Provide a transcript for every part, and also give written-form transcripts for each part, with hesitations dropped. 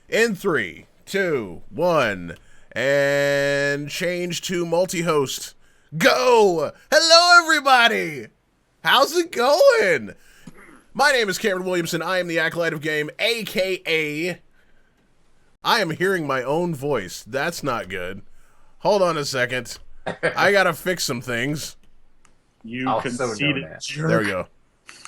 In 3, 2, 1, and change to multi-host. Go! Hello, everybody! How's it going? My name is Cameron Williamson. I am the Acolyte of Game, a.k.a. I am hearing my own voice. That's not good. Hold on a second. I gotta fix some things. You conceited jerk. There we go.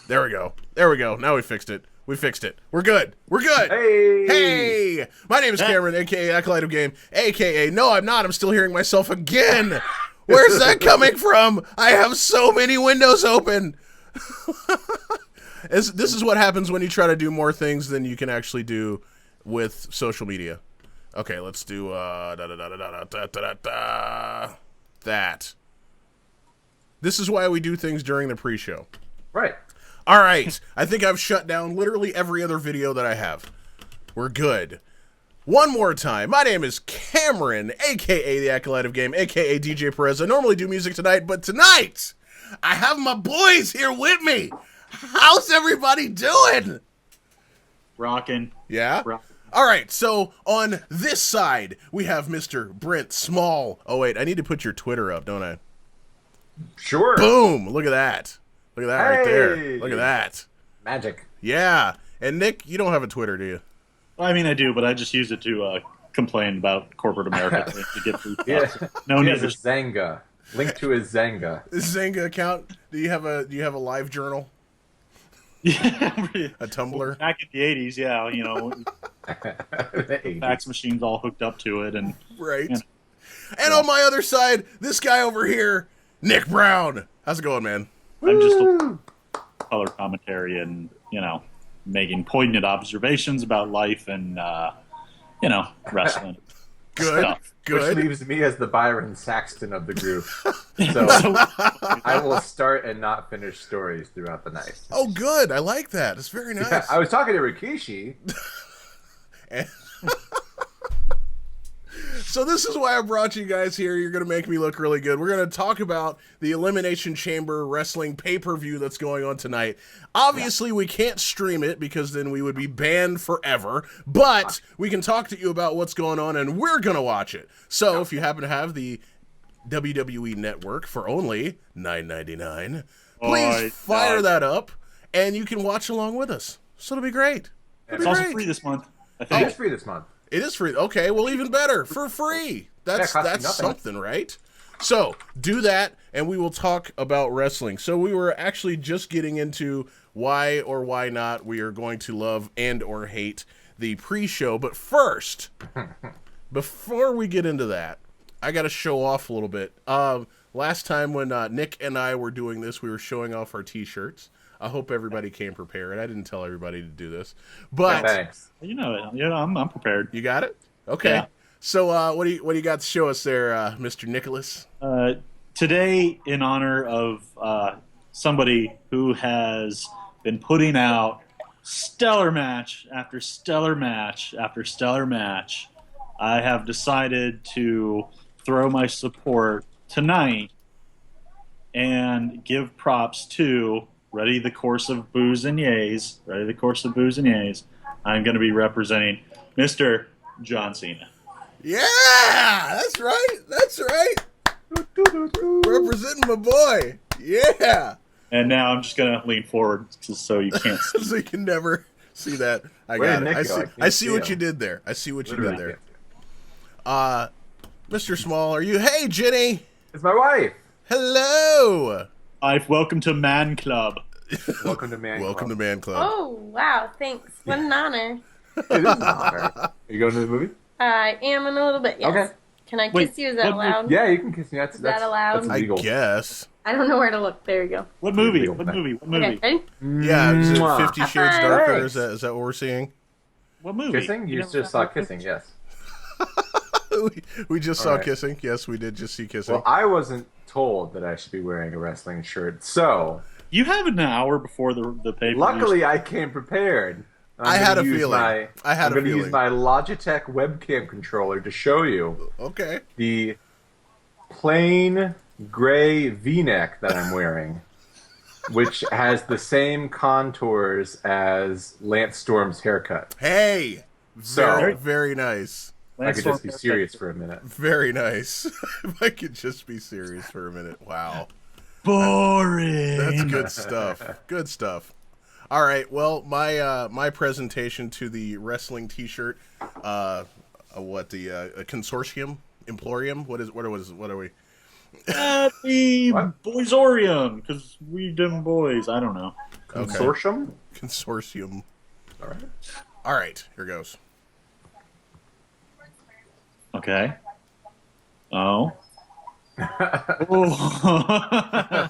There we go. There we go. Now we fixed it. We fixed it. We're good. We're good. Hey! Hey! My name is Cameron, a.k.a. Acolyte of Game, a.k.a. No, I'm not. I'm still hearing myself again. Where's that coming from? I have so many windows open. This is what happens when you try to do more things than you can actually do with social media. Okay, let's do that. This is why we do things during the pre-show. Right. All right. I think I've shut down literally every other video that I have. We're good. One more time. My name is Cameron, a.k.a. the Acolyte of Game, a.k.a. DJ Perez. I normally do music tonight, but tonight I have my boys here with me. How's everybody doing? Rockin'. Yeah? Rockin'. All right, so on this side, we have Mr. Brent Small. Oh, wait, I need to put your Twitter up, don't I? Sure. Boom! Look at that. Look at that right there. Hey! Look at that. Magic. Yeah. And Nick, you don't have a Twitter, do you? Well, I mean, I do, but I just use it to complain about corporate America to get through. Yeah. No He need has a to. Zanga. Link to his Zanga. This Zanga account. Do you have a live journal? Yeah, A Tumblr? back in the '80s, yeah, you know, fax machines all hooked up to it, and Right. You know. And on my other side, this guy over here, Nick Brown. How's it going, man? I'm just a color commentary and making poignant observations about life and wrestling. Good. Stuff. Good. Which leaves me as the Byron Saxton of the group. So I will start and not finish stories throughout the night. Oh, good. I like that. It's very nice. Yeah, I was talking to Rikishi. So this is why I brought you guys here. You're going to make me look really good. We're going to talk about the Elimination Chamber Wrestling pay-per-view that's going on tonight. Obviously, we can't stream it because then we would be banned forever. But we can talk to you about what's going on, and we're going to watch it. So if you happen to have the WWE Network for only $9.99, please fire that up, and you can watch along with us. So it'll be great. It's also free this month, I think. It's free this month. It is free. Okay, well, even better. For free. That's nothing. something, right? So, do that, and we will talk about wrestling. So, we were actually just getting into why or why not we are going to love and or hate the pre-show. But first, before we get into that, I got to show off a little bit. Last time when Nick and I were doing this, we were showing off our T-shirts. I hope everybody came prepared. I didn't tell everybody to do this, but Thanks. I'm prepared. you got it. Okay. Yeah. So what do you got to show us there, Mr. Nicholas? Today, in honor of somebody who has been putting out stellar match after stellar match after stellar match, I have decided to throw my support tonight and give props to Ready the Course of Booze and Yays. Ready the Course of Booze and Yays. I'm going to be representing Mr. John Cena. Yeah, that's right. That's right. Representing my boy. Yeah. And now I'm just going to lean forward so you can't see. So you can never see that. I Where got did it. Nick go? I I can't see see what him. you did there. I see what you Literally did there. Mr. Small, are you? Hey, Jenny. It's my wife. Hello. Welcome to Man Club. Welcome to Man Welcome Club. to Man Club. Oh, wow, thanks. What an honor. It is an honor. Are you going to the movie? I am in a little bit, yes. Okay. Can I kiss Wait, you? Is that what- allowed? Yeah, you can kiss me. That's that allowed? That's I illegal. guess. I don't know where to look. There you go. What movie? Legal What thing. movie? What movie? Okay, ready? Yeah, is it Mwah. 50 Shades Darker? Thanks. Is that what we're seeing? What movie? Kissing? You never just saw saw kissing, yes. we just All saw right. kissing. Yes, we did just see kissing. Well, I wasn't told that I should be wearing a wrestling shirt, so You have an hour before the pay-per-view. luckily I came prepared. I had a feeling. I had I'm a going to feeling. use my Logitech webcam controller to show you Okay. the plain gray V-neck that I'm wearing, which has the same contours as Lance Storm's haircut. Hey, Very, So very nice. I could just be serious for a minute. Very nice. If I could just be serious for a minute. Wow. Boring. That's good stuff. Good stuff. All right. Well, my presentation to the wrestling T-shirt, a consortium, Emporium. What are we? The What? Boysorium, because we them boys. I don't know. Okay. Consortium? Consortium. All right. All right. Here goes. Okay. Oh. Oh.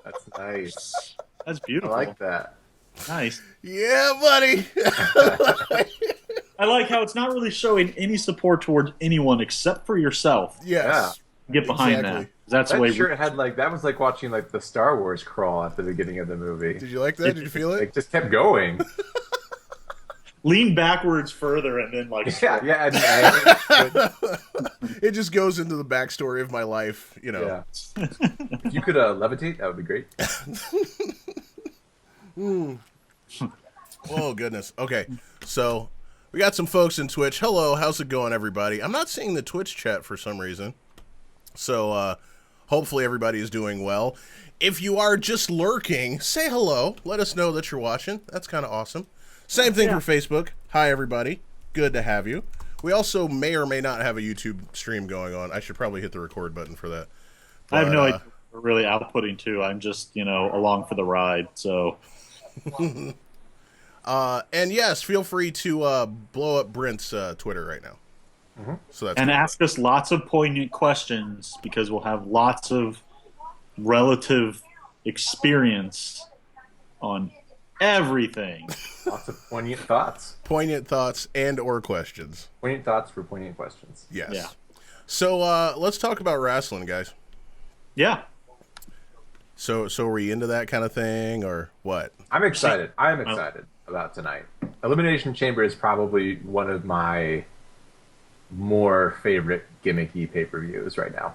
That's nice. That's I beautiful. like that. Nice. Yeah, buddy. I like how it's not really showing any support towards anyone except for yourself. Yes. Get behind Exactly. that. That's the That way. shirt had that was like watching like the Star Wars crawl at the beginning of the movie. Did you like that? Did you feel it? It just kept going. Lean backwards further and then like. Yeah. It just goes into the backstory of my life, you know. Yeah. If you could levitate, that would be great. Oh, goodness. Okay, so we got some folks in Twitch. Hello, how's it going, everybody? I'm not seeing the Twitch chat for some reason. So hopefully everybody is doing well. If you are just lurking, say hello. Let us know that you're watching. That's kind of awesome. Same thing for Facebook. Hi, everybody. Good to have you. We also may or may not have a YouTube stream going on. I should probably hit the record button for that. I have no idea what we're really outputting to. I'm just, along for the ride. So. And yes, feel free to blow up Brent's Twitter right now. Mm-hmm. So that's And cool. ask us lots of poignant questions because we'll have lots of relative experience on everything. Lots of poignant thoughts. Poignant thoughts and or questions. Poignant thoughts for poignant questions. Yes. Yeah. So let's talk about wrestling, guys. Yeah. So are we into that kind of thing or what? I'm excited. I'm excited about tonight. Elimination Chamber is probably one of my more favorite gimmicky pay-per-views right now.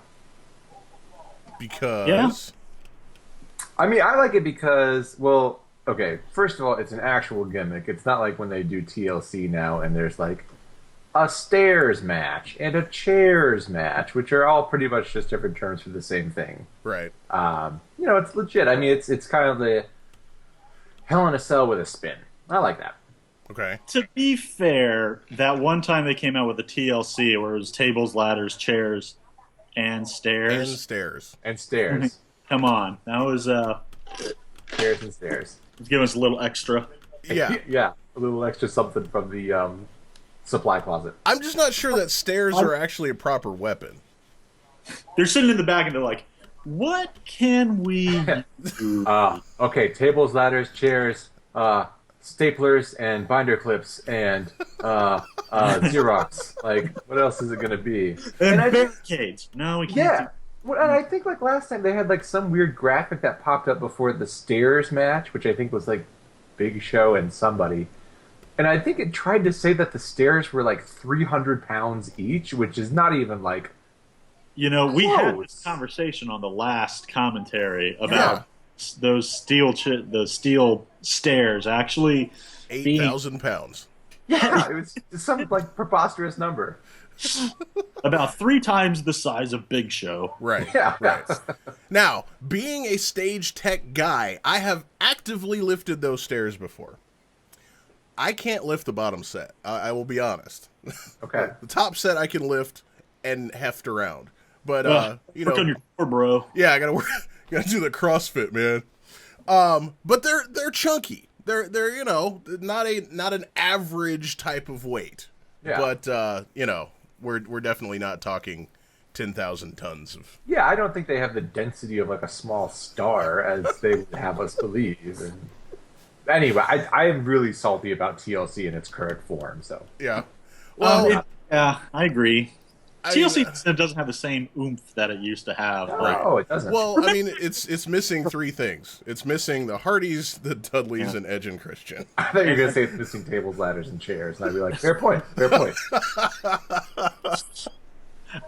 Because Yeah. I mean, I like it because, well, okay, first of all, it's an actual gimmick. It's not like when they do TLC now and there's like a stairs match and a chairs match, which are all pretty much just different terms for the same thing. right. It's legit. I mean, it's kind of the Hell in a Cell with a spin. I like that. Okay. To be fair, that one time they came out with a TLC where it was tables, ladders, chairs, and stairs. And stairs. And stairs. Come on. That was Stairs and stairs. giving us a little extra. Yeah. Yeah, a little extra something from the supply closet. I'm just not sure that stairs are actually a proper weapon. They're sitting in the back and they're like, what can we do? Okay, tables, ladders, chairs, staplers, and binder clips, and Xerox. Like, what else is it going to be? And I just- barricades. No, we can't Yeah. Well, and I think like last time they had like some weird graphic that popped up before the stairs match, which I think was like Big Show and somebody. And I think it tried to say that the stairs were like 300 pounds each, which is not even like. We had Close. this conversation on the last commentary about those steel stairs actually 8,000 pounds. Yeah, it was some like preposterous number. about 3 times the size of Big Show. Right. Yeah. Right. Now, being a stage tech guy, I have actively lifted those stairs before. I can't lift the bottom set. I will be honest. Okay. The top set I can lift and heft around. But Work on your core, bro. yeah, I gotta work. Gotta do the CrossFit, man. But they're chunky. They're not an average type of weight. Yeah. But we're definitely not talking 10,000 tons of. Yeah, I don't think they have the density of like a small star as they would have us believe. And anyway, I am really salty about TLC in its current form. So Yeah. Well, Yeah, I agree. I- TLC doesn't have the same oomph that it used to have. no, it doesn't. well, I mean, it's missing 3 things. It's missing the Hardys, the Dudleys, and Edge and Christian. I thought you were gonna say it's missing tables, ladders, and chairs, and I'd be like, fair point, fair point.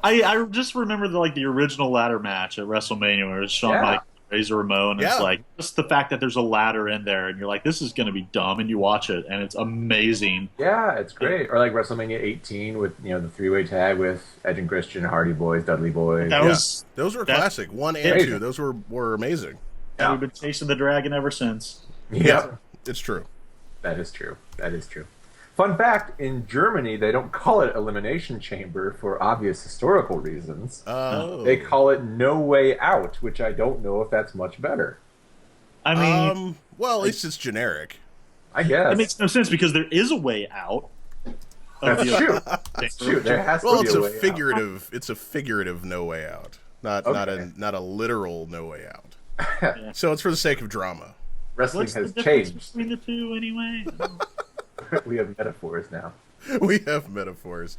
I just remember the original ladder match at WrestleMania where it was Shawn Yeah. Michaels Razor Ramon. Yeah. It's like just the fact that there's a ladder in there, and you're like, this is going to be dumb, and you watch it, and it's amazing. Yeah, it's great. Or like WrestleMania 18 with the three-way tag with Edge and Christian, Hardy Boys, Dudley Boys. That was Those were that- classic. 1 and Amazing. 2. Those were amazing. Yeah. We've been chasing the dragon ever since. Yep. It's true. That is true. That is true. Fun fact, in Germany, they don't call it Elimination Chamber for obvious historical reasons. Oh. They call it No Way Out, which I don't know if that's much better. I mean, well, at least it's generic. I guess. it makes no sense because there is a way out. of That's the- true. That's true. There has Well, to be it's a a way out. figurative. It's a figurative no way out, not Okay. not a literal no way out. So it's for the sake of drama. Wrestling What's the has difference changed. between the two anyway? We have metaphors now. We have metaphors.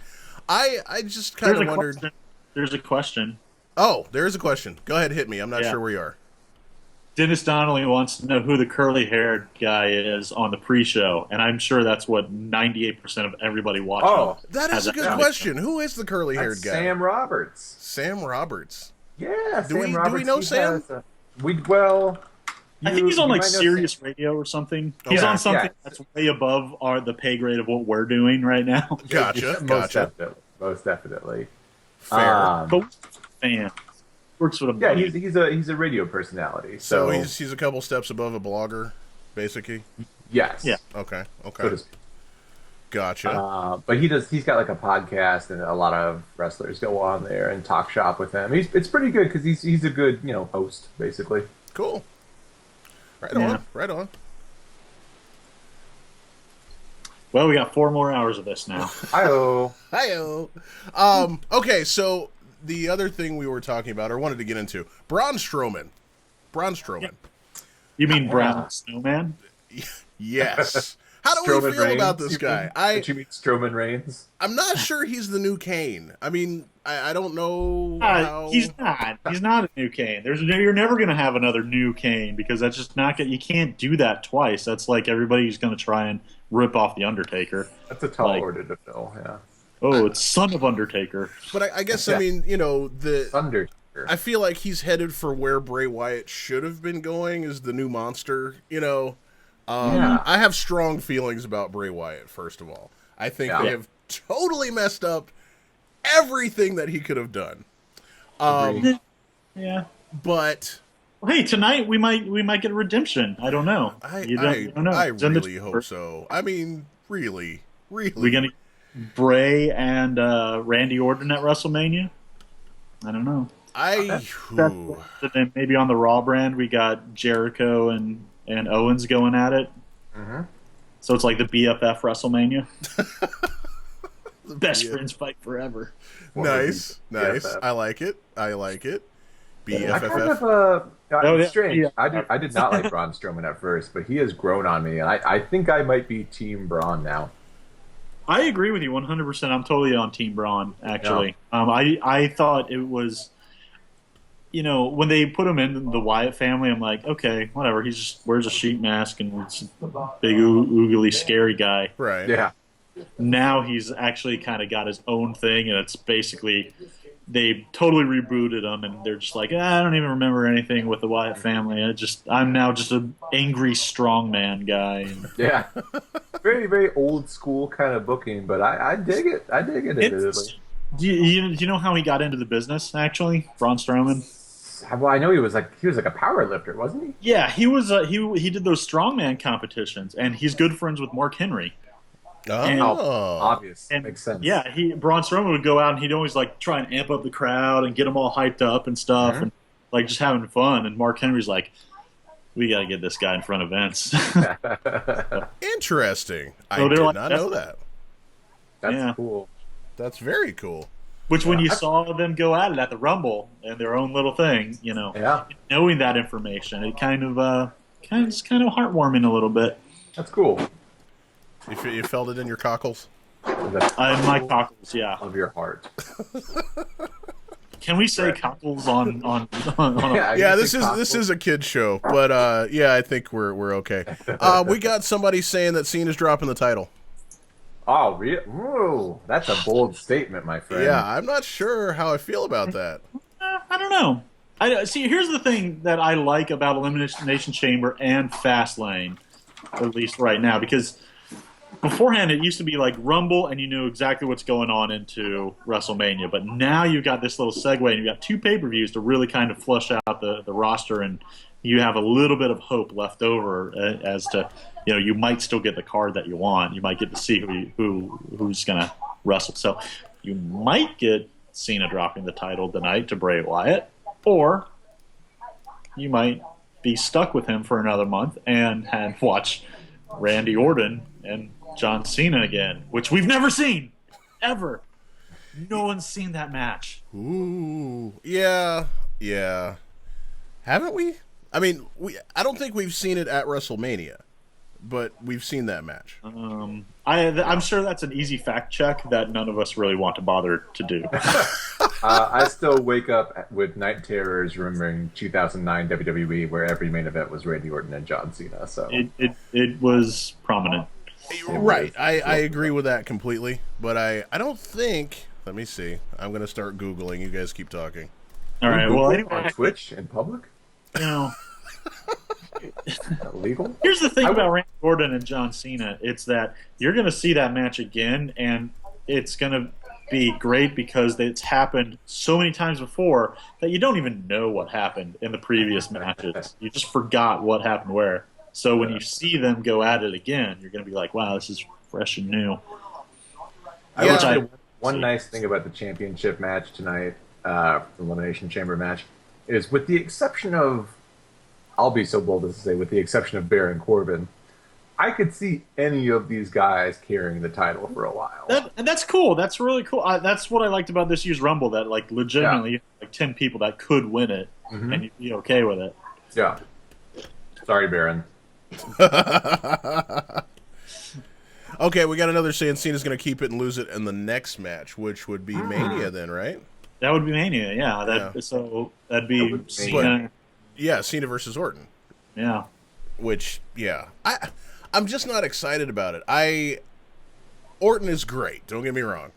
I just kind of wondered. There's a question. Oh, there is a question. Go ahead, hit me. I'm not Yeah. sure where you are. Dennis Donnelly wants to know who the curly-haired guy is on the pre-show, and I'm sure that's what 98% of everybody watching. Oh, That has is a good that. question. Who is the curly-haired That's guy? Sam Roberts. Sam Roberts. Yeah, Do Sam we Roberts. know he Sam? has well, I think he's on you like might know Sirius Radio or something. He's Okay. on something Yeah. that's way above the pay grade of what we're doing right now. Gotcha. Most Gotcha. definitely. Most definitely. Fair. But fan works with a Yeah, buddy. he's a radio personality. So So, he's a couple steps above a blogger, basically. yes. Yeah. Okay. So Okay. to speak. Gotcha. But he's got like a podcast, and a lot of wrestlers go on there and talk shop with him. It's pretty good because he's a good host basically. Cool. Right Yeah. on. Right on. Well, we got 4 more hours of this now. Hi-oh. Hi-oh. Okay, so the other thing we were talking about, or wanted to get into, Braun Strowman. Braun Strowman. You mean Brown Snowman? Yes. How do we Strowman feel Reigns, about this you guy? mean? Did you mean Strowman Reigns? I'm not sure he's the new Kane. I mean, I don't know how... He's not. He's not a new Kane. You're never going to have another new Kane because that's just not. You can't do that twice. That's like everybody's going to try and rip off the Undertaker. That's a tall Like- order to fill. Yeah. Oh, it's son of Undertaker. But I guess, Yeah. I mean, the... Undertaker. I feel like he's headed for where Bray Wyatt should have been going, is the new monster, Yeah. I have strong feelings about Bray Wyatt, first of all. I think Yeah. they have totally messed up everything that he could have done. Agreed. Yeah. But Well, hey, tonight we might get a redemption. I don't know. You don't know. I It's in the really hope chamber. so. I mean, really. We gonna Bray and Randy Orton at WrestleMania? I don't know. Ooh. Then maybe on the Raw brand we got Jericho and Owens going at it. Mm-hmm. So it's like the BFF WrestleMania. Best BFF. friends fight forever. Nice. BFF. I like it. I kind of BFFF. Oh, it's strange. yeah. I did not like Braun Strowman at first, but he has grown on me, and I think I might be Team Braun now. I agree with you 100%. I'm totally on Team Braun, actually. I thought it was, when they put him in the Wyatt family, I'm like, okay, whatever. He just wears a sheet mask and it's a big, oogly, scary guy. Right. Yeah. Now he's actually kind of got his own thing, and it's basically they totally rebooted him, and they're just like, I don't even remember anything with the Wyatt family. I'm now just an angry strongman guy. Yeah. Very, very old school kind of booking, but I dig it. I dig it, admittedly. Do you know how he got into the business, actually, Braun Strowman? Well, I know he was like a power lifter, wasn't he? Yeah, he was. He did those strongman competitions, and he's good friends with Mark Henry. Oh. Obvious. And Makes sense. yeah, Braun Strowman would go out and he'd always like try and amp up the crowd and get them all hyped up and stuff, and like just having fun. And Mark Henry's like, "We got to get this guy in front of Vince." Interesting. I So they're did like, not that's- know that. That's Yeah. cool. That's very cool. Which, when you saw them go at it at the Rumble and their own little thing, Yeah, knowing that information, it kind of heartwarming a little bit. that's cool. You felt it in your cockles? That's My cockles, yeah. of your heart. Can we say cockles on a Yeah, this is a kid show, but yeah, I think we're okay. We got somebody saying that Cena's dropping the title. Oh, really? Ooh, that's a bold statement, my friend. Yeah, I'm not sure how I feel about that. I don't know. I see. Here's the thing that I like about Elimination Chamber and Fastlane, at least right now, because beforehand it used to be like Rumble, and you knew exactly what's going on into WrestleMania. But now you've got this little segue, and you've got 2 pay-per-views to really kind of flush out the roster, and you have a little bit of hope left over as to, you might still get the card that you want. You might get to see who's going to wrestle. So you might get Cena dropping the title tonight to Bray Wyatt, or you might be stuck with him for another month and watch Randy Orton and John Cena again, which we've never seen, ever. No one's seen that match. Ooh, yeah. Haven't we? I mean, I don't think we've seen it at WrestleMania, but we've seen that match. I'm sure that's an easy fact check that none of us really want to bother to do. I still wake up with night terrors remembering 2009 WWE, where every main event was Randy Orton and John Cena. So it was prominent. Right, I agree with that completely, but I don't think. Let me see. I'm gonna start Googling. You guys keep talking. All right. Well, anyway, on Twitch in public, illegal. Here's the thing about Randy Orton and John Cena. It's that you're going to see that match again, and it's going to be great because it's happened so many times before that you don't even know what happened in the previous matches. You just forgot what happened where. So when you see them go at it again, you're going to be like, wow, this is fresh and new. I would say one nice thing about the championship match tonight, the Elimination Chamber match, is with the exception of, I'll be so bold as to say, with the exception of Baron Corbin, I could see any of these guys carrying the title for a while. And that's cool. That's really cool. That's what I liked about this year's Rumble, that like legitimately like 10 people that could win it, and you'd be okay with it. Yeah. Sorry, Baron. Okay, we got another saying Cena's going to keep it and lose it in the next match, which would be Mania then, right? That would be Mania, yeah. So that'd be Cena. Yeah, Cena versus Orton. Yeah. Which, yeah. I'm just not excited about it. Orton is great, don't get me wrong.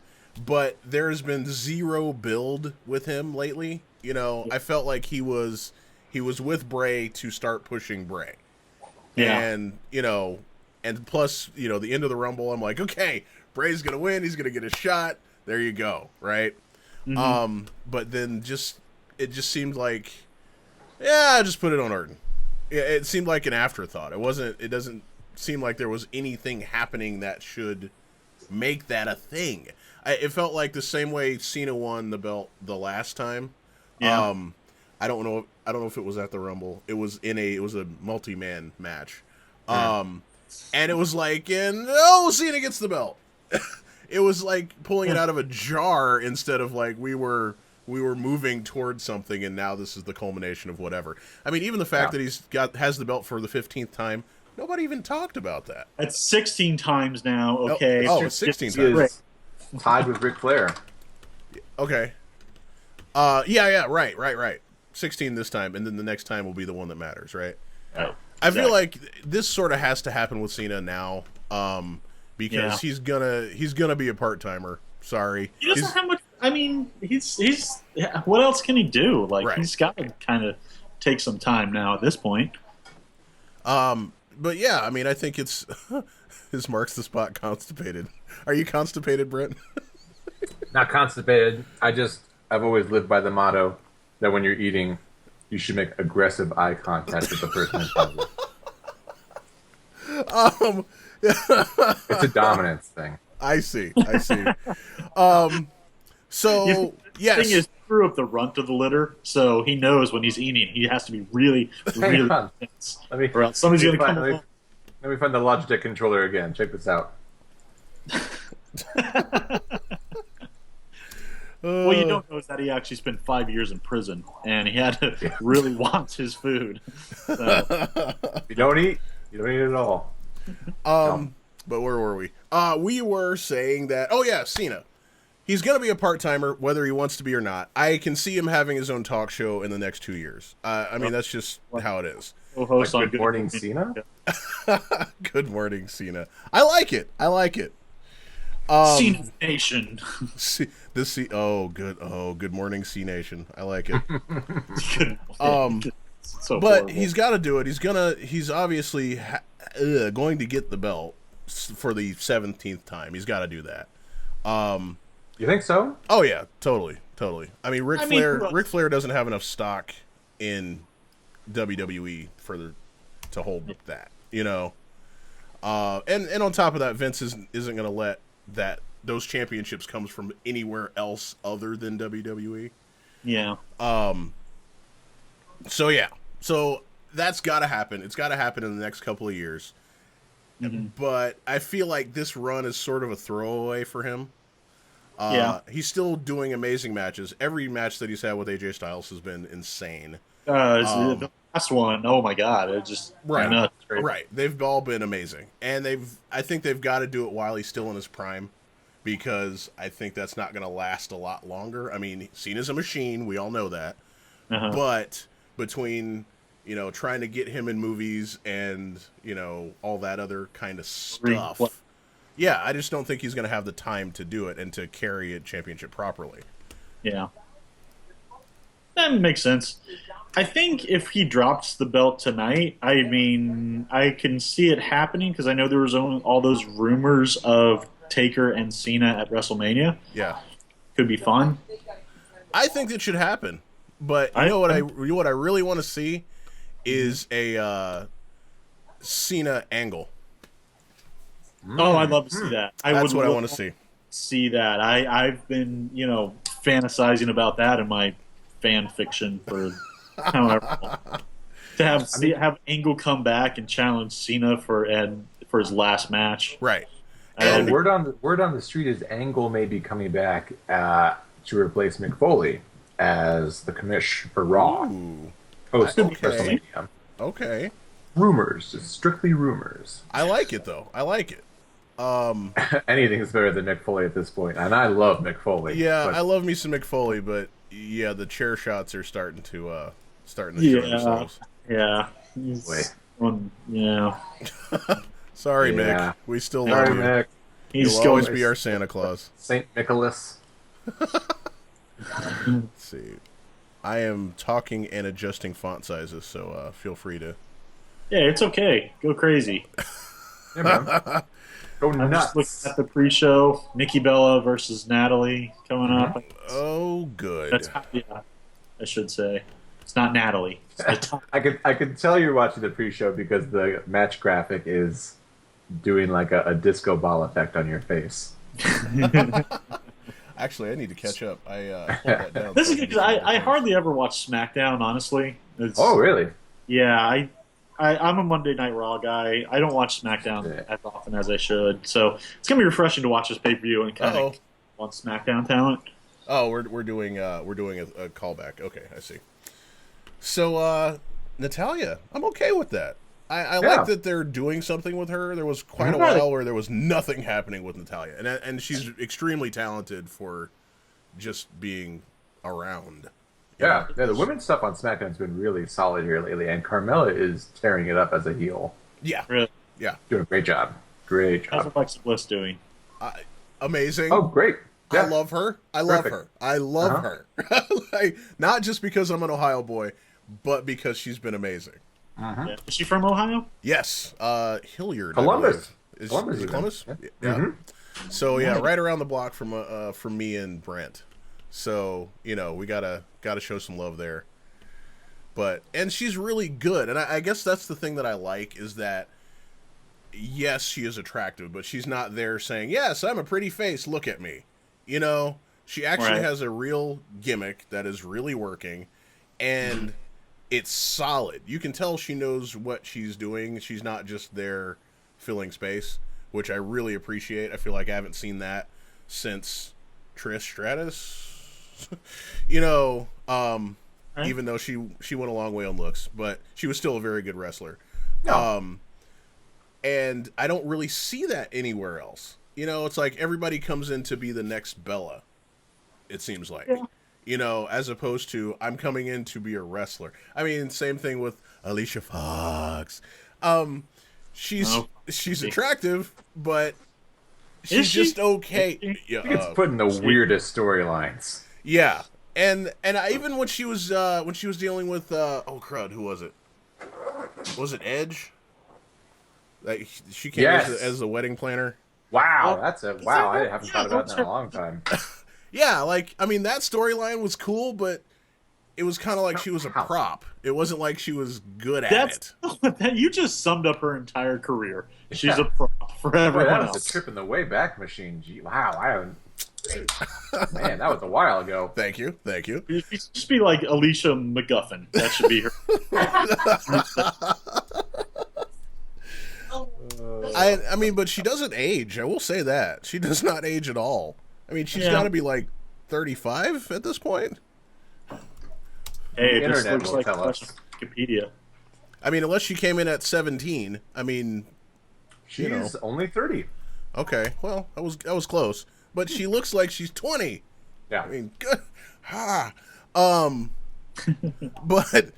But there has been zero build with him lately. I felt like he was with Bray to start pushing Bray. Yeah. And, and plus, the end of the Rumble, I'm like, okay, Bray's going to win. He's going to get a shot. There you go, right? Mm-hmm. But then it just seemed like, I just put it on Orton. It seemed like an afterthought. It doesn't seem like there was anything happening that should make that a thing. It felt like the same way Cena won the belt the last time. Yeah. I don't know if it was at the Rumble. It was a multi-man match. And it was like, Cena gets the belt. It was like pulling it out of a jar instead of like we were moving towards something, and now this is the culmination of whatever. I mean, even the fact that has the belt for the 15th time, nobody even talked about that. It's 16 times now. Okay. It's 16 times. Tied with Ric Flair. Okay. Yeah. Right. 16 this time, and then the next time will be the one that matters, right? Oh, I feel like this sort of has to happen with Cena now, because he's gonna be a part-timer. Sorry. He doesn't have much. I mean, he's what else can he do? Like, he's got to kind of take some time now at this point. But yeah, I mean, I think it's his Marks the Spot constipated. Are you constipated, Brent? Not constipated. I've always lived by the motto that when you're eating, you should make aggressive eye contact with the person in front of you. It's a dominance thing. I see. So, yes. The thing is, he threw up the runt of the litter, so he knows when he's eating, he has to be really, really tense. Or else somebody's going to come along. Let me find the Logitech controller again. Check this out. What you don't know is that he actually spent 5 years in prison, and he had to really want his food. So. You don't eat at all. But where were we? We were saying that, Cena. He's going to be a part-timer, whether he wants to be or not. I can see him having his own talk show in the next 2 years. I mean, that's just how it is. Host Good Morning Cena? Good Morning Cena. I like it. Cena Nation. Good morning, C Nation. I like it. So But horrible. he's got to do it. He's obviously going to get the belt for the 17th time. He's got to do that. You think so? Oh yeah, totally. I mean, Ric Flair well- Ric Flair doesn't have enough stock in WWE to hold that, you know. And on top of that, Vince isn't going to let those championships comes from anywhere else other than WWE. Yeah. So that's got to happen. It's got to happen in the next couple of years. Mm-hmm. But I feel like this run is sort of a throwaway for him. Yeah. He's still doing amazing matches. Every match that he's had with AJ Styles has been insane. The last one, oh my god, it just Right. nuts. Right. They've all been amazing. And I think they've got to do it while he's still in his prime, because I think that's not going to last a lot longer. I mean, Cena's a machine. We all know that. Uh-huh. But between, trying to get him in movies and, all that other kind of stuff. Yeah, I just don't think he's going to have the time to do it and to carry a championship properly. Yeah. That makes sense. I think if he drops the belt tonight, I mean, I can see it happening because I know there was all those rumors of Taker and Cena at WrestleMania. Yeah. Could be fun. I think it should happen. But you know what I really want to see is a Cena angle. Oh, I'd love to see that. That's what I want to see. See that. I've been, fantasizing about that in my fan fiction for however long. To have Angle come back and challenge Cena for his last match. Right. And word on the street is Angle may be coming back to replace Mick Foley as the commish for Raw. Ooh. Post Okay. WrestleMania. Okay. Rumors, just strictly rumors. I like it though. I like it. Anything is better than Mick Foley at this point, and I love Mick Foley. Yeah, but I love me some Mick Foley, but yeah, the chair shots are starting to show themselves. Yeah. Wait. Yeah. Sorry, Yeah. Mick. We still Sorry, love you. Mick. He's You'll always be our Santa Claus. Saint Nicholas. Let's see. I am talking and adjusting font sizes, so feel free to. Yeah, it's okay. Go crazy. Yeah, man. Go I'm nuts. just looking at the pre-show. Nikki Bella versus Natalie coming up. Oh, good. That's I should say. It's not Natalie. It's I could tell you're watching the pre-show because the match graphic is doing like a disco ball effect on your face. Actually, I need to catch up. I pulled that down. This is good because I hardly ever watch SmackDown, honestly. Oh, really? Yeah, I'm a Monday Night Raw guy. I don't watch SmackDown as often as I should. So it's going to be refreshing to watch this pay-per-view and kind of want SmackDown talent. Oh, we're doing a callback. Okay, I see. So Natalya, I'm okay with that. I like that they're doing something with her. There was quite a while where there was nothing happening with Natalya, and she's extremely talented for just being around. Yeah, the women's stuff on SmackDown's been really solid here lately, and Carmella is tearing it up as a heel. Yeah, Really. yeah, Doing a great job. Great How's job. Alexa Bliss doing? amazing. Oh, great. Yeah. I love her. I love Terrific. her. I love her. Like, not just because I'm an Ohio boy, but because she's been amazing. Yeah. Is she from Ohio? Yes, Hilliard. Columbus. Is Columbus, it even. Columbus? Yeah. Yeah. Mhm. So yeah, right around the block from me and Brent. So we gotta show some love there. And she's really good, and I guess that's the thing that I like is that yes, she is attractive, but she's not there saying, "Yes, I'm a pretty face. Look at me." She actually has a real gimmick that is really working, and it's solid. You can tell she knows what she's doing. She's not just there filling space, which I really appreciate. I feel like I haven't seen that since Trish Stratus. Even though she went a long way on looks, but she was still a very good wrestler. No. And I don't really see that anywhere else. It's like everybody comes in to be the next Bella, it seems like. Yeah. As opposed to I'm coming in to be a wrestler. I mean, same thing with Alicia Fox. She's attractive, but she's just okay. She gets put in the weirdest storylines. Yeah, and even when she was dealing with oh crud, who was it? Was it Edge? Like she came as the wedding planner. Wow, wow! I haven't thought about that in a long time. Yeah, like I mean that storyline was cool, but it was kind of like she was a prop. It wasn't like she was good at it. You just summed up her entire career. She's a prop for everyone that was else. a trip in the way back machine. Gee, wow, I haven't. Man, that was a while ago. Thank you. You should just be like Alicia McGuffin. That should be her. I mean, but she doesn't age. I will say that. She does not age at all. I mean, she's got to be like 35 at this point. Hey, The this internet looks will like tell us. Wikipedia. I mean, unless she came in at 17. I mean, She's only 30. Okay, well, I was close. But she looks like she's 20. Yeah. I mean, good. But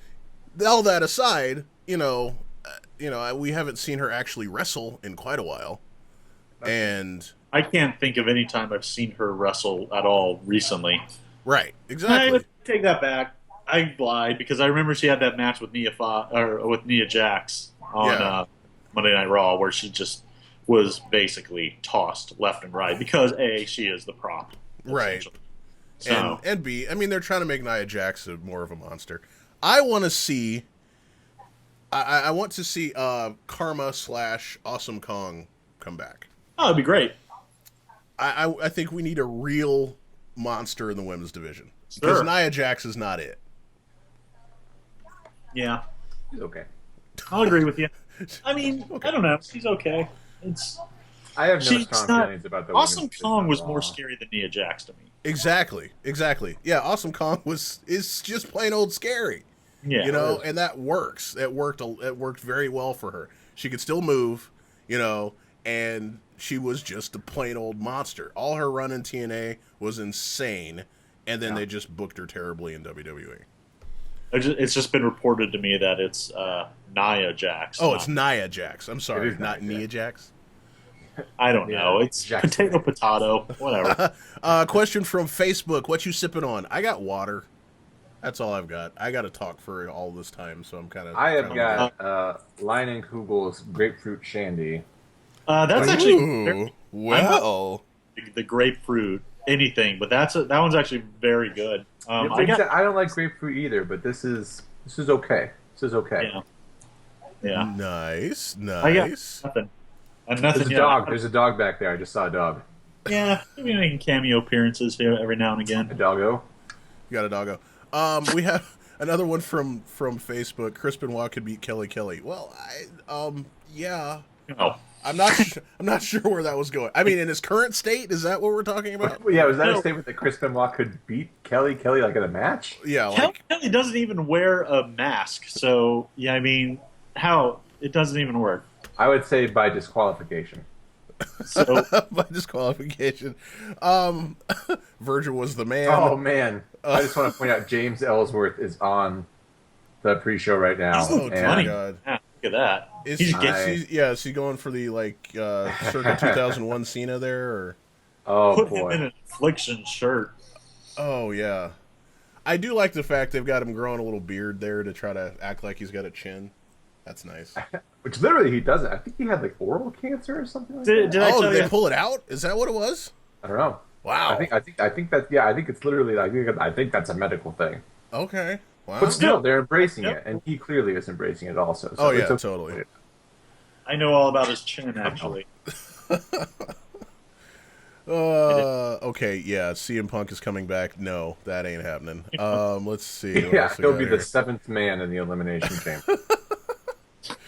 all that aside, we haven't seen her actually wrestle in quite a while. And I can't think of any time I've seen her wrestle at all recently. right, exactly. I take that back. I lied because I remember she had that match with Nia Jax on Monday Night Raw where she just was basically tossed left and right because A, she is the prop. Right. So. And B, I mean, they're trying to make Nia Jax more of a monster. I want to see Karma / Awesome Kong come back. Oh, it'd be great. I think we need a real monster in the women's division. Because Nia Jax is not it. Yeah. She's okay. I'll agree with you. I mean, okay. I don't know. She's okay. I have no strong feelings about the Awesome Kong was more scary than Nia Jax to me. Exactly. Yeah, Awesome Kong is just plain old scary. Yeah. And that works. It worked very well for her. She could still move, and she was just a plain old monster. All her run in TNA was insane, and then they just booked her terribly in WWE. It's just been reported to me that it's Nia Jax. Oh, it's Nia Jax. I'm sorry, not Nia Jax. I don't know. It's potato, whatever. Question from Facebook. What you sipping on? I got water. That's all I've got. I got to talk for all this time, so I'm kind of... I have got Leinenkugel's grapefruit shandy. That's actually... The grapefruit, anything, but that one's actually very good. I don't like grapefruit either, but this is okay. This is okay. Yeah. Nice. I got nothing. There's a dog back there. I just saw a dog. Yeah, maybe making cameo appearances here every now and again. A doggo. You got a doggo. We have another one from Facebook. Chris Benoit could beat Kelly. Well, yeah. Oh. I'm not sure where that was going. I mean, in his current state, is that what we're talking about? Yeah, was that a statement that Chris Benoit could beat Kelly like in a match? Yeah, Kelly doesn't even wear a mask, so yeah, I mean, how it doesn't even work. I would say by disqualification. So by disqualification, Virgil was the man. Oh man, I just want to point out James Ellsworth is on the pre-show right now. Oh my god! Yeah, look at that. Is he going for the circa 2001 Cena there? Or? Oh Put boy, him in an Affliction shirt. Oh yeah, I do like the fact they've got him growing a little beard there to try to act like he's got a chin. That's nice. Which literally he doesn't. I think he had oral cancer or something like that. Did they pull it out? Is that what it was? I don't know. Wow. I think that's I think it's literally I think that's a medical thing. Okay. Wow. But still, they're embracing it, and he clearly is embracing it also. So oh yeah, totally. I know all about his chin actually. Okay, yeah, CM Punk is coming back. No, that ain't happening. Let's see. Yeah, he'll be the 7th man in the Elimination Chamber.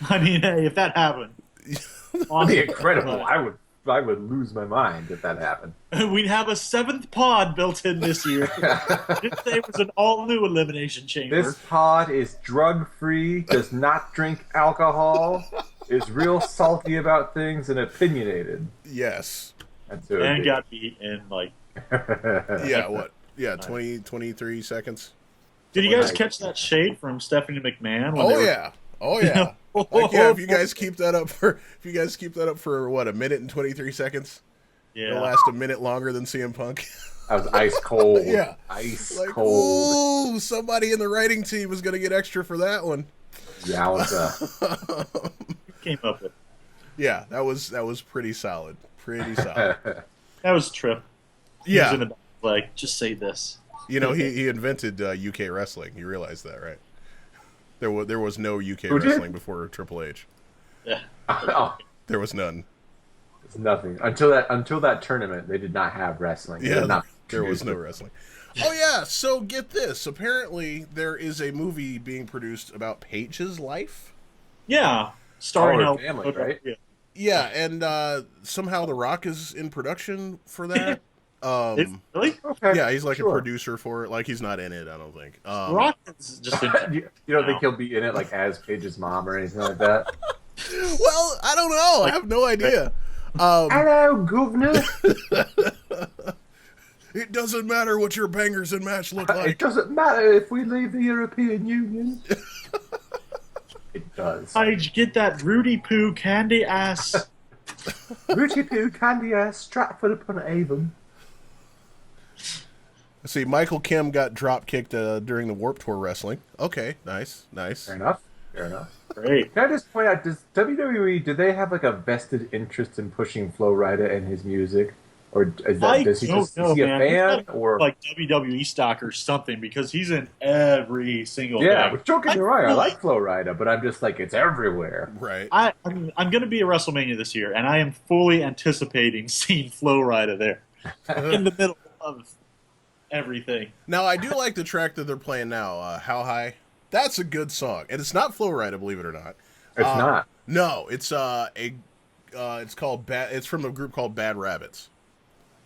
I mean, hey, if that happened, that'd be incredible. I would lose my mind if that happened. We'd have a 7th pod built in this year. If there was an all-new Elimination Chamber. This pod is drug-free, does not drink alcohol, is real salty about things, and opinionated. Yes. That's and got beat in, yeah, what? Yeah, 20, 23 seconds. Did you guys catch that shade from Stephanie McMahon? Oh, yeah. If you guys keep that up for what, a minute and 23 seconds? It'll Yeah. last a minute longer than CM Punk. I was ice cold. Yeah. Ice Like, cold. ooh, somebody in the writing team is going to get extra for that one. Yowza. Came up with. Yeah, that was pretty solid. Pretty solid. That was Trip. He was Yeah. in the back, like, just say this. You know, he invented UK wrestling. You realize that, right? There was no UK Who did? wrestling before Triple H. Yeah. Oh, There was none. it's nothing. Until that tournament, they did not have wrestling. They Yeah, did not there was no wrestling. Oh yeah, so get this. Apparently, there is a movie being produced about Paige's life. Yeah. Starring her out family, right? Yeah. Yeah, and somehow The Rock is in production for that. Really? Okay. Yeah, he's like sure. a producer for it. Like he's not in it, I don't think. Rock is just You don't think he'll be in it like as Paige's mom or anything like that? Well, I don't know. I have no idea. Hello, governor. It doesn't matter what your bangers and match look It like. doesn't matter if we leave the European Union. It does. Paige, get that Rudy Poo candy ass. Rooty Poo, Candy Ass, Stratford upon Avon. See, Michael Kim got drop kicked during the Warped Tour wrestling. Okay, nice. Fair enough. Great. Can I just point out, does WWE, do they have like a vested interest in pushing Flo Rida and his music? Or is that, Is he a man. fan? He's Or like WWE stock or something because he's in every single yeah, thing. which don't get me wrong, I like Flo Rida, but I'm just like, it's everywhere. Right. I'm going to be at WrestleMania this year, and I am fully anticipating seeing Flo Rida there in the middle of everything. Now, I do like the track that they're playing now, How High. That's a good song. And it's not Flo Rida, believe it or not. It's not. No, it's it's called it's from a group called Bad Rabbits.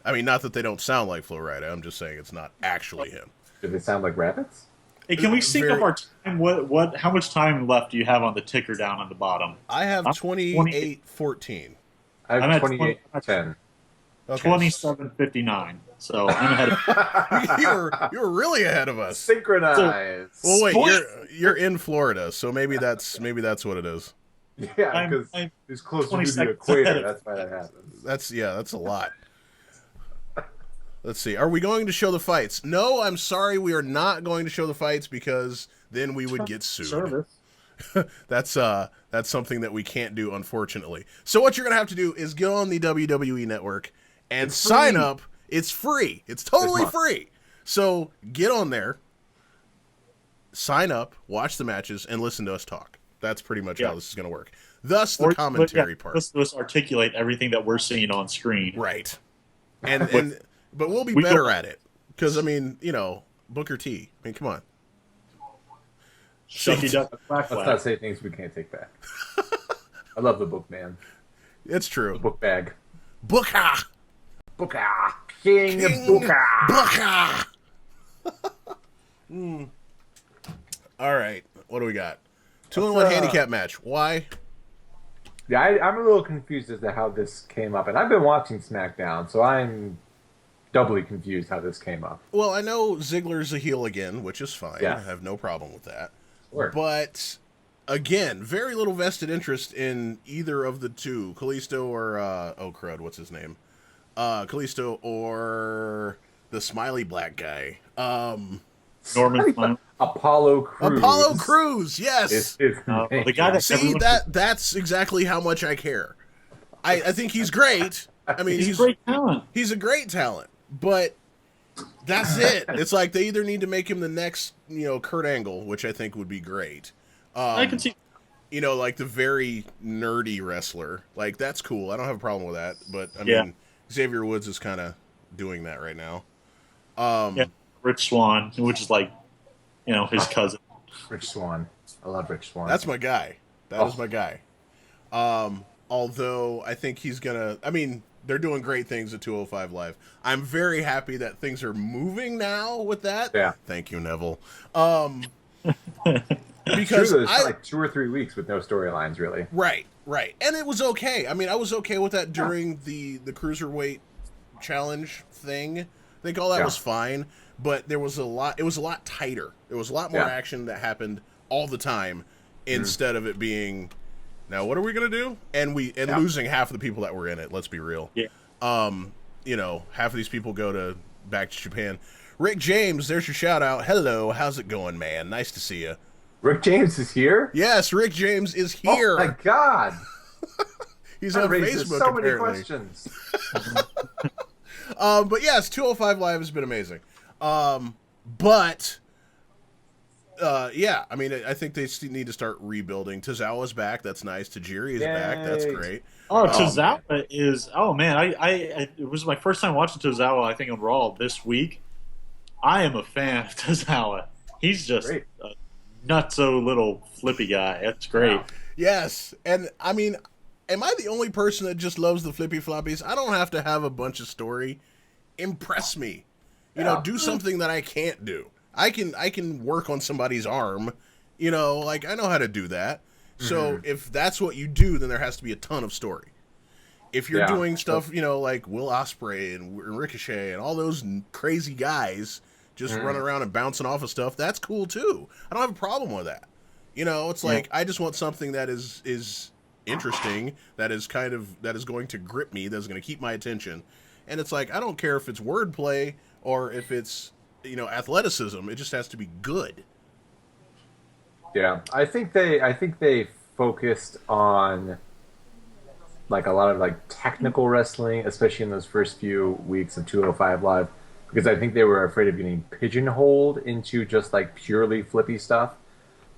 I mean, not that they don't sound like Flo Rida. I'm just saying it's not actually him. Do they sound like rabbits? Hey, can we sync Very- up our time? How much time left do you have on the ticker down on the bottom? I have I'm 28:14. I I'm have at 28:10. Okay. 27:59. So I'm ahead of you're really ahead of us. Synchronized. Well, wait, Sport- you're in Florida, so maybe that's what it is. Yeah, I'm because it's closer 20 to the seconds equator. ahead of- That's why that happens. That's a lot. Let's see. Are we going to show the fights? No, I'm sorry. We are not going to show the fights because then we would get sued. service. That's something that we can't do, unfortunately. So what you're gonna have to do is get on the WWE Network and sign up. It's free. It's totally free. So get on there, sign up, watch the matches, and listen to us talk. That's pretty much how this is gonna work. Thus the commentary part. Listen to us articulate everything that we're seeing on screen. Right. But we'll be We better go- at it. Because I mean, Booker T. I mean, come on. Shucky duck, quack, Let's quack. not say things we can't take back. I love the book, man. It's true. Book bag. Booker! Booker. King Booker. Booker! All right. What do we got? 2-on-1 handicap match. Why? Yeah, I'm a little confused as to how this came up. And I've been watching SmackDown, so I'm doubly confused how this came up. Well, I know Ziggler's a heel again, which is fine. Yeah. I have no problem with that. Sure. But, again, very little vested interest in either of the two. Kalisto or, oh crud, what's his name? Kalisto or the smiley black guy. Norman Fine. Apollo Crews. Apollo Crews, yes! Is his name. the guy that See, everyone- that's exactly how much I care. I think he's great. I mean, he's great talent. He's a great talent, but that's it. It's like they either need to make him the next, Kurt Angle, which I think would be great. I can see. Like the very nerdy wrestler. Like, that's cool. I don't have a problem with that. But, I Yeah. mean, Xavier Woods is kind of doing that right now. Rich Swan, which is like, his cousin. Rich Swan. I love Rich Swan. That's my guy. That is Oh. my guy. Although I think he's gonna. I mean, they're doing great things at 205 Live. I'm very happy that things are moving now with that. Yeah. Thank you, Neville. True, Because there's I like 2 or 3 weeks with no storylines, really. right, and it was okay. I mean, I was okay with that during the cruiserweight challenge thing. I think all that Yeah. was fine, but there was a lot. It was a lot tighter. There was a lot more Yeah. action that happened all the time instead of it being. Now, what are we gonna do? And losing half of the people that were in it. Let's be real. Yeah. half of these people go back to Japan. Rick James, there's your shout out. Hello, how's it going, man? Nice to see you. Rick James is here? Yes, Rick James is here. Oh my God. He's that on raises Facebook, so many apparently. questions. But yes, 205 Live has been amazing. But I mean, I think they need to start rebuilding. Tozawa's back. That's nice. Tajiri is back. That's great. Oh, Tozawa is. Oh man, it was my first time watching Tozawa. I think on Raw this week. I am a fan of Tozawa. He's just a nutso little flippy guy. That's great. Yes, and I mean, am I the only person that just loves the flippy floppies? I don't have to have a bunch of story. Impress me. Do something that I can't do. I can work on somebody's arm. I know how to do that. So if that's what you do, then there has to be a ton of story. If you're doing stuff, like Will Ospreay and Ricochet and all those crazy guys just running around and bouncing off of stuff, that's cool too. I don't have a problem with that. It's like I just want something that is interesting, that is going to grip me, that's going to keep my attention. And it's like I don't care if it's wordplay or if it's athleticism. It just has to be good. Yeah, I think they focused on like a lot of like technical wrestling, especially in those first few weeks of 205 Live, because I think they were afraid of getting pigeonholed into just like purely flippy stuff.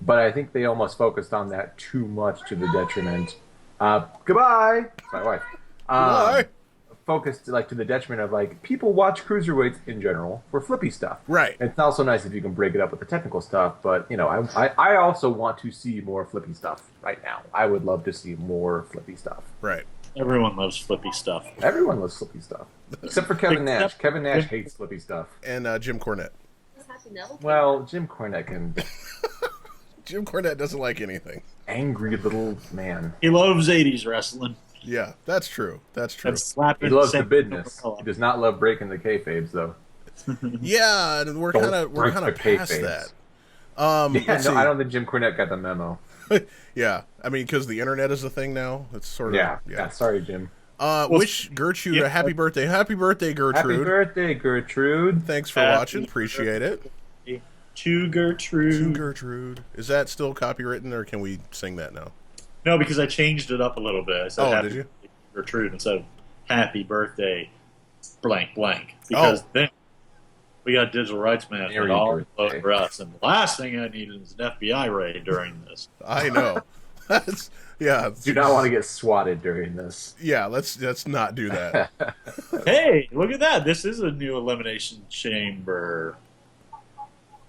But I think they almost focused on that too much to the detriment. Goodbye, it's my wife. Goodbye. Focused like to the detriment of like people watch cruiserweights in general for flippy stuff. Right. It's also nice if you can break it up with the technical stuff, but I also want to see more flippy stuff right now. I would love to see more flippy stuff. Right. Everyone loves flippy stuff. Everyone loves flippy stuff. Except for Kevin Nash. Kevin Nash hates flippy stuff. And Jim Cornette. Well, Jim Cornette can... Jim Cornette doesn't like anything. Angry little man. He loves 80s wrestling. Yeah, that's true. That's true. He loves the business. He does not love breaking the kayfabes, though. Yeah, and we're kind of past that. I don't think Jim Cornette got the memo. Yeah, I mean, because the internet is a thing now. It's sort of yeah. Sorry, Jim. Wish Gertrude a happy birthday. Happy birthday, Gertrude. Happy birthday, Gertrude. Thanks for watching. Appreciate it. To Gertrude. To Gertrude. Is that still copywritten, or can we sing that now? No, because I changed it up a little bit. I said happy did you? birthday, Gertrude, instead of happy birthday blank blank. Because then we got digital rights management all over us, and the last thing I needed is an FBI raid during this. I know. Do not want to get swatted during this. Yeah, let's not do that. Hey, look at that! This is a new Elimination Chamber.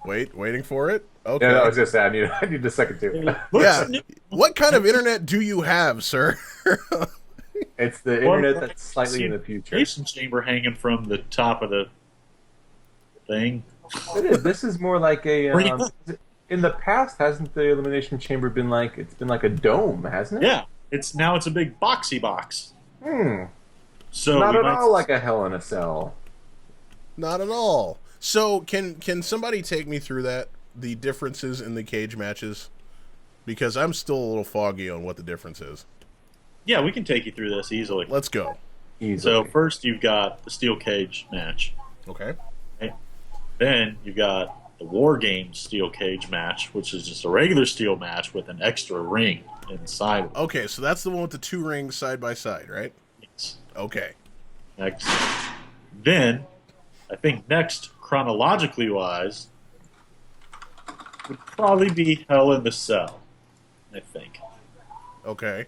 Waiting for it. Okay. Yeah, I was just saying, I need a second too. Yeah. What kind of internet do you have, sir? It's the internet that's slightly in the future. Elimination Chamber hanging from the top of the thing. It is. This is more like a. In the past, hasn't the Elimination Chamber been like? It's been like a dome, hasn't it? Yeah. It's a big boxy box. So not at all like a Hell in a Cell. Not at all. So can somebody take me through the differences in the cage matches? Because I'm still a little foggy on what the difference is. Yeah, we can take you through this easily. Let's go. Easily. So first you've got the steel cage match. Okay. Right? Then you've got the War Games steel cage match, which is just a regular steel match with an extra ring inside. Okay, so that's the one with the two rings side by side, right? Yes. Okay. Next. Then, I think next, chronologically wise, would probably be Hell in the Cell, I think. Okay.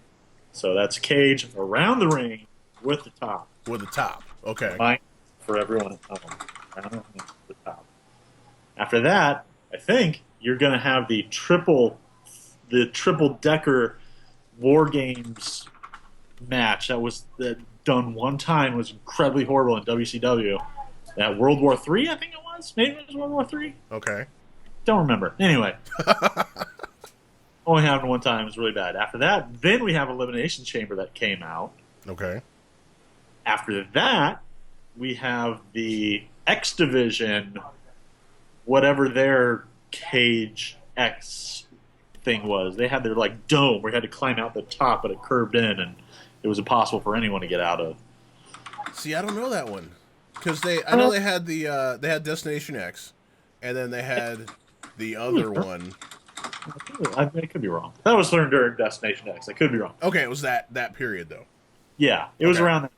So that's cage around the ring with the top. With the top. Okay. Mine for everyone at home. Around the top. After that, I think you're going to have the triple decker War Games match that was done one time. It was incredibly horrible in WCW. That World War III, I think it was. Maybe it was World War III. Okay. Don't remember. Anyway. Only happened one time. It was really bad. After that, then we have Elimination Chamber that came out. Okay. After that, we have the X Division, whatever their cage X thing was. They had their like dome where you had to climb out the top, but it curved in, and it was impossible for anyone to get out of. See, I don't know that one because I know they had they had Destination X, and then they had the other one. I could be wrong. That was learned during Destination X. I could be wrong. Okay, it was that period though. Yeah, it was Okay. around that.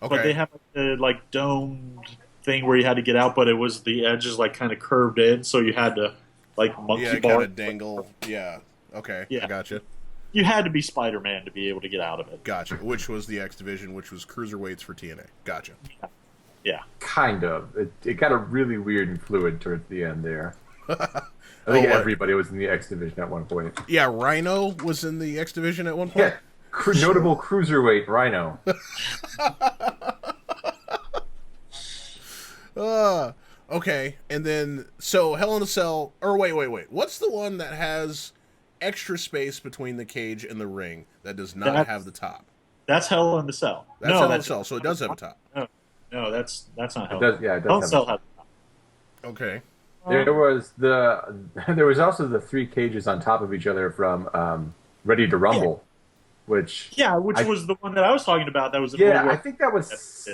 Okay. But they have the domed thing where you had to get out, but it was the edges like kind of curved in, so you had to monkey Yeah, bar. kind of dangle. Yeah. Okay. Yeah. I gotcha. You had to be Spider-Man to be able to get out of it. Gotcha. Which was the X Division, which was cruiserweights for TNA. Gotcha. Yeah. Kind of. It got really weird and fluid towards the end there. I Oh, think what? everybody was in the X division at one point. Yeah, Rhino was in the X Division at one point. Yeah, notable cruiserweight Rhino. Okay, and then so Hell in a Cell, or wait. What's the one that has extra space between the cage and the ring that does not have the top? That's Hell in the Cell. That's Hell in a Cell, so it does have a top. No, that's not Hell. It does, yeah, it does Hell in have a Cell has a top. Okay. There was also the three cages on top of each other from Ready to Rumble, which was the one that I was talking about. That was I think that was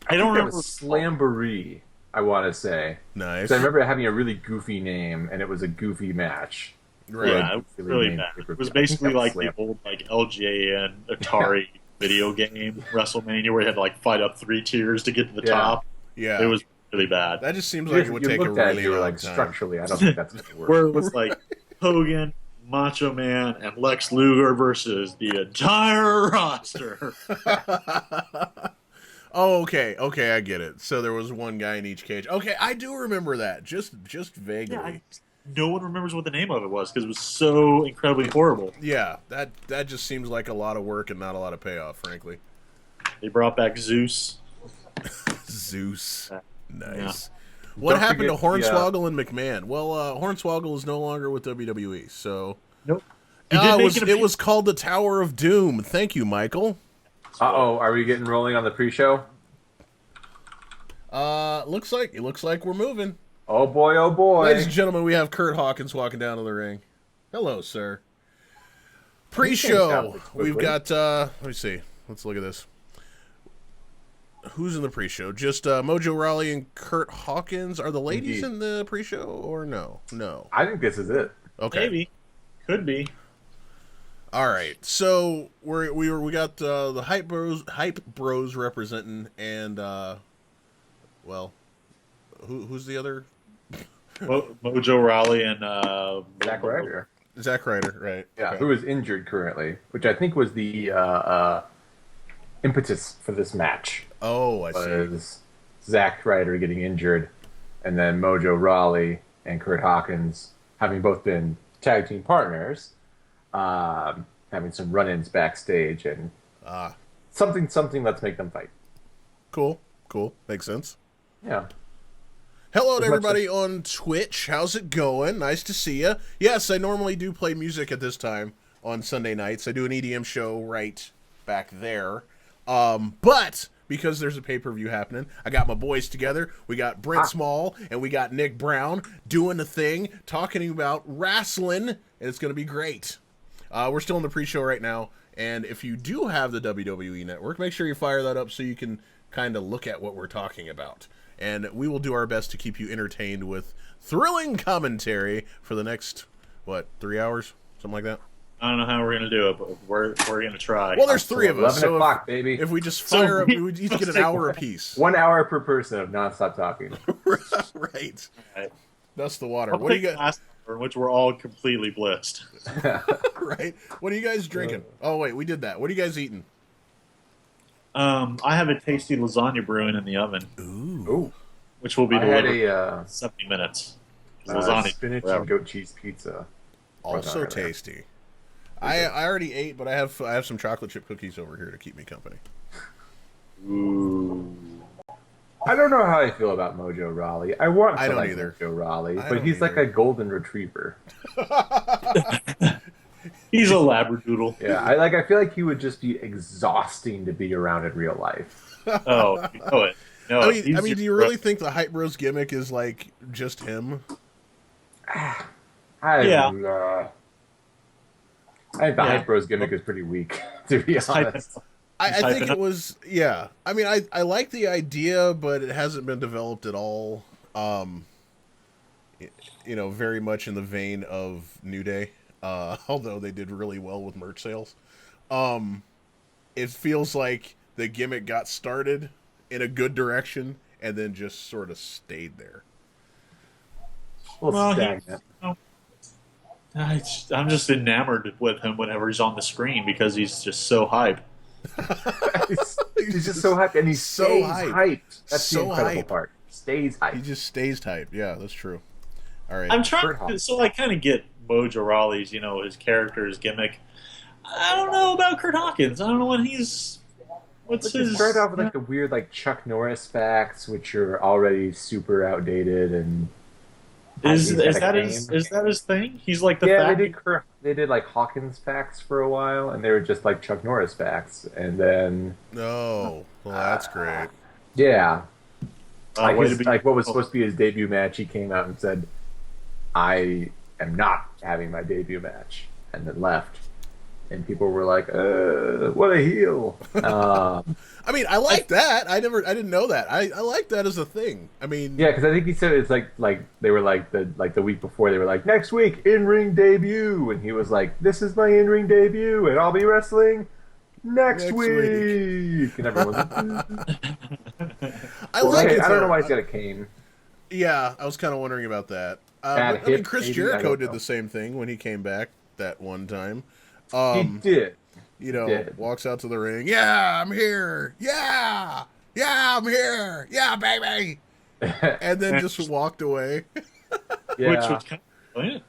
I don't that remember. was Slamboree. I want to say. Nice. So I remember it having a really goofy name, and it was a goofy match. Right. Yeah, it was really named bad. pay-per-view. It was I think basically that was like Slam. the old LJN Atari video game WrestleMania where you had to fight up 3 tiers to get to the top. Yeah. It was really bad. That just seems like it would You take a looked at it, really you were long like, time. structurally, I don't think that's going to work. Where it was like Hogan, Macho Man, and Lex Luger versus the entire roster. Oh, okay, I get it. So there was one guy in each cage. Okay, I do remember that, just vaguely. No one remembers what the name of it was because it was so incredibly horrible. Yeah, that just seems like a lot of work and not a lot of payoff, frankly. They brought back Zeus. Zeus, nice. Yeah. What Don't happened to forget the, Hornswoggle and McMahon? Well, Hornswoggle is no longer with WWE, so Nope. He did make it was called the Tower of Doom. Thank you, Michael. Uh-oh, are we getting rolling on the pre-show? Looks like we're moving. Oh boy, oh boy. Ladies and gentlemen, we have Kurt Hawkins walking down to the ring. Hello, sir. Pre-show. We've got, let me see. Let's look at this. Who's in the pre-show? Just Mojo Rawley and Kurt Hawkins. Are the ladies in the pre-show or no? No. I think this is it. Okay. Maybe. Could be. All right. So we got the hype bros representing, and well, who's the other? Mojo Rawley and Zack Ryder. Zack Ryder, right? Yeah, Okay. who is injured currently, which I think was the impetus for this match. Oh, I see. Was Zack Ryder getting injured, and then Mojo Rawley and Kurt Hawkins, having both been tag team partners, having some run-ins backstage, and something. Let's make them fight. Cool. Makes sense. Yeah. Hello to everybody on Twitch. How's it going? Nice to see you. Yes, I normally do play music at this time on Sunday nights. I do an EDM show right back there. But because there's a pay-per-view happening, I got my boys together. We got Brent Small and we got Nick Brown doing a thing, talking about wrestling, and it's going to be great. We're still in the pre-show right now, and if you do have the WWE Network, make sure you fire that up so you can kind of look at what we're talking about. And we will do our best to keep you entertained with thrilling commentary for the next, 3 hours? Something like that? I don't know how we're going to do it, but we're going to try. Well, there's 3 of us. 11 So o'clock, baby. if we just fire up, we would each get an hour apiece. 1 hour per person of nonstop talking. Right. Right. That's the water. I'll What do you take got? last hour in which we're all completely blitzed. Right. What are you guys drinking? Oh, wait, we did that. What are you guys eating? I have a tasty lasagna brewing in the oven, Ooh. which will be I had delivered a in 70 minutes. 'Cause lasagna spinach forever. and goat cheese pizza. Also Right there. tasty. I already ate, but I have some chocolate chip cookies over here to keep me company. Ooh. I don't know how I feel about Mojo Rawley. I want to I don't like either. Mojo Rawley, I but don't he's like either. a golden retriever. He's a labradoodle. Yeah, I feel like he would just be exhausting to be around in real life. Oh, you know it. No, I mean, do you really think the Hype Bros gimmick is like just him? I Yeah. think the Hype Bros gimmick is pretty weak, to be Hype, honest. I think it was, yeah. I mean, I like the idea, but it hasn't been developed at all. Very much in the vein of New Day, although they did really well with merch sales. It feels like the gimmick got started in a good direction and then just sort of stayed there. Well, stagnant. I'm just enamored with him whenever he's on the screen because he's just so hype. He's just so hyped, and he's so stays hyped. hyped. That's So the incredible hyped. part. Stays hyped. He just stays hyped. Yeah, that's true. All right. I'm trying to, so I kind of get Mojo Rawley's, his character, his gimmick. I don't know about Kurt Hawkins. I don't know what he's. What's But his? you start off with like the weird like Chuck Norris facts, which are already super outdated, and Is he's got a that cane. is that his thing? He's like the Yeah, fact. they did like Hawkins facts for a while, and they were just like Chuck Norris facts, and then No. Well, that's great. yeah, way to be- like what was supposed to be his debut match, he came out and said, "I am not having my debut match," and then left. And people were like, what a heel. I mean, I like that. I didn't know that. I like that as a thing. I mean, Yeah, because I think he said it's like they were like the week before they were like, next week in-ring debut, and he was like, this is my in-ring debut, and I'll be wrestling next week. And everyone was like, I like it. I don't know though. why he's got a cane. Yeah, I was kind of wondering about that. Bad I mean, hip, Chris maybe? I Jericho don't did know. the same thing when he came back that one time. He did. did. Walks out to the ring. Yeah, I'm here. Yeah, I'm here. Yeah, baby. And then just walked away. Yeah. Which was kind of brilliant.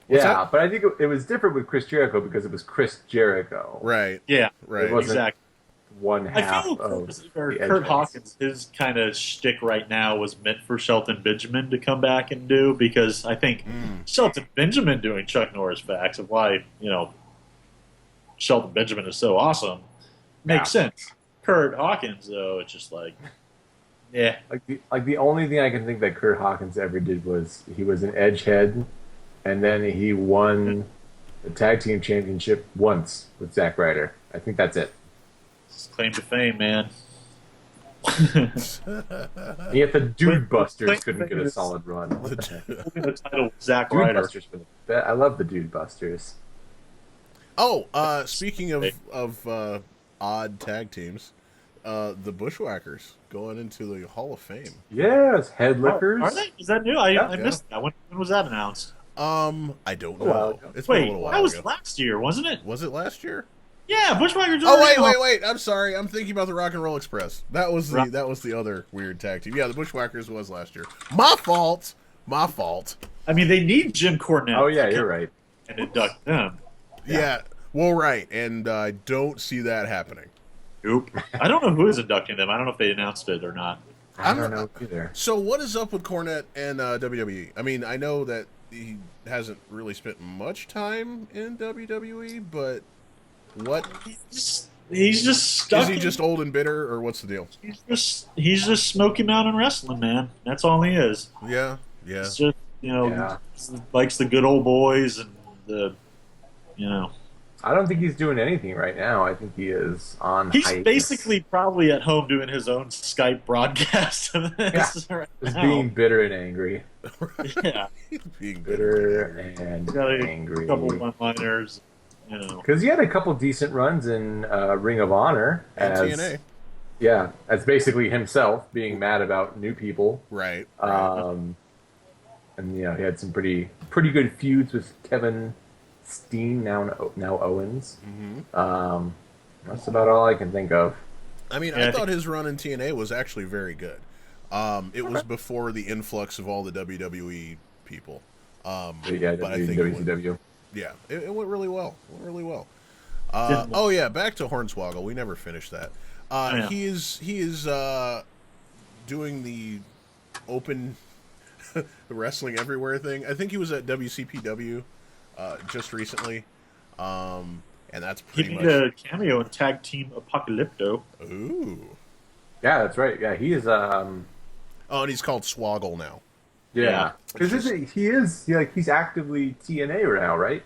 What's Yeah, that? but I think it was different with Chris Jericho because it was Chris Jericho. Right. Yeah, Right. It wasn't exactly. one I half feel of Kurt the Edge Hawkins, his kind of shtick right now was meant for Shelton Benjamin to come back and do, because I think Shelton Benjamin doing Chuck Norris facts of why, Shelton Benjamin is so awesome makes sense. Kurt Hawkins, though, it's just like, yeah. Like the only thing I can think that Kurt Hawkins ever did was he was an edge head, and then he won the tag team championship once with Zack Ryder. I think that's it. It's claim to fame, man. And yet the Dude Busters couldn't get a solid run. What the heck? Holding the title with Zack Dude Ryder. Busters for the best. I love the Dude Busters. Oh, speaking of odd tag teams, the Bushwhackers going into the Hall of Fame. Yes, Headlickers. Are they? Is that new? I missed that. When was that announced? I don't A while know. ago. It's been a Wait, little while that was ago. last year, wasn't it? Was it last year? Yeah, Bushwhackers. Oh already- wait! I'm sorry. I'm thinking about the Rock and Roll Express. That was the other weird tag team. Yeah, the Bushwhackers was last year. My fault. I mean, they need Jim Cornette. Oh yeah, to you're come right. And induct them. Yeah. Well, right, and I don't see that happening. Nope. I don't know who is inducting them. I don't know if they announced it or not. I don't know either. So what is up with Cornette and WWE? I mean, I know that he hasn't really spent much time in WWE, but what He's just stuck. is he just old and bitter, or what's the deal? He's just Smoky Mountain wrestling, man. That's all he is. Yeah. It's just Yeah. likes the good old boys and the I don't think he's doing anything right now. I think he is on He's hiatus. basically probably at home doing his own Skype broadcast of this right just now. being bitter and angry. Yeah. Being Bitter and Got a angry. couple one-liners, Because he had a couple decent runs in Ring of Honor and as TNA. Yeah, as basically himself being mad about new people. Right. And he had some pretty good feuds with Kevin Steen, now Owens. That's about all I can think of. I mean, Yeah, I thought his run in TNA was actually very good. It was before the influx of all the WWE people. Yeah, but I think it went, WCW. yeah, it went really well. Oh yeah, back to Hornswoggle. We never finished that. Yeah. He is doing the open wrestling everywhere thing. I think he was at WCPW just recently, and that's He pretty made much. a cameo in Tag Team Apocalypto. Ooh. Yeah, that's right. Yeah, he is. Oh, and he's called Swoggle now. Yeah, because he's actively TNA now, right?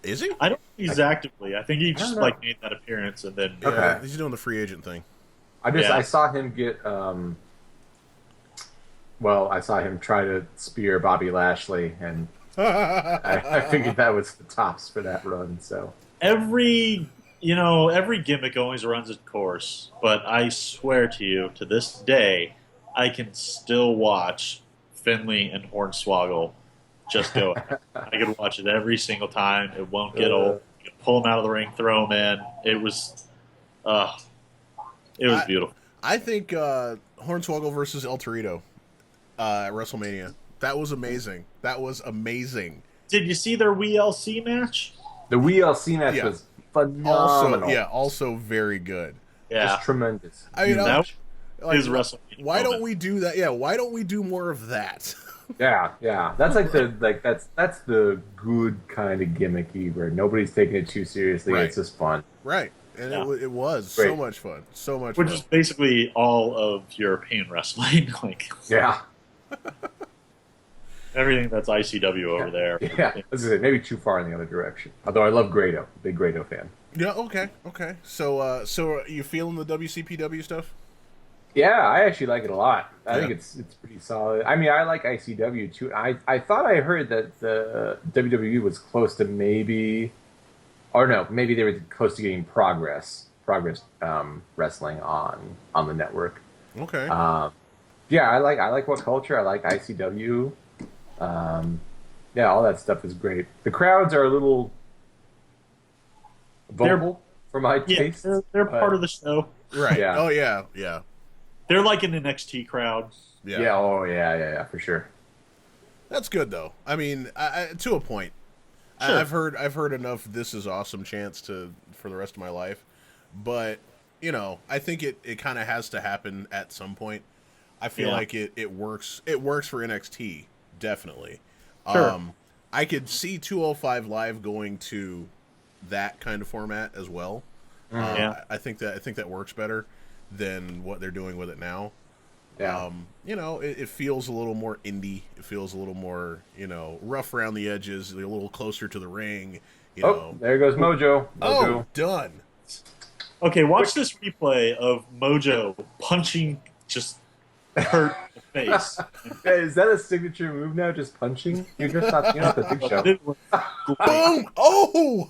Is he? I don't he's actively. I think he just know. like made that appearance and then. Yeah, Okay. he's doing the free agent thing. I saw him get I saw him try to spear Bobby Lashley, and I figured that was the tops for that run. So Every gimmick always runs its course, but I swear to you, to this day, I can still watch Finley and Hornswoggle just go. I could watch it every single time. It won't get old. You can pull them out of the ring, throw them in. It was beautiful. I think Hornswoggle versus El Torito at WrestleMania. That was amazing. Did you see their WLC match? the WLC match was phenomenal. Also very good. Yeah, Just tremendous. I mean, that like, is WrestleMania. why don't moment. we do that? Yeah, why don't we do more of that? Yeah. That's like that's the good kind of gimmicky where nobody's taking it too seriously. Right. It's just fun. Right, and Yeah. it was Great. so much fun. Which is basically all of European wrestling, like Yeah. everything that's ICW over there. Yeah. This is it. Maybe too far in the other direction. Although I love Grado. Big Grado fan. Yeah. Okay. So are you feeling the WCPW stuff? Yeah, I actually like it a lot. I Yeah. think it's pretty solid. I mean, I like ICW too. I thought I heard that the WWE was close to maybe they were close to getting Progress wrestling on the network. Okay. Yeah, I like What Culture. I like ICW. Yeah, all that stuff is great. The crowds are a little vocal for my Yeah, taste. they're but- part of the show. right. yeah. Oh yeah. They're like an NXT crowd. Yeah. Yeah. Oh yeah, for sure. That's good though. I mean, to a point. Sure. I've heard enough "This is awesome" chants for the rest of my life, but I think it kind of has to happen at some point. I feel Yeah. like it works. It works for NXT definitely. Sure. I could see 205 Live going to that kind of format as well. Yeah. I think that works better than what they're doing with it now. Yeah. It feels a little more indie. It feels a little more, rough around the edges, a little closer to the ring. There goes Mojo. Oh, done. Okay, watch this replay of Mojo punching just Kurt in the face. Hey, is that a signature move now? Just punching? You're not the Big Show. It was Boom! Oh!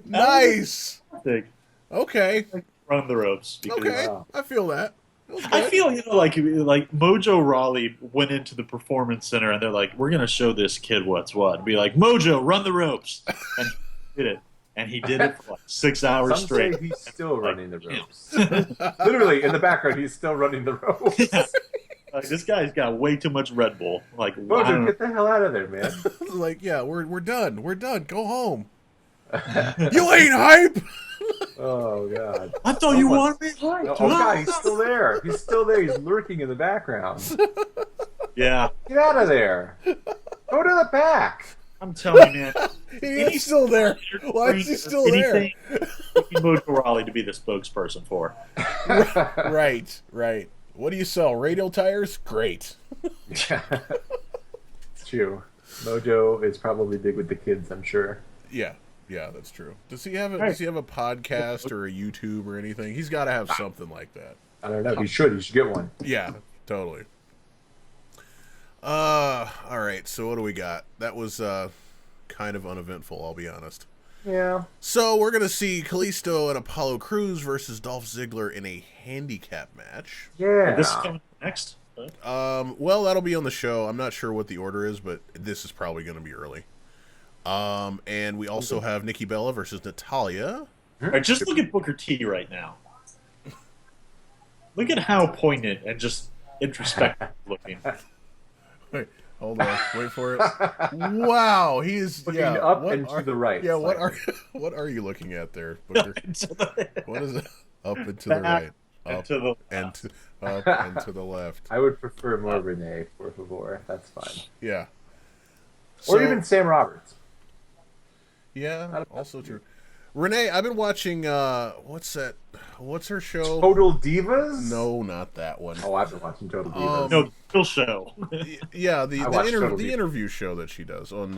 Nice. fantastic. Okay. Run the ropes. Because Okay. Wow. I feel that. That was I good. feel like Mojo Rawley went into the performance center and they're like, we're gonna show this kid what's what. And be like, Mojo, run the ropes, and he did it, and he did it for like 6 hours Some straight. say he's still Like, running the ropes. Literally, in the background, he's still running the ropes. Like, this guy's got way too much Red Bull. Like, Mojo, get the hell out of there, man. Like, yeah, we're done. We're done. Go home. You ain't hype. Oh, God. I thought you wanted me. Oh, God, he's still there. He's still there. He's lurking in the background. Yeah, Get out of there. Go to the back. I'm telling you, man. He is still there. Why is he still there? Anything Mojo Rawley to be the spokesperson for. Right. What do you sell? Radial tires? Great. It's true. Mojo is probably big with the kids, I'm sure. Yeah, that's true. Does he have a podcast or a YouTube or anything? He's got to have something like that. I don't know. He should. He should get one. Yeah, totally. All right. So what do we got? That was kind of uneventful, I'll be honest. Yeah. So we're gonna see Kalisto and Apollo Crews versus Dolph Ziggler in a handicap match. Yeah. This is coming next. Well, that'll be on the show. I'm not sure what the order is, but this is probably going to be early. And we also have Nikki Bella versus Natalya. All right, just look at Booker T right now. Look at how poignant and just introspective looking. Wait, hold on. Wait for it. Wow, he is Looking up what and to the right. Yeah, what slightly. what are you looking at there, Booker? What is it? Up and to the right. And Up to the and to up and to the left. I would prefer more Renee, por favor. That's fine. Yeah. Or So- even Sam Roberts. Yeah, also true. Renee, I've been watching. What's that? What's her show? Total Divas? No, not that one. Oh, I've been watching Total Divas. No, Kill Show. Yeah, I watched Total the Divas. interview show that she does on.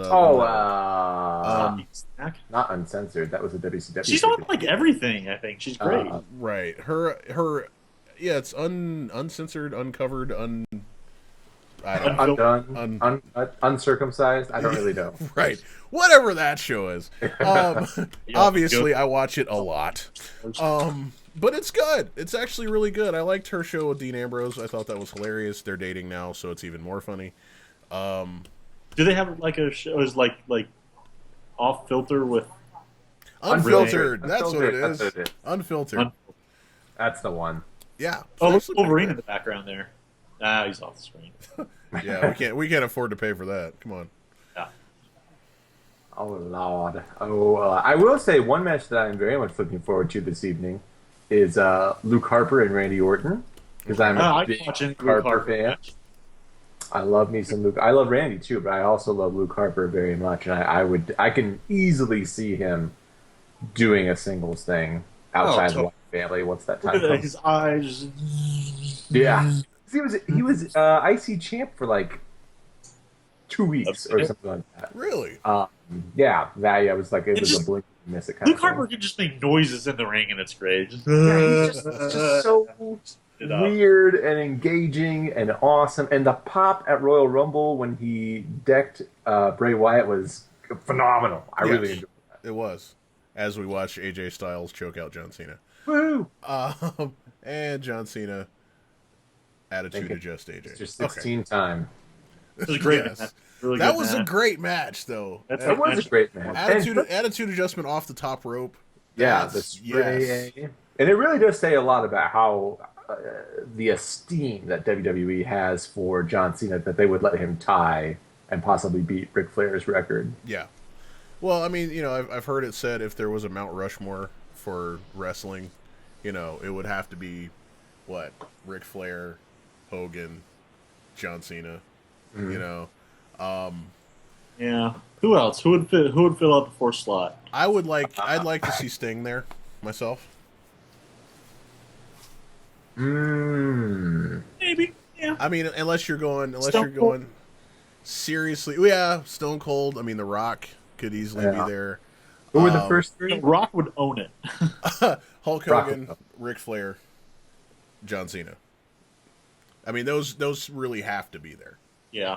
Not Uncensored. That was a WCW. She's on like everything. I think she's great. Right. Her. Yeah, it's uncensored, uncovered, I don't know. Undone, uncircumcised. I don't really know. Right. Whatever that show is. Obviously, I watch it a lot. But it's good. It's actually really good. I liked her show with Dean Ambrose. I thought that was hilarious. They're dating now, so it's even more funny. Do they have like a show is like off filter with Unfiltered. That's what it is. That's what it is. Unfiltered. That's the one. Yeah. Oh, look, It's actually Wolverine pretty in the background there. Ah, he's off the screen. good. Yeah, we can't afford to pay for that. Come on. Yeah. Oh Lord. I will say one match that I'm very much looking forward to this evening is Luke Harper and Randy Orton, because I'm a I big can watch any Luke Luke Harper fan. match. I love me some Luke. I love Randy too, but I also love Luke Harper very much, and I can easily see him doing a singles thing outside the Wyatt family once that time Look at comes. his eyes. Yeah, he was IC champ for like 2 weeks or something like that. Really? Yeah, it was like it was just- a blink and miss it kind Luke of thing. Harper can just make noises in the ring, and it's great. Just, Yeah, he's just so it up. weird and engaging and awesome. And the pop at Royal Rumble when he decked Bray Wyatt was phenomenal. I Yes. really enjoyed that. It was. As we watch AJ Styles choke out John Cena. Woo! And John Cena, attitude adjust AJ. It's just 16 time. It was a great Yes. match. Really That good was a match. great match, though. That's That was a great match. Attitude adjustment off the top rope. Yeah, the That's- spray. And it really does say a lot about how the esteem that WWE has for John Cena, that they would let him tie and possibly beat Ric Flair's record. Yeah. Well, I mean, I've heard it said if there was a Mount Rushmore for wrestling, it would have to be, what, Ric Flair, Hogan, John Cena, Yeah. Who else? Who would fill out the fourth slot? I'd like to see Sting there myself. Maybe. Yeah. I mean, unless you're going Stone Cold. seriously. Yeah, Stone Cold. I mean, The Rock could easily be there. Who were the first The three? Rock would own it. Hulk Rock. Hogan, Ric Flair, John Cena. I mean, those really have to be there. Yeah.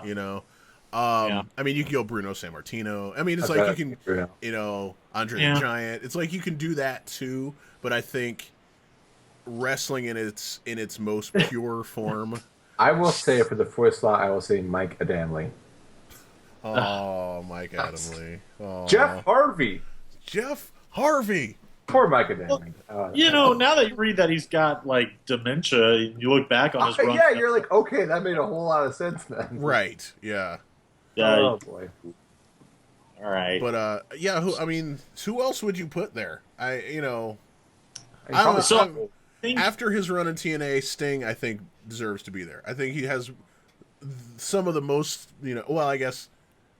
I mean, you can go Bruno Sammartino. I mean, it's like you can, Bruno. Andre Yeah. the Giant. It's like you can do that too. But I think wrestling in its most pure form. I will say for the fourth slot, I will say Mike Adamle. Oh, Mike Adamle. Oh. Jeff Harvey. Jeff Harvey. Poor Mike Adamle. Now that you read that he's got like dementia, you look back on his run. yeah, you're like, okay, that made a whole lot of sense then. Right. Yeah. Yeah. Oh boy. All right. But who else would you put there? I don't Probably know. Think- After his run in TNA, Sting, I think, deserves to be there. I think he has some of the most, I guess,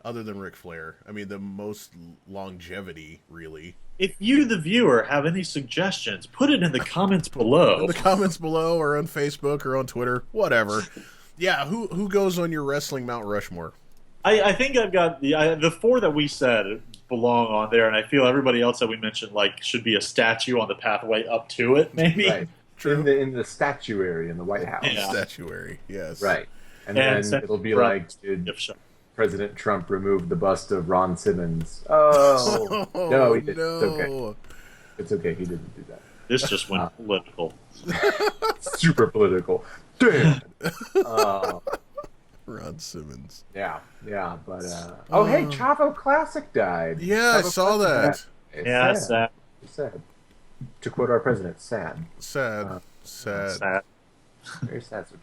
other than Ric Flair, I mean, the most longevity, really. If you, the viewer, have any suggestions, put it in the comments below. In the comments below, or on Facebook, or on Twitter, whatever. Yeah, who goes on your wrestling Mount Rushmore? I think I've got the four that we said belong on there, and I feel everybody else that we mentioned should be a statue on the pathway up to it, maybe. Right. True. In the statuary in the White House. Yeah. Statuary, yes. Right. And And then it'll be Trump. like, did Gift shop. President Trump remove the bust of Ron Simmons? Oh. No, he didn't. It's okay. It's okay. He didn't do that. This just went political. Super political. Damn. Ron Simmons. Yeah. But hey, Chavo Classic died. Yeah, I Chavo saw Classic that. died. Yeah, It's sad. It's sad. To quote our president, sad. Sad. Sad. Very sad. So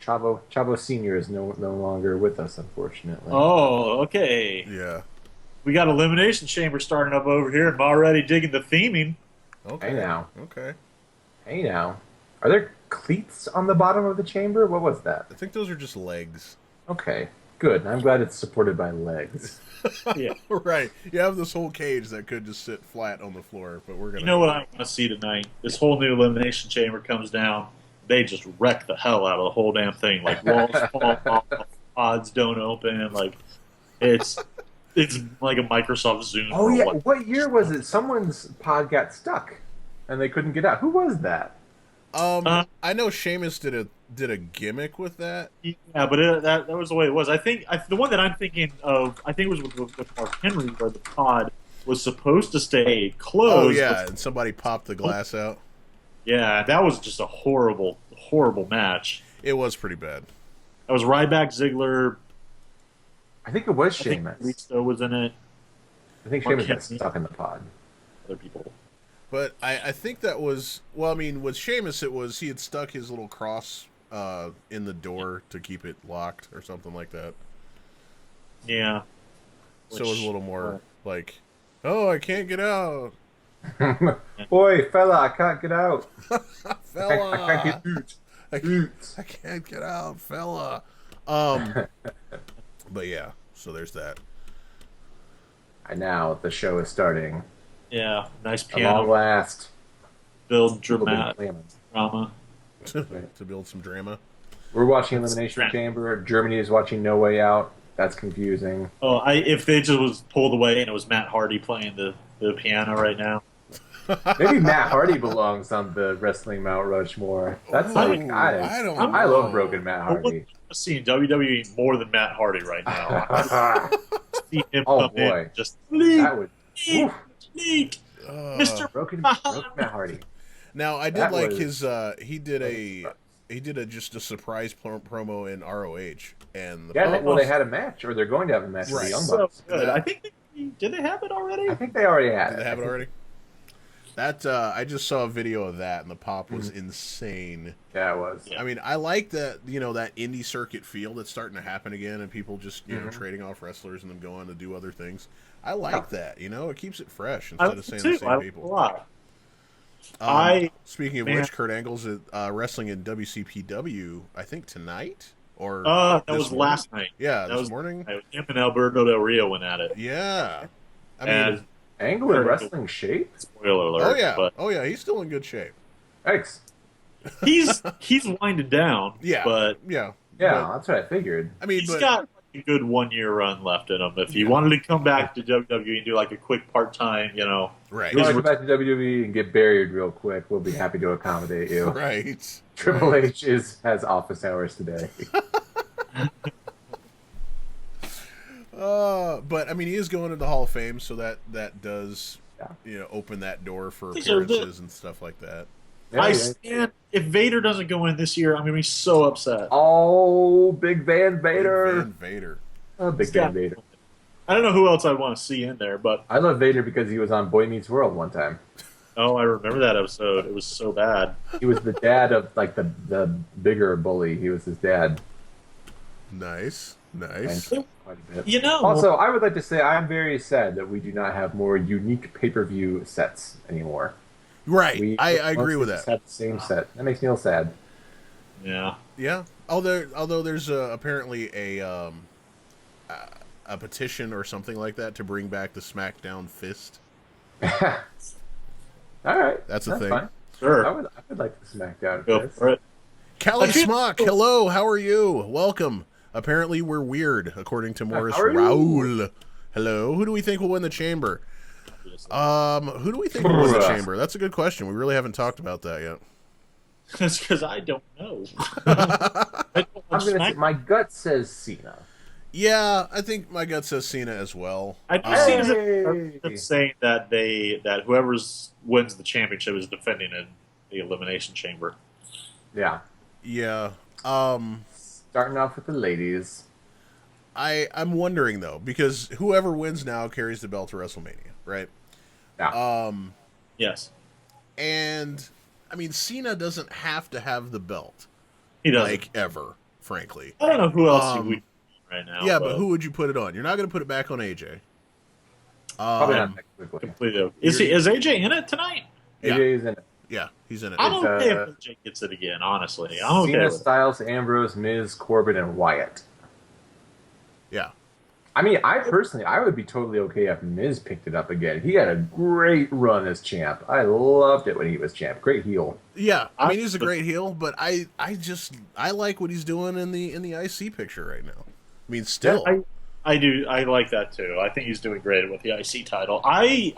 Chavo Senior is no longer with us, unfortunately. Oh, okay. Yeah. We got Elimination Chamber starting up over here. I'm already digging the theming. Okay. Hey now. Okay. Hey now. Are there cleats on the bottom of the chamber? What was that? I think those are just legs. Okay. Good. I'm glad it's supported by legs. Yeah. Right. You have this whole cage that could just sit flat on the floor, but we're gonna. You know what I want to see tonight? This whole new Elimination Chamber comes down. They just wreck the hell out of the whole damn thing. Like walls fall off, pods don't open. Like it's like a Microsoft Zoom. Oh or yeah. what. What year was it? Someone's pod got stuck, and they couldn't get out. Who was that? I know Sheamus did a gimmick with that. Yeah, but that was the way it was. I think the one that I'm thinking of, I think it was with Mark Henry, where the pod was supposed to stay closed. Oh yeah, and somebody popped the glass out. Yeah, that was just a horrible, horrible match. It was pretty bad. That was Ryback, Ziggler. I think it was I think Sheamus. Risto was in it. I think Mark Sheamus got Henry. stuck in the pod. Other people. But I think that was, well, I mean, with Sheamus, it was he had stuck his little cross in the door to keep it locked or something like that. Yeah. So it was a little more like, oh, I can't get out. Boy, fella, I can't get out. Fella. I can't get out. I can't get out, fella. But yeah, so there's that. And now the show is starting. Yeah, nice At long piano last. build, People been drama. claiming. To build some drama. We're watching Elimination Chamber. Germany is watching No Way Out. That's confusing. Oh, if they just was pulled away and it was Matt Hardy playing the piano right now. Maybe Matt Hardy belongs on the Wrestling Mount Rushmore. That's like I don't I love know. broken Matt Hardy. I'm seeing WWE more than Matt Hardy right now. I see him Oh, come in boy. just That would leak, Mr. broken Matt Hardy. Now I did That like was- his. He did just a surprise promo in ROH, and the Yeah, promo- well, they had a match, or they're going to have a match with Right. the Young So Bucks. good. I think did they have it already? I think they already had Did it. they have it already? That I just saw a video of that, and the pop was Mm-hmm. insane. Yeah, it was. Yeah. I mean, I like that that indie circuit feel that's starting to happen again, and people just Mm-hmm. trading off wrestlers and them going to do other things. I like that. It keeps it fresh I instead of saying the I same like it a people. lot. I Speaking of man. which, Kurt Angle's wrestling in WCPW, I think tonight or that this was morning? last night. Yeah, That this was morning. him and Alberto Del Rio went at it. Yeah, I mean, And Angle in wrestling shape? spoiler alert. oh yeah, he's still in good shape. Thanks. But he's winding down. Yeah, But Yeah, but, that's what I figured. I mean, he's but got a good 1 year run left in him. If he wanted to come back to WWE and do like a quick part time, right, If you want to come back to WWE and get buried real quick, we'll be happy to accommodate you. right. Triple H has office hours today. But I mean, he is going into the Hall of Fame, so that does open that door for These are appearances and stuff like that. Yeah, I yeah. stand. If Vader doesn't go in this year, I'm gonna be so upset. Oh, Big Van Vader. Van Vader. Oh, Big He's Van got- Vader. I don't know who else I'd want to see in there, but I love Vader because he was on Boy Meets World one time. oh, I remember that episode. It was so bad. He was the dad of like the bigger bully. He was his dad. Nice. And quite a bit. You know, Also, I would like to say I'm very sad that we do not have more unique pay-per-view sets anymore. Right. I agree with just that. have the same set. That makes me feel sad. yeah. Yeah. Although there's apparently a petition or something like that to bring back the SmackDown Fist. All right, That's a thing. fine. I Sure. would like the SmackDown. Go Chris. for it. Callie I feel- Smock, hello, how are you? Welcome. Apparently we're weird, according to Morris how are you? Raoul. Hello. Who do we think will win the chamber? Who do we think will win the chamber? That's a good question. We really haven't talked about that yet. That's because I don't know. I don't I'm watch gonna say Smack- my gut says Cena. Yeah, I think my gut says Cena as well. I've seen them saying that whoever wins the championship is defending in the Elimination Chamber. Yeah, Yeah. starting off with the ladies. I'm wondering though, because whoever wins now carries the belt to WrestleMania, right? Yeah, Yes, And I mean, Cena doesn't have to have the belt, he does. like ever, frankly. I don't know who else Um, he would right now. Yeah, but who would you put it on? You're not going to put it back on AJ. probably not technically. completely? Is AJ in it tonight? Yeah. AJ is in it. Yeah, he's in it. I'm okay uh, if AJ gets it again. Honestly, I'm okay Cena, with it. Styles, Ambrose, Miz, Corbin, and Wyatt. Yeah. I mean, I would be totally okay if Miz picked it up again. He had a great run as champ. I loved it when he was champ. Great heel. Yeah, I mean he's a great heel, but I like what he's doing in the IC picture right now. I mean, still, I do. I like that too. I think he's doing great with the IC title. I've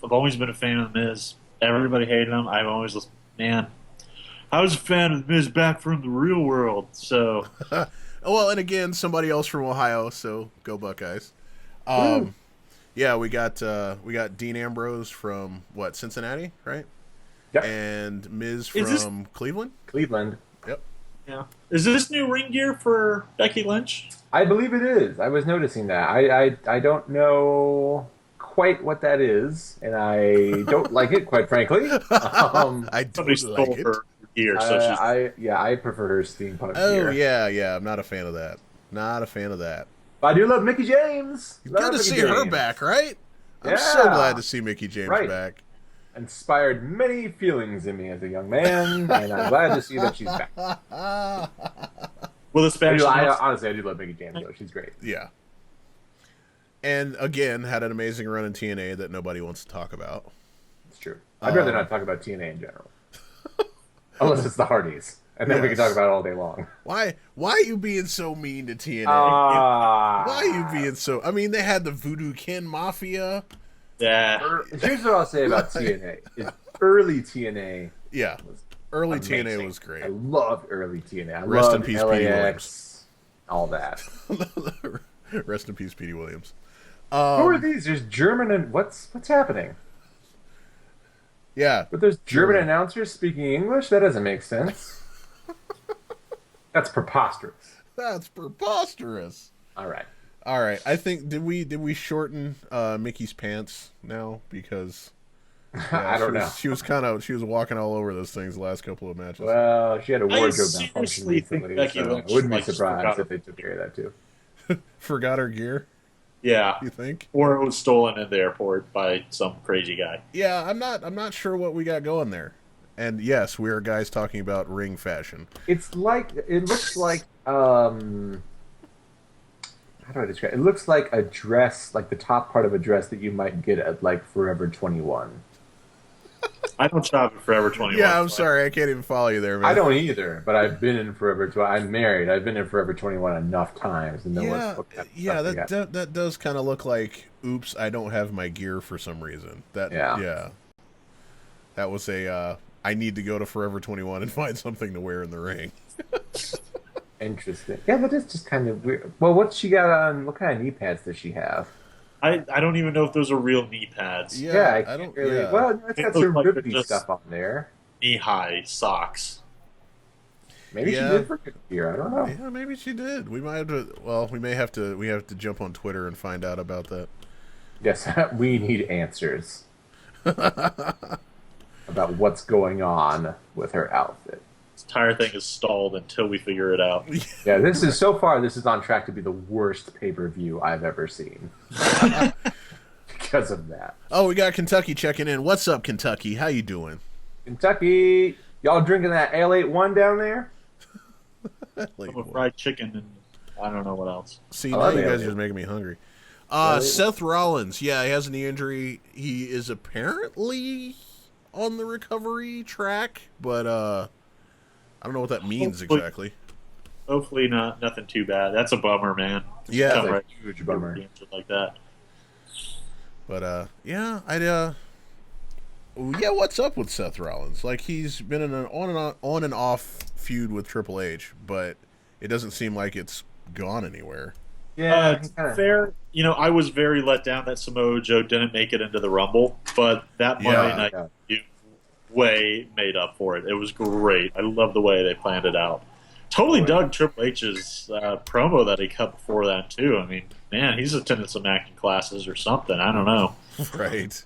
always been a fan of the Miz. Everybody hated him. I've always listened. Man, I was a fan of the Miz back from the real world. So, well, and again, somebody else from Ohio. So go Buckeyes. Yeah, we got Dean Ambrose from Cincinnati, right? Yep. And Miz from Cleveland. Cleveland. Yep. yeah. Is this new ring gear for Becky Lynch? I believe it is. I was noticing that. I don't know quite what that is, and I don't like it, quite frankly. I Somebody don't stole like it. her gear, so she's. I prefer her steampunk Oh gear. yeah. I'm not a fan of that. Not a fan of that. But I do love Mickey James. Good to see her back, right? I'm so Yeah. glad to see Mickey James back. Inspired many feelings in me as a young man, and I'm glad to see that she's back. Will this match? Honestly, I do love Mickey James, though. She's great. Yeah. And again, had an amazing run in TNA that nobody wants to talk about. It's true. I'd rather not talk about TNA in general. Unless it's the Hardys. And then we can talk about it all day long. Why are you being so mean to TNA? Why are you being so... I mean, they had the Voodoo Ken Mafia. Yeah. Here's what I'll say about TNA. Is early TNA... Yeah. Early amazing. TNA was great. I love early TNA. I Rest love in peace, LAX, Petey Williams. all that. Rest in peace, Petey Williams. Who are these? There's German and... What's happening? Yeah. But there's German announcers speaking English? That doesn't make sense. That's preposterous. That's preposterous. All right. I think did we shorten Mickey's pants now because I don't know. She was walking all over those things the last couple of matches. Well, she had a wardrobe malfunction seriously think recently, Becky so Lynch I wouldn't be likes surprised forgot if they took care of that too. Forgot her gear, Yeah. you think? Or it was stolen at the airport by some crazy guy. Yeah, I'm not sure what we got going there. And yes, we are guys talking about ring fashion. It looks like how do I describe it? It looks like a dress, like the top part of a dress that you might get at like Forever 21. I don't shop at Forever 21. Yeah, I'm sorry, I can't even follow you there, man. I don't either, but I've been in Forever 21. I'm married. I've been in Forever 21 enough times, and that does kind of look like, oops, I don't have my gear for some reason. That was a I need to go to Forever 21 and find something to wear in the ring. Interesting. Yeah, that is just kind of weird. Well, what's she got on? What kind of knee pads does she have? I don't even know if those are real knee pads. Yeah, I don't really. Yeah. Well, it's got some ribbony stuff on there. Knee-high socks. Maybe she did for good gear. I don't know. Yeah, maybe she did. We might have to. Well, we have to jump on Twitter and find out about that. Yes, we need answers about what's going on with her outfit. This entire thing is stalled until we figure it out. Yeah, this is on track to be the worst pay-per-view I've ever seen. Because of that. Oh, we got Kentucky checking in. What's up, Kentucky? How you doing? Kentucky, y'all drinking that Ale-8-1 down there? With fried chicken and I don't know what else. See, now you guys are just making me hungry. Seth Rollins, he has a knee injury. He is apparently on the recovery track, but I don't know what that means exactly. Hopefully nothing too bad. That's a bummer, man. Yeah, that's a huge bummer. Like that. But what's up with Seth Rollins? Like, he's been in an on and off feud with Triple H, but it doesn't seem like it's gone anywhere. Yeah, fair. You know, I was very let down that Samoa Joe didn't make it into the Rumble, but that Monday night way made up for it. It was great. I love the way they planned it out. Totally dug Triple H's promo that he cut before that too. I mean, man, he's attended some acting classes or something. I don't know. Right.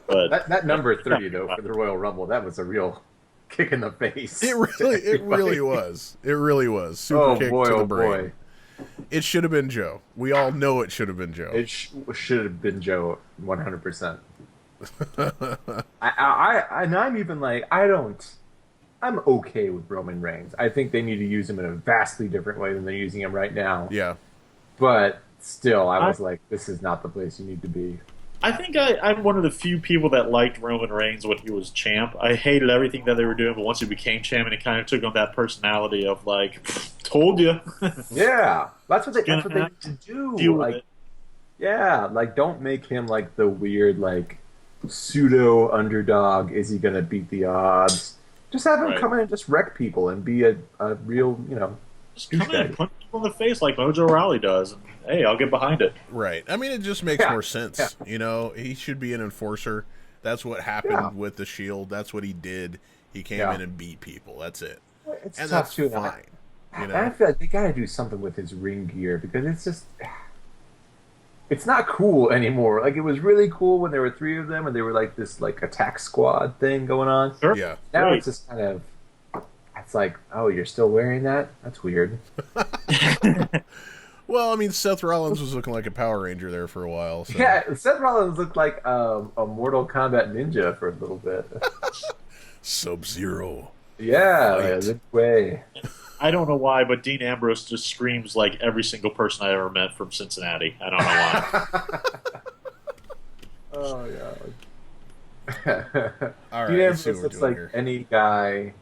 But that number 30 though for the Royal Rumble, that was a real kick in the face. It really was. It really was. Super kick to the brain. It should have been Joe. We all know it should have been Joe. It should have been Joe 100%. I'm even like, I don't I'm okay with Roman Reigns. I think they need to use him in a vastly different way than they're using him right now. Yeah. But still, I was like, this is not the place you need to be. I think I'm one of the few people that liked Roman Reigns when he was champ. I hated everything that they were doing, but once he became champ, and it kind of took on that personality of like, told you. Yeah, that's what they need to do. Deal with Like, it. yeah, like don't make him like the weird like pseudo underdog. Is he gonna beat the odds? Just have him Right. come in and just wreck people and be a real, Just come in douchebag. and punch people in the face like Mojo Rawley does. And, hey, I'll get behind it. Right. I mean, it just makes Yeah, more sense. yeah. You know, he should be an enforcer. That's what happened Yeah. with the Shield. That's what he did. He came Yeah. in and beat people. That's it. It's And tough that's too. fine. You And I know? feel like they gotta do something with his ring gear because it's just. It's not cool anymore. Like it was really cool when there were three of them and they were like this like attack squad thing going on. Sure. Yeah. Now Right. it's just kind of. It's like, oh, you're still wearing that? That's weird. Well, I mean, Seth Rollins was looking like a Power Ranger there for a while. So. Yeah, Seth Rollins looked like a Mortal Kombat ninja for a little bit. Sub-Zero. Yeah, Right. like, good way. I don't know why, but Dean Ambrose just screams like every single person I ever met from Cincinnati. I don't know why. Oh yeah. All right, Dean let's see Ambrose what we're looks doing like here. any guy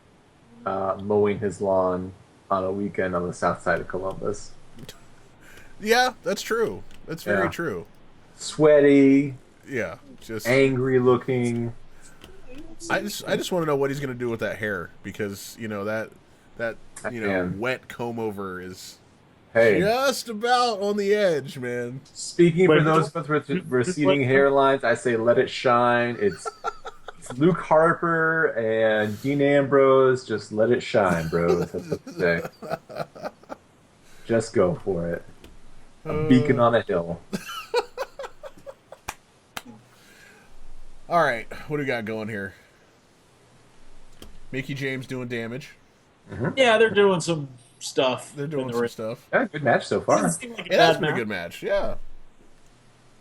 mowing his lawn on a weekend on the south side of Columbus. Yeah, that's true. That's very Yeah. true. Sweaty, Yeah, just angry looking. I just want to know what he's going to do with that hair because you know that Man. wet comb over is Hey, just about on the edge, man. speaking Wait, for those of us with receding hairlines, I say let it shine. It's Luke Harper and Dean Ambrose. Just let it shine, bros. That's what they say. Just go for it. A beacon on a hill. All right, what do we got going here? Mickey James doing damage. Yeah, they're doing some stuff. They're doing in the some ring. stuff. Yeah, good match so Doesn't far. seem like a It has bad been a match. good match, yeah.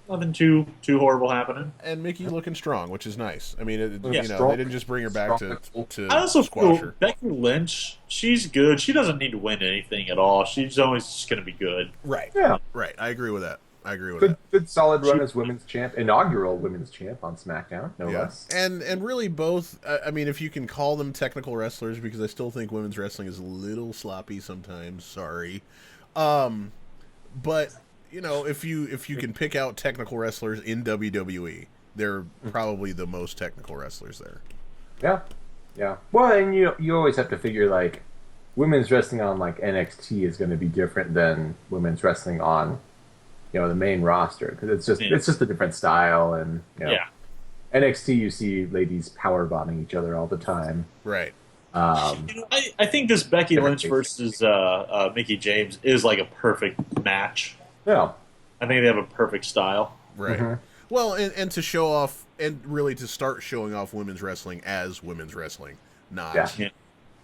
Nothing too horrible happening. And Mickey looking strong, which is nice. I mean, Yeah. you know, Strong. they didn't just bring her back Strong. to I also squash feel her. Becky Lynch, she's good. She doesn't need to win anything at all. She's always just going to be good. Right, Yeah, right. I agree with that. I agree with good, that. good solid run as women's champ, inaugural women's champ on SmackDown, no Yeah, less. and really both. I mean, if you can call them technical wrestlers, because I still think women's wrestling is a little sloppy sometimes. Sorry, but you know, if you can pick out technical wrestlers in WWE, they're probably the most technical wrestlers there. Yeah, yeah. Well, and you always have to figure like women's wrestling on like NXT is going to be different than women's wrestling on the main roster because it's just a different style and Yeah. NXT you see ladies power bombing each other all the time. Right. I think this Becky Different Lynch versus Mickey James is like a perfect match. Yeah, I think they have a perfect style. Right. Mhm. Well, and to show off, and really to start showing off women's wrestling as women's wrestling, not Yeah.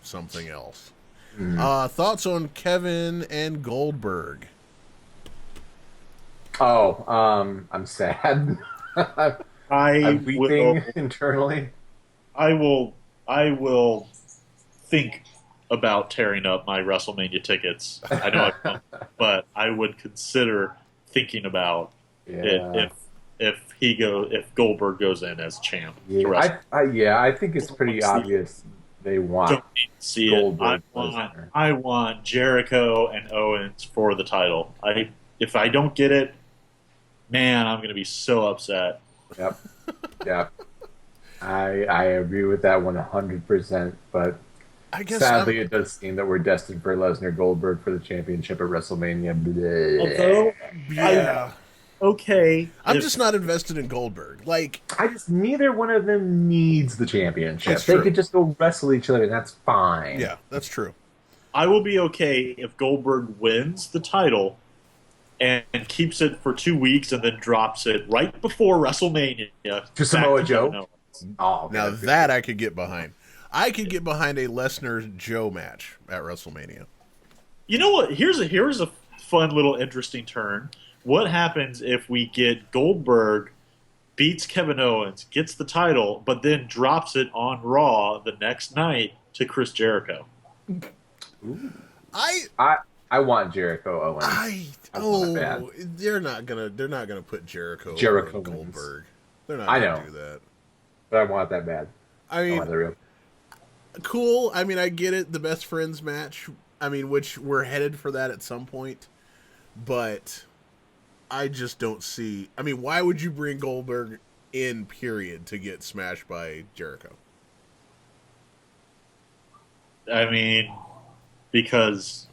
something else. Mhm. Thoughts on Kevin and Goldberg? Oh, I'm sad. I'm I weeping internally. will think about tearing up my WrestleMania tickets. I know I won't, but I would consider thinking about Yeah. it if Goldberg goes in as champ. to Yeah, wrestle. I think it's pretty obvious they want. Don't need to see Goldberg it. Lesnar. I want Jericho and Owens for the title. If I don't get it, man, I'm going to be so upset. Yep. Yep. I agree with that 100%. But I guess sadly, I'm- it does seem that we're destined for Lesnar Goldberg for the championship at WrestleMania. Bleh. Although, yeah. okay, I'm if- just not invested in Goldberg. Like, Neither one of them needs the championship. That's They true. could just go wrestle each other, and that's fine. yeah, that's true. I will be okay if Goldberg wins the title and keeps it for 2 weeks and then drops it right before WrestleMania To Samoa back Joe? Kevin Owens. Oh, okay. Now that I could get behind. I could get behind a Lesnar Joe match at WrestleMania. You know what? Here's a fun little interesting turn. What happens if we get Goldberg beats Kevin Owens, gets the title, but then drops it on Raw the next night to Chris Jericho. I want Jericho Owens. Want it bad. they're not gonna put Jericho Jericho over Goldberg. They're not I gonna know. do that. But I want that bad. I I mean, want the real. cool. I mean, I get it. The best friends match. I mean, which we're headed for that at some point, but I just don't see. I mean, why would you bring Goldberg in? Period to get smashed by Jericho. I mean, because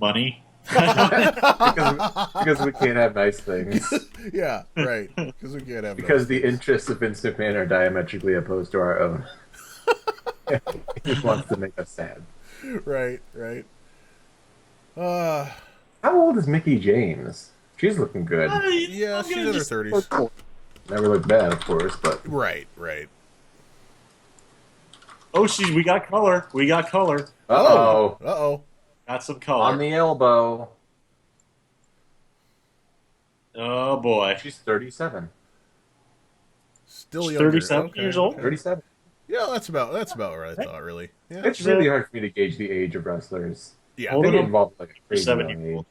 money. because we can't have nice things. Yeah, right. Because we can't have Because the interests of Vince McMahon are diametrically opposed to our own. He just wants to make us sad. right. How old is Mickey James? She's looking good. Yeah, she's in her 30s. Never looked bad, of course, but Right. Oh, we got color. We got color. uh-oh. Got some color. On the elbow. Oh boy. She's 37. Still She's younger. 37 years old? 37. Yeah, that's about what I thought. Really. Yeah. It's really hard for me to gauge the age of wrestlers. Yeah. They get Hold on. involved like a crazy 70 young years age.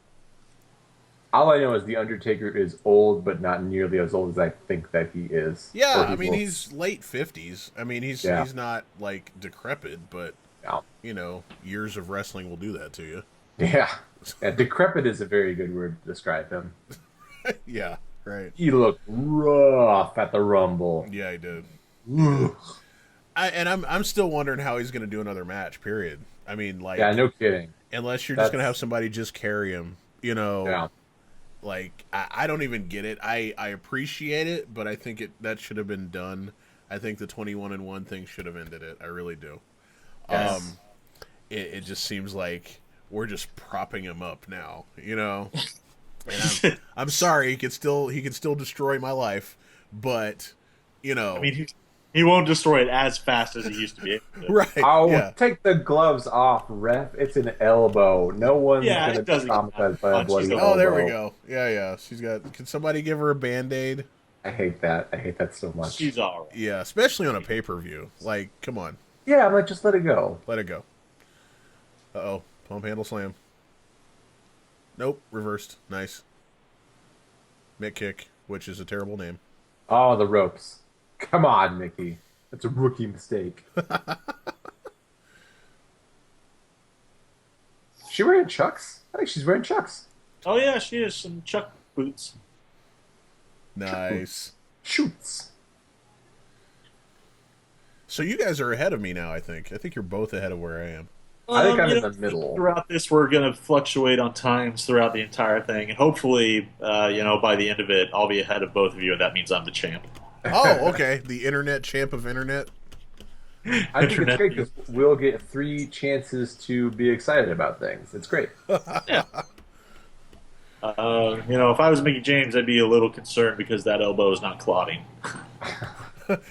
All I know is The Undertaker is old, but not nearly as old as I think that he is. Yeah, Or I mean will. he's late 50s. I mean he's not like decrepit, but Yeah. you know, years of wrestling will do that to you. Yeah. Decrepit is a very good word to describe him. Yeah, right. He looked rough at the Rumble. Yeah, he did. Ugh. I'm still wondering how he's going to do another match. Period. I mean, like, Yeah, no kidding. unless you're just going to have somebody just carry him, you know. Yeah. Like, I don't even get it. I appreciate it, but I think that should have been done. I think the 21-1 thing should have ended it. I really do. Yes. It just seems like we're just propping him up now, you know. And I'm sorry, he could still destroy my life, but you know. I mean, he won't destroy it as fast as he used to be able to. Right? Oh, take the gloves off, ref. It's an elbow. No one's going to be traumatized by a bloody elbow. Oh, there we go. Yeah. She's got. Can somebody give her a Band-Aid? I hate that. I hate that so much. She's all right. Yeah, especially on a pay-per-view. Like, come on, Yeah, I'm like, just let it go. let it go. Uh-oh, pump handle slam. Nope, reversed. Nice. Mick kick, which is a terrible name. Oh, the ropes. Come on, Mickey. That's a rookie mistake. Is she wearing Chucks? I think she's wearing Chucks. Oh yeah, she has some Chuck boots. Nice. Shoots. So you guys are ahead of me now, I think. I think you're both ahead of where I am. I think I'm you in know, the middle. Throughout this, we're going to fluctuate on times throughout the entire thing, and hopefully, by the end of it, I'll be ahead of both of you, and that means I'm the champ. Oh, okay. The internet champ of internet. I think it's great because we'll get 3 chances to be excited about things. It's great. Yeah. If I was Mickey James, I'd be a little concerned because that elbow is not clotting.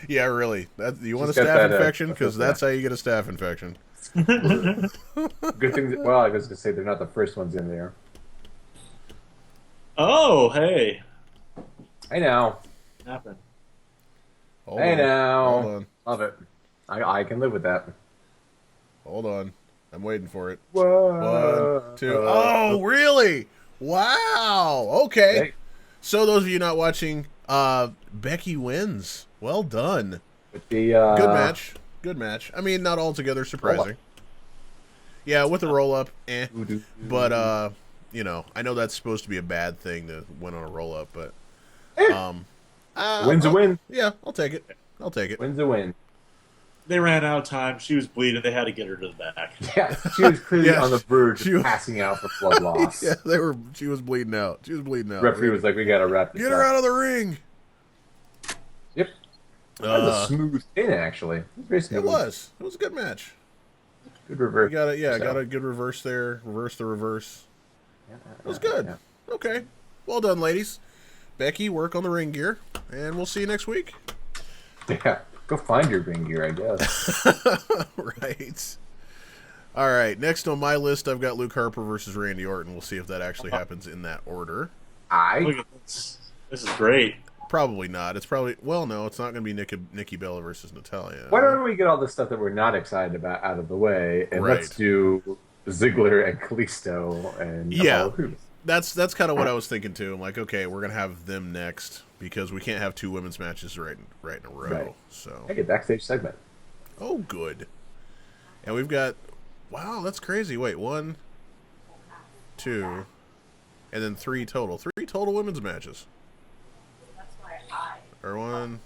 Yeah, really. You want a She's got staph that, infection? Because that's how you get a staph infection. Good thing. Well, I was going to say they're not the first ones in there. Oh, hey. Hey now. Happened. Hold Hey on. now. Hold on. Love it. I can live with that. Hold on. I'm waiting for it. Whoa. 1, 2. Oh, really? Wow. Okay. Hey. So those of you not watching, Becky wins. Well done. With the, Good match. Good match. I mean, not altogether surprising. Yeah, with the roll up, But I know that's supposed to be a bad thing to win on a roll up, but win's a win. Yeah, I'll take it. Win's a win. They ran out of time. She was bleeding. They had to get her to the back. Yeah, she was clearly Yeah, on the verge she of was- passing out from blood loss. Yeah, she was bleeding out. Referee was like, "We gotta wrap this Get up." her out of the ring. Yep. That was a smooth pin, actually. It was very smooth. It was a good match. Good reverse. Got a good reverse there. Reverse the reverse. It was good. Yeah. Okay. Well done, ladies. Becky, work on the ring gear, and we'll see you next week. Yeah. Go find your ring gear, I guess. Right. All right. Next on my list, I've got Luke Harper versus Randy Orton. We'll see if that actually happens in that order. Look at this. This is great. Probably not. It's probably no. It's not going to be Nikki Bella versus Natalia. Why don't we get all the stuff that we're not excited about out of the way, and Right. let's do Ziggler and Kalisto and Yeah. Apollo Crews. That's kind of what I was thinking too. I'm like, okay, we're gonna have them next because we can't have 2 women's matches right in a row. Right. So Hey, a backstage segment. oh, good. And we've got wow, that's crazy. Wait, 1, 2, and then 3 total. 3 total women's matches. Or 1,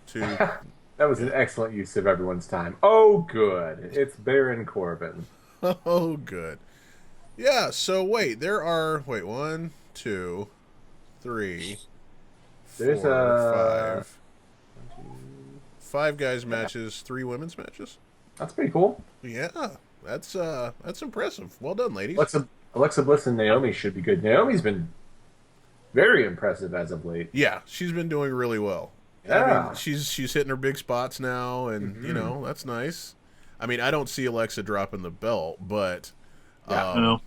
2. That was an excellent use of everyone's time. Oh, good. It's Baron Corbin. Oh, good. Yeah. So wait, there are 1, 2, 3, 4, There's 5. 5 guys matches, 3 women's matches. That's pretty cool. Yeah, that's impressive. Well done, ladies. Alexa Bliss and Naomi should be good. Naomi's been very impressive as of late. Yeah, she's been doing really well. Yeah. I mean, she's hitting her big spots now, and you know that's nice. I mean, I don't see Alexa dropping the belt, but No.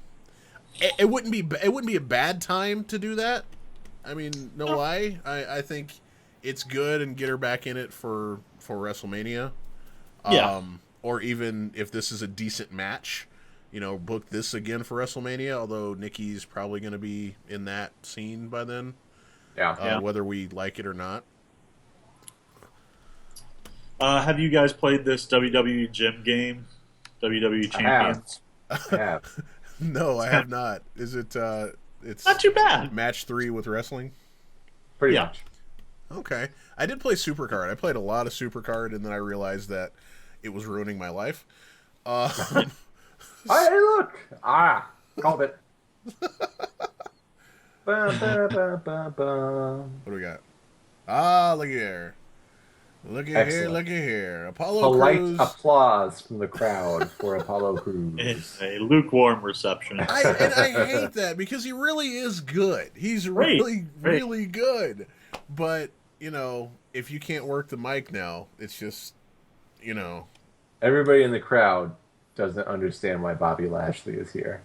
it wouldn't be a bad time to do that. I mean, no lie. I think it's good and get her back in it for WrestleMania. Yeah. Or even if this is a decent match, you know, book this again for WrestleMania. Although Nikki's probably going to be in that scene by then, Yeah. whether we like it or not. Have you guys played this WWE gym game? WWE Champions? Yeah. No, I have not. Is it? It's Not too bad. match 3 with wrestling. Pretty Yeah. much. Okay, I did play Supercard. I played a lot of Supercard, and then I realized that it was ruining my life. Hey, look! Called it. Ba-ba-ba-ba-ba. What do we got? Ah, look here. Look at here, Excellent. look at here. Apollo Polite Crews. applause from the crowd for Apollo Crews. It's a lukewarm reception. I hate that because he really is good. He's Great, really, great. really good. But, you know, if you can't work the mic now, it's just, you know. Everybody in the crowd doesn't understand why Bobby Lashley is here.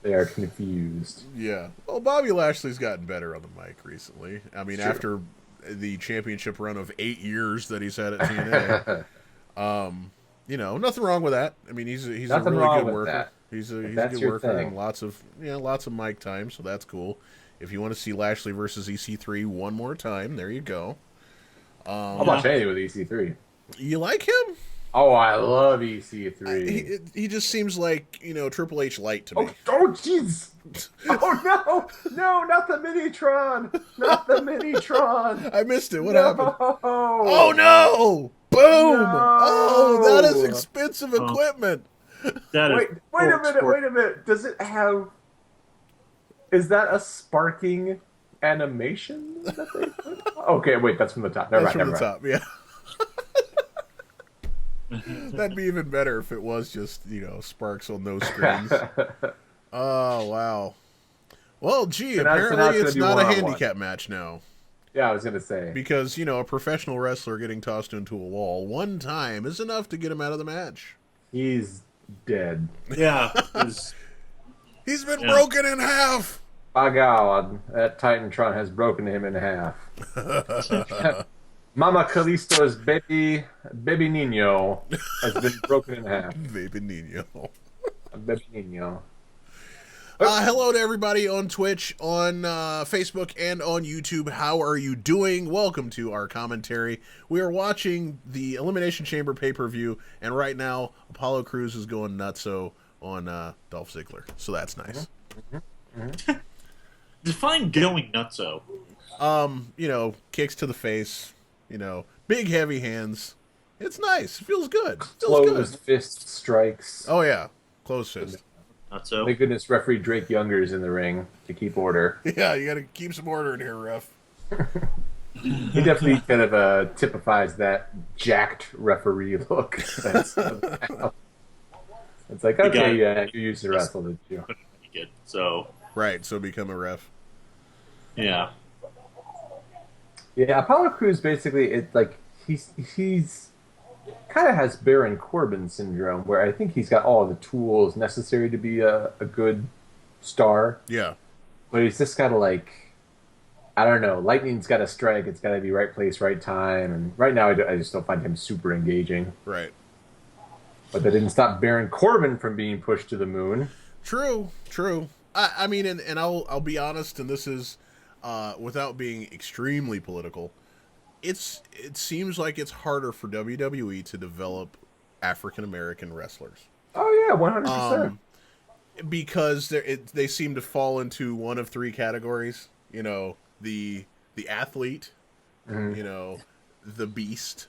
They are confused. Yeah. Well, Bobby Lashley's gotten better on the mic recently. I mean, Sure. after the championship run of 8 years that he's had at TNA. You know, nothing wrong with that. I mean, he's a Nothing really wrong good with worker. that. He's a that's good your worker thing. and lots of mic time, so that's cool. If you want to see Lashley versus EC3 one more time, there you go. I'll watch anything with EC3. You like him? Oh, I love EC3. He just seems like, you know, Triple H light to me. Oh, jeez! Oh, no! No, not the Minitron! Not the Minitron! I missed it. What No! happened? Oh no! Boom! No! Oh, that is expensive equipment. That is Wait a minute. Does it have... Is that a sparking animation that they put? Okay, wait, that's from the top. That's from the top, yeah. That'd be even better if it was just, you know, sparks on those screens. Oh, wow. Well, gee, So now apparently it's it's gonna not be a one-on-one. handicap match now. Yeah, I was going to say. Because, you know, a professional wrestler getting tossed into a wall one time is enough to get him out of the match. He's dead. yeah. It's- He's been Yeah. broken in half. By God, that Titantron has broken him in half. Mama Kalisto's baby Nino has been broken in half. Baby Nino. Baby Nino. Hello to everybody on Twitch, on Facebook, and on YouTube. How are you doing? Welcome to our commentary. We are watching the Elimination Chamber pay-per-view, and right now, Apollo Crews is going nutso on Dolph Ziggler. So that's nice. Define going nutso. You know, kicks to the face, you know, big heavy hands. It's nice. It feels good. Feels Closed good. fist strikes. Oh, yeah. Closed fist. Nutso. Thank goodness referee Drake Younger's in the ring to keep order. Yeah, you got to keep some order in here, ref. He definitely kind of typifies that jacked referee look. It's like, The okay, guy- yeah, you used to wrestle, did you? Couldn't make it, so Right, so become a ref. yeah. Yeah, Apollo Crews basically, it's like he's kind of has Baron Corbin syndrome, where I think he's got all the tools necessary to be a good star, Yeah. but he's just got to like I don't know. Lightning's got to strike. It's got to be right place, right time. And right now, I just don't find him super engaging. Right. But that didn't stop Baron Corbin from being pushed to the moon. True. I mean, and I'll be honest, and this is without being extremely political. It seems like it's harder for WWE to develop African American wrestlers. Oh yeah, 100%. Because they seem to fall into one of three categories. You know, the athlete, you know, the beast.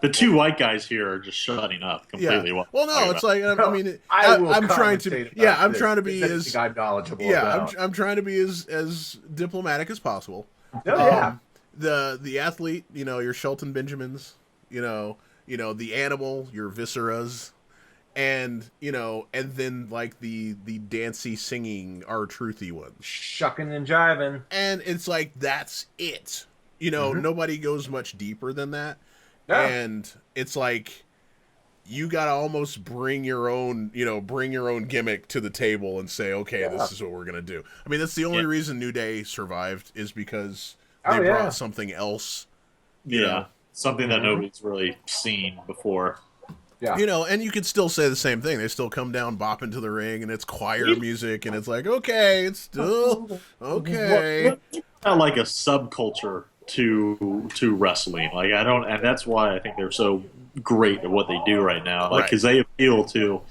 The two white guys here are just shutting up completely. Yeah. Well, no, it's like I mean, I'm trying to. Yeah, I'm trying to be as. I'm knowledgeable. Yeah, I'm trying to be as diplomatic as possible. Oh yeah. The athlete, you know, your Shelton Benjamins, you know, the animal, your Visceras, and you know, and then like the dancey singing R-truthy ones. Shucking and jiving. And it's like that's it. You know, nobody goes much deeper than that. Yeah. And it's like you gotta almost bring your own gimmick to the table and say, okay, this is what we're gonna do. I mean, that's the only reason New Day survived is because they brought something else. You know? Something that nobody's really seen before. Yeah. You know, and you could still say the same thing. They still come down, bop into the ring, and it's choir music, and it's like, okay, it's still okay. Not like a subculture to wrestling. Like I don't, and that's why I think they're so great at what they do right now. Like because they appeal to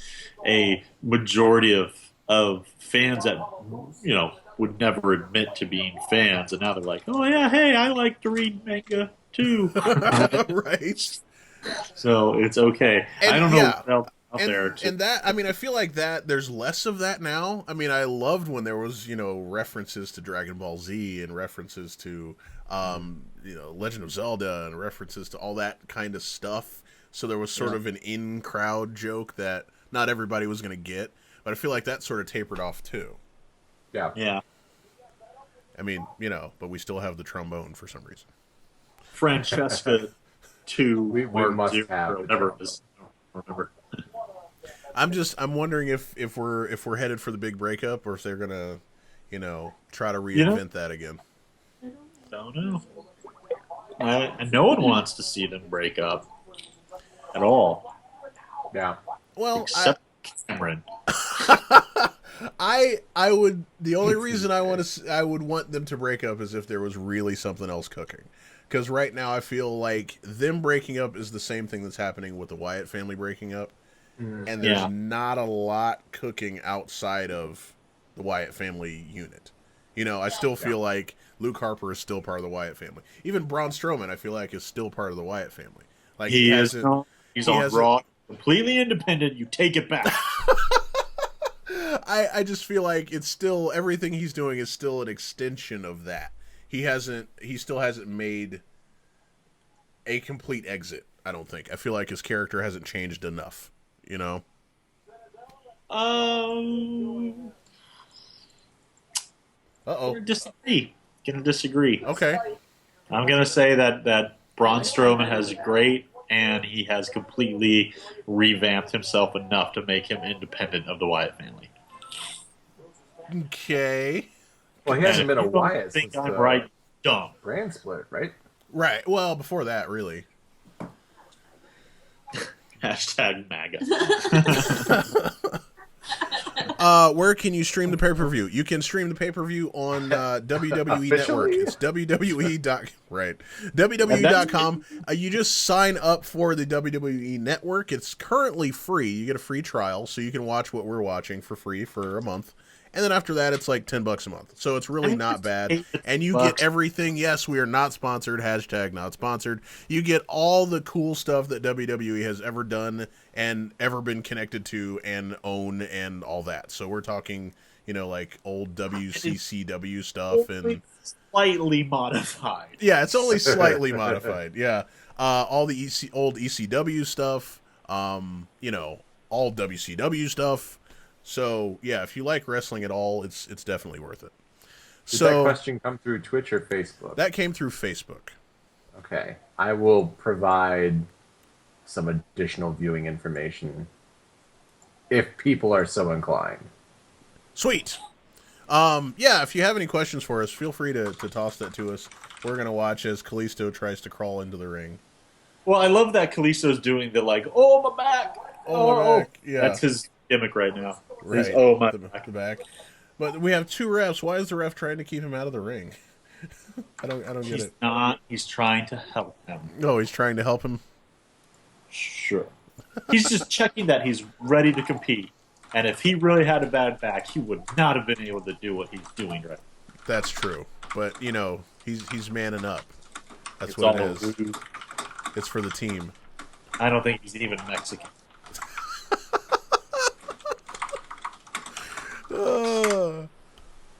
a majority of fans that would never admit to being fans, and now they're like, oh yeah, hey, I like to read manga too. Right. So it's okay. And, I don't know what else out there. And that, I mean, I feel like that there's less of that now. I mean, I loved when there was, references to Dragon Ball Z and references to, Legend of Zelda and references to all that kind of stuff. So there was sort of an in-crowd joke that not everybody was going to get. But I feel like that sort of tapered off too. Yeah. Yeah. I mean, but we still have the trombone for some reason. Francesca 2 We must have or whatever it is. Remember. I'm wondering if we're headed for the big breakup or if they're gonna, try to reinvent that again. Don't know. And no one wants to see them break up at all. Yeah. Well, except Cameron. I would. The only reason I would want them to break up is if there was really something else cooking. Because right now I feel like them breaking up is the same thing that's happening with the Wyatt family breaking up. And there's not a lot cooking outside of the Wyatt family unit. I still feel like Luke Harper is still part of the Wyatt family. Even Braun Strowman, I feel like, is still part of the Wyatt family. Like he's on Raw, completely independent. You take it back. I just feel like it's still everything he's doing is still an extension of that. He still hasn't made a complete exit, I don't think. I feel like his character hasn't changed enough, Gonna disagree. Okay. I'm gonna say that Braun Strowman has great, and he has completely revamped himself enough to make him independent of the Wyatt family. Okay. Well, he hasn't been a Wyatt since since I'm the right. Dumb. brand split, right? Right. Well, before that, really. Hashtag MAGA. Where can you stream the pay-per-view? You can stream the pay-per-view on WWE Network. It's WWE.com. You just sign up for the WWE Network. It's currently free. You get a free trial, so you can watch what we're watching for free for a month. And then after that, it's like $10 a month. So it's really not bad. And you get everything. Yes, we are not sponsored. Hashtag not sponsored. You get all the cool stuff that WWE has ever done and ever been connected to and own and all that. So we're talking, like old WCCW stuff and slightly modified. Yeah, it's only slightly modified. Yeah. All the old ECW stuff, all WCW stuff. So, yeah, if you like wrestling at all, it's definitely worth it. Did that question come through Twitch or Facebook? That came through Facebook. Okay. I will provide some additional viewing information if people are so inclined. Sweet. Yeah, if you have any questions for us, feel free to toss that to us. We're going to watch as Kalisto tries to crawl into the ring. Well, I love that Kalisto's doing the like, oh my back, Oh, my back. Yeah. That's his gimmick right now. Right. He's, oh my the back. back. But we have 2 refs. Why is the ref trying to keep him out of the ring? I don't get He's it. not. He's trying to help him. Oh, he's trying to help him. Sure. He's just checking that he's ready to compete. And if he really had a bad back, he would not have been able to do what he's doing right. That's true. But, you know, he's manning up. That's It's what it all is. rude. It's for the team. I don't think he's even Mexican.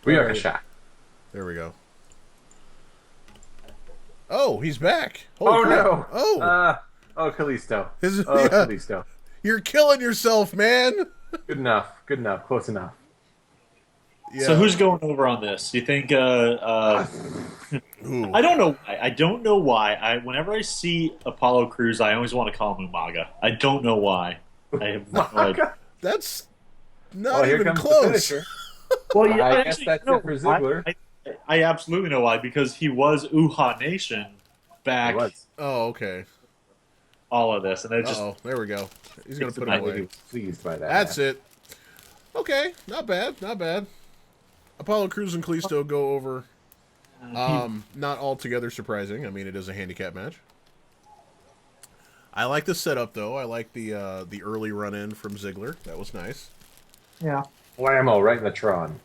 We are a shot. There we go. Oh, he's back. Oh, Holy crap. no. Oh. Kalisto. His- Oh, yeah. Kalisto. You're killing yourself, man. Good enough. Good enough. Close enough. Yeah. So who's going over on this? You think? Ooh. I don't know. I don't know why. Whenever I see Apollo Crews, I always want to call him Umaga. I don't know why. I have no idea. That's not Here even comes the close. finisher. Well, yeah, I guess actually, that's no, it for Ziggler. I absolutely know why, because he was Uha Nation back It was. Oh, okay. all of this, and it just Oh, there we go. He's going to put I him think he away. was pleased by that. That's it. Okay, not bad, not bad. Apollo Crews and Kalisto go over. Not altogether surprising. I mean, it is a handicap match. I like the setup, though. I like the early run-in from Ziggler. That was nice. yeah, Whammo, right in the Tron.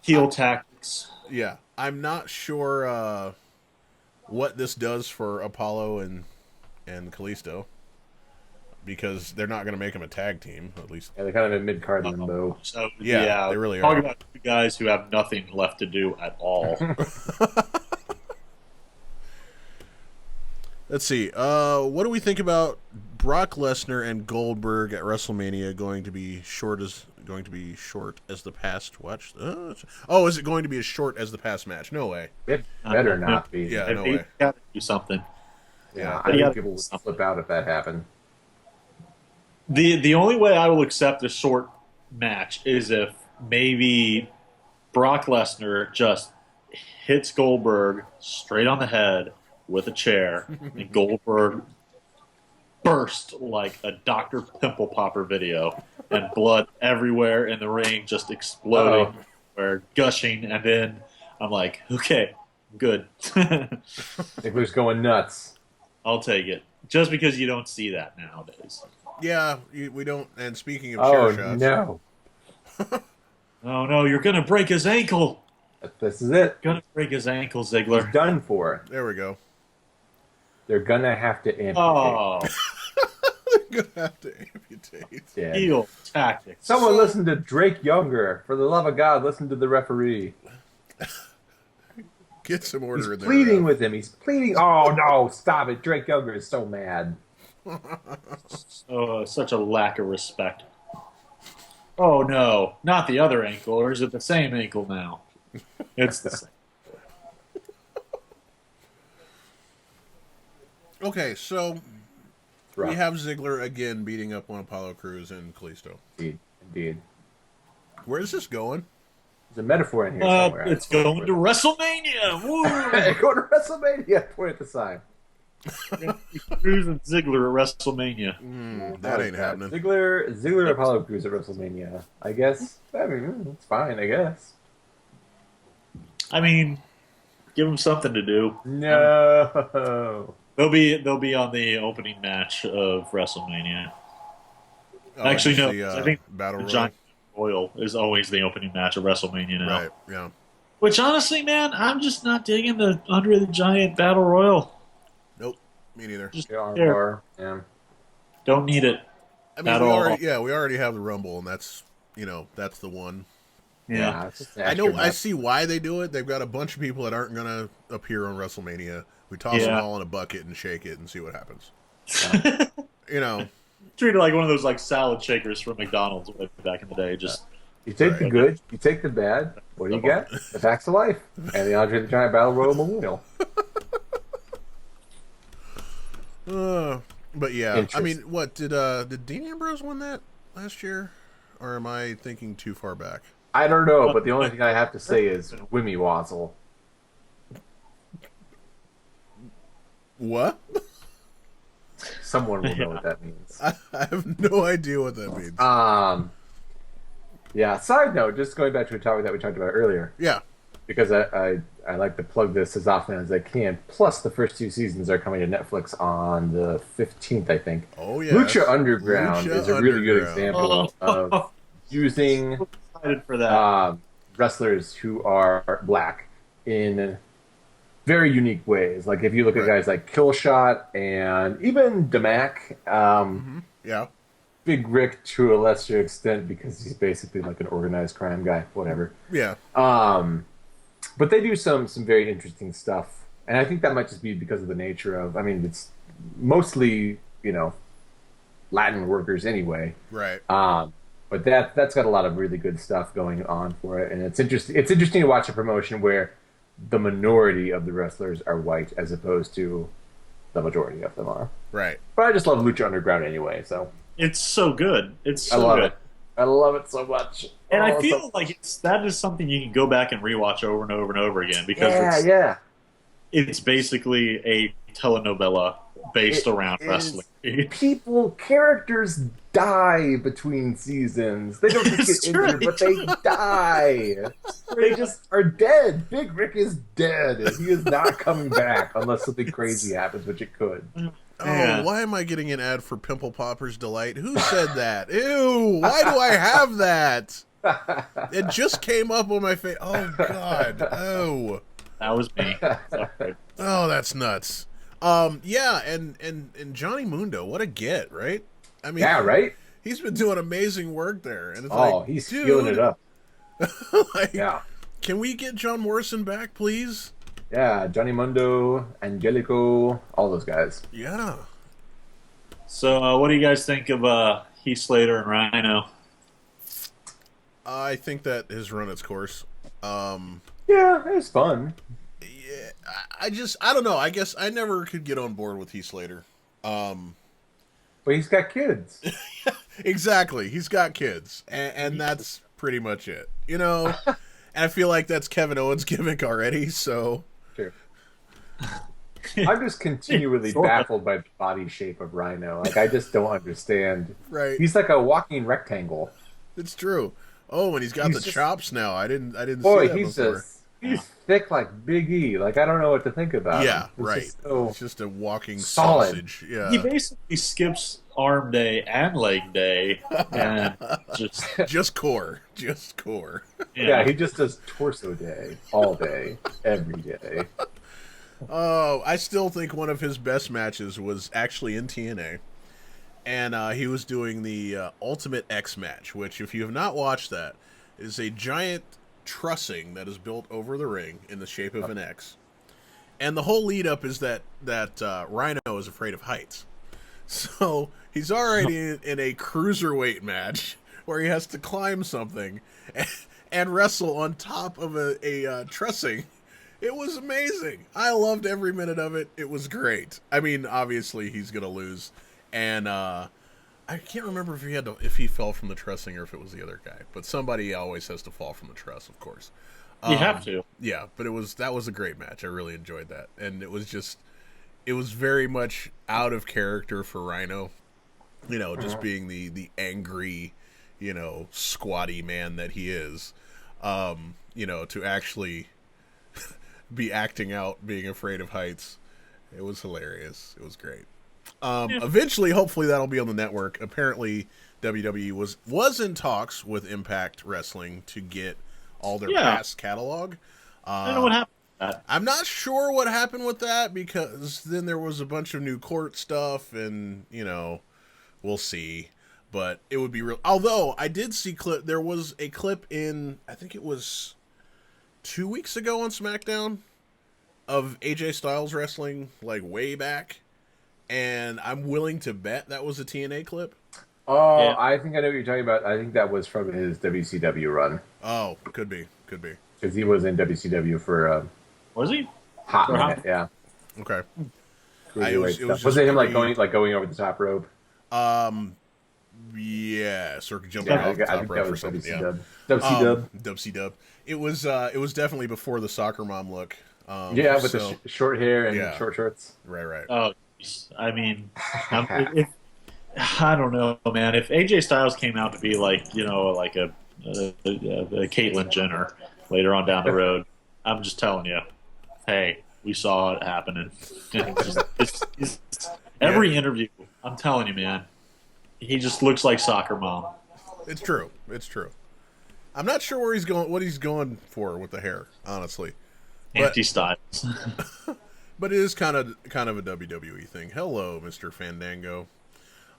heel tactics. Yeah, I'm not sure what this does for Apollo and Kalisto, because they're not going to make them a tag team, at least. Yeah, they're kind of in mid-card limbo. So Yeah, they really talk are. about 2 guys who have nothing left to do at all. Let's see. What do we think about Brock Lesnar and Goldberg at WrestleMania going to be short as the past watch? Oh, is it going to be as short as the past match? No way. It better not be. Yeah, no They way. gotta do something. Yeah, Yeah. I Yeah. think people would flip out if that happened. The only way I will accept a short match is if maybe Brock Lesnar just hits Goldberg straight on the head with a chair, and Goldberg burst like a Dr. Pimple Popper video, and blood everywhere in the ring, just exploding, or gushing, and then I'm like, okay, good. Ziggler's going nuts. I'll take it. Just because you don't see that nowadays. Yeah, we don't. And speaking of Oh, chair shots, no. Oh no, you're gonna break his ankle. This is it. Gonna break his ankle, He's Ziggler. done for. there we go. They're gonna have to amputate. Oh, Gonna have to amputate. Dead. heel tactics. Someone listen to Drake Younger. For the love of God, listen to the referee. Get some He's order in there. pleading with him. He's pleading. Oh, no, stop it. Drake Younger is so mad. Oh, such a lack of respect. Oh no, not the other ankle, or is it the same ankle now? It's the same. Okay, so Rough. we have Ziggler again beating up on Apollo Crews and Kalisto. Indeed. Where's this going? There's a metaphor in here somewhere. It's going to WrestleMania. Woo! Go to WrestleMania. Point at the sign. Cruz and Ziggler at WrestleMania. That ain't happening. Ziggler Apollo Crews at WrestleMania. I guess. I mean, it's fine. I guess. I mean, give them something to do. No. They'll be on the opening match of WrestleMania. Oh, Actually, no. the, I think Battle the Royal. Giant Royal is always the opening match of WrestleMania now. Right, yeah. Which honestly, man, I'm just not digging the Andre the Giant Battle Royal. Nope, me neither. Just The arm there. bar. Yeah. Don't need it. I mean, at we all. already have the Rumble, and that's the one. Yeah. It's just an I know. extra I match. see why they do it. They've got a bunch of people that aren't gonna appear on WrestleMania. We toss them Yeah. all in a bucket and shake it and see what happens. You know, Treat it like one of those like salad shakers from McDonald's way back in the day. Just You take the Right. good, you take the bad. What do you get? The facts of life. And the Andre the Giant Battle Royal Memorial. but yeah, I Interesting. mean, what did Dean Ambrose win that last year, or am I thinking too far back? I don't know, but the only thing I have to say is Wimmy Wazzle. What? Someone will know what that means. I have no idea what that means. Yeah. Side note, just going back to a topic that we talked about earlier, Yeah. because I like to plug this as often as I can. Plus, the first 2 seasons are coming to Netflix on the 15th, I think. Oh, yeah. Lucha Underground Lucha is a really good Underground. example of using Excited for that. wrestlers who are black in very unique ways. Like if you look at guys like Killshot and even Damac, Yeah. Big Rick to a lesser extent because he's basically like an organized crime guy, whatever. Yeah. But they do some very interesting stuff, and I think that might just be because of the nature of. I mean, it's mostly Latin workers anyway. Right. But that's got a lot of really good stuff going on for it, and it's interesting. It's interesting to watch a promotion where the minority of the wrestlers are white as opposed to the majority of them are. Right. But I just love Lucha Underground anyway, so It's so good. It's so I love good. it. I love it so much. And I Oh, feel so- like that is something you can go back and rewatch over and over and over again because yeah. it's basically a telenovela based around is. wrestling. Characters die between seasons. They don't just It's get injured, true. but they die. They just are dead. Big Rick is dead. He is not coming back unless something crazy happens, which it could. Oh, Yeah. why am I getting an ad for Pimple Popper's Delight? Who said that? Ew, why do I have that? It just came up on my face. Oh, God. Oh. That was me. Sorry. Oh, that's nuts. Yeah, and Johnny Mundo, what a get, right? I mean, Yeah, right? He's been doing amazing work there. And it's Oh, like, he's dude, feeling it up. like, Yeah. Can we get John Morrison back, please? Yeah, Johnny Mundo, Angelico, all those guys. Yeah. So, what do you guys think of Heath Slater and Rhino? I think that has run its course. Yeah, it was fun. Yeah, I don't know. I guess I never could get on board with Heath Slater. But he's got kids. Exactly. He's got kids, and that's pretty much it. And I feel like that's Kevin Owens' gimmick already, so... Sure. I'm just continually Sort of. baffled by the body shape of Rhino. Like, I just don't understand. Right. He's like a walking rectangle. It's true. Oh, and he's got He's the just- chops now. I didn't Boy, see that he's before. just he's thick like Big E. Like, I don't know what to think about Yeah, him. He's right. just so- It's just a walking solid. sausage. Yeah. He basically skips arm day and leg day, and Just core. Just core. yeah, he just does torso day all day, every day. Oh, I still think one of his best matches was actually in TNA. And he was doing the Ultimate X match, which, if you have not watched that, is a giant trussing that is built over the ring in the shape of an X. And the whole lead up is that Rhino is afraid of heights. So he's already in a cruiserweight match where he has to climb something and wrestle on top of a trussing. It was amazing. I loved every minute of it. It was great. I mean, obviously he's gonna lose, and I can't remember if he fell from the trussing or if it was the other guy. But somebody always has to fall from the truss, of course. You have to. Yeah, but that was a great match. I really enjoyed that, and it was very much out of character for Rhino. Just being the angry, squatty man that he is. To actually be acting out being afraid of heights. It was hilarious. It was great. Eventually, hopefully that'll be on the network. Apparently WWE was in talks with Impact Wrestling to get all their past catalog. I don't know what happened to that. I'm not sure what happened with that, because then there was a bunch of new court stuff, and we'll see. But it would be real. Although I did see there was a clip in, I think it was 2 weeks ago on SmackDown, of AJ Styles wrestling like way back, and I'm willing to bet that was a TNA clip. Oh, Yeah. I think I know what you're talking about. I think that was from his WCW run. Oh, could be. Because he was in WCW for a Was he? hot For a hot- minute, yeah. Okay. Cruiserweight it was stuff. just Was it him like pretty- going over the top rope? Yes, or jumping Yeah, off the I top think rope that or was something. Yeah. WC Dub. WC Dub. Dub. It was definitely before the soccer mom look. Yeah, with so, the short hair and yeah. short shorts. Right. Oh, geez. I mean, if, I don't know, man. If AJ Styles came out to be like, like a Caitlyn Jenner later on down the road, I'm just telling you, hey, we saw it happening. Every interview, I'm telling you, man, he just looks like soccer mom. It's true. I'm not sure where he's going, what he's going for with the hair, honestly. Anti-Styles. But it is kind of a WWE thing. Hello, Mr. Fandango.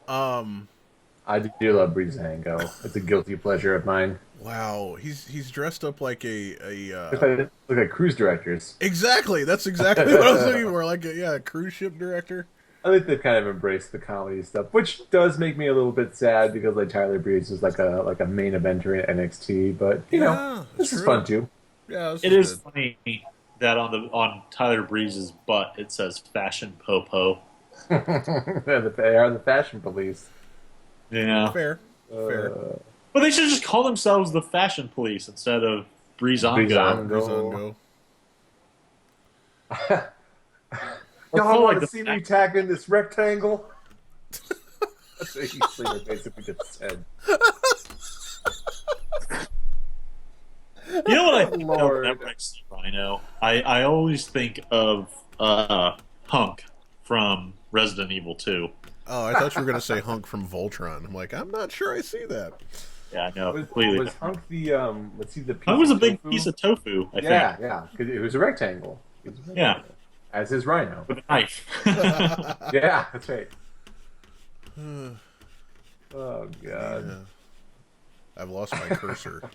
I do love Breezango. It's a guilty pleasure of mine. Wow, he's dressed up like Look like cruise directors. Exactly. That's exactly what I was looking for. Like a cruise ship director. I think they've kind of embraced the comedy stuff, which does make me a little bit sad because like Tyler Breeze is like a main eventer in NXT. But you know, this is fun too. Yeah, it is funny that on Tyler Breeze's butt it says "Fashion Popo." They are the fashion police. Yeah, fair. But they should just call themselves the Fashion Police instead of Breezango. Y'all want to see me tagging this rectangle? That's what Heath Slater basically just said. You know what I think of whenever I see Rhino? I always think of Hunk from Resident Evil 2. Oh, I thought you were going to say Hunk from Voltron. I'm like, I'm not sure I see that. Yeah, I know. Completely. Was Hunk the let's see the piece Hunk was a big tofu? piece of tofu, I think. Yeah, because it was a rectangle. Yeah. As his Rhino. With a knife. Yeah, that's right. Oh, God. Yeah. I've lost my cursor.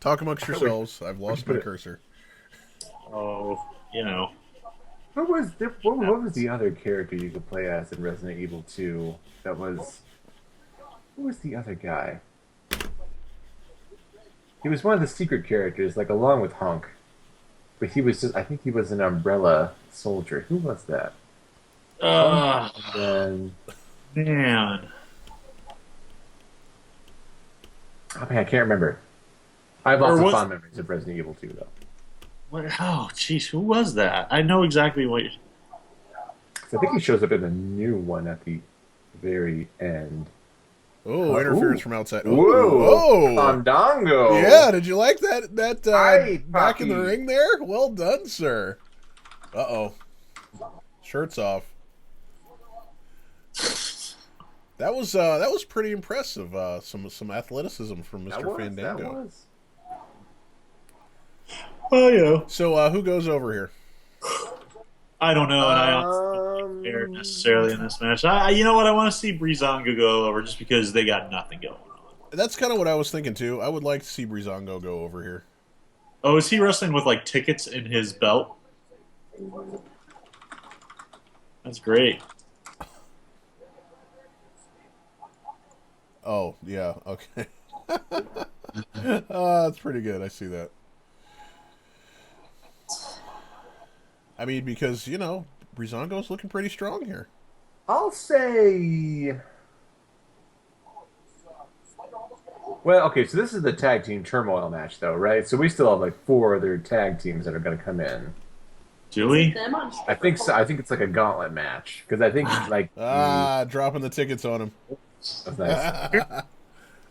Talk amongst yourselves. I've lost my cursor. Oh, you know. What was the other character you could play as in Resident Evil 2 that was... Who was the other guy? He was one of the secret characters, like along with Hunk. But he was just... I think he was an Umbrella soldier. Who was that? Man. Oh, man, I can't remember. I have lots of fond memories of Resident Evil 2, though. What? Oh, jeez, who was that? I know exactly what you're... I think he shows up in the new one at the very end. Oh, interference from outside. Oh, whoa! Fandango! Yeah, did you like that back in the Poppy. ring there? Well done, sir. Uh-oh. Shirt's off. That was pretty impressive. Some athleticism from Mr. Fandango. That was. Oh, yeah. So, who goes over here? I don't know, and I honestly don't care necessarily in this match. You know what? I want to see Breezango go over just because they got nothing going on. That's kind of what I was thinking, too. I would like to see Breezango go over here. Oh, is he wrestling with, like, tickets in his belt? That's great. Oh, yeah, okay. That's pretty good. I see that. I mean, because, you know, Breezango's looking pretty strong here. I'll say... Well, okay, so this is the tag team turmoil match, though, right? So we still have, like, 4 other tag teams that are going to come in. Do we? I think so. I think it's like a gauntlet match. Because I think, like... dropping the tickets on him. That's nice.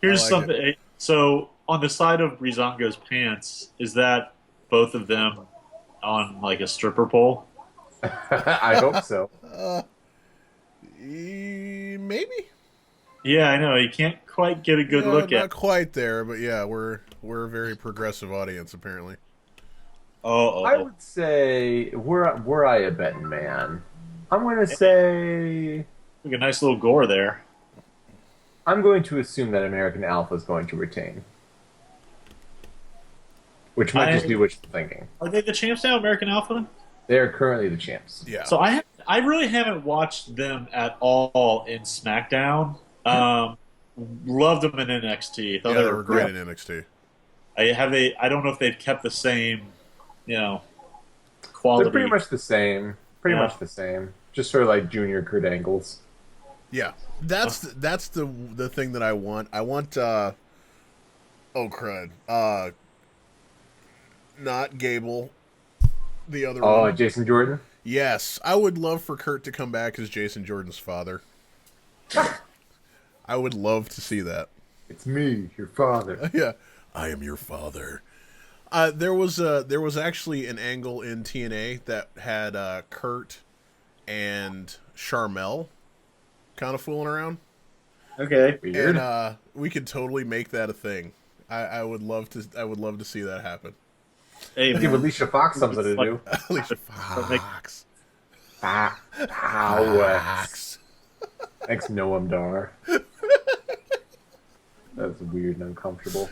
Here's like something. So, on the side of Breezango's pants, is that both of them on, like, a stripper pole? I hope so. Maybe? Yeah, I know. You can't quite get a good look not at. quite there, but yeah, we're a very progressive audience, apparently. I would say, were I a betting man, I'm going to say... Like a nice little gore there. I'm going to assume that American Alpha is going to retain. Which might just be what you're thinking. Are they the champs now, American Alpha? They're currently the champs. Yeah. So I really haven't watched them at all in SmackDown. Loved them in NXT. They were great in NXT. I don't know if they've kept the same, quality. They're pretty much the same. Pretty much the same. Just sort of like junior Kurt Angles. Yeah, that's the thing that I want. I want oh crud, not Gable, the other Oh, one. Jason Jordan. Yes, I would love for Kurt to come back as Jason Jordan's father. I would love to see that. It's me, your father. Yeah, I am your father. There was actually an angle in TNA that had Kurt and Charmel kind of fooling around. Okay. Weird. And we could totally make that a thing. I would love to see that happen. Hey, Give Alicia Fox something to do. Alicia Fox. Fox. Thanks, Noam Dar. That's weird and uncomfortable.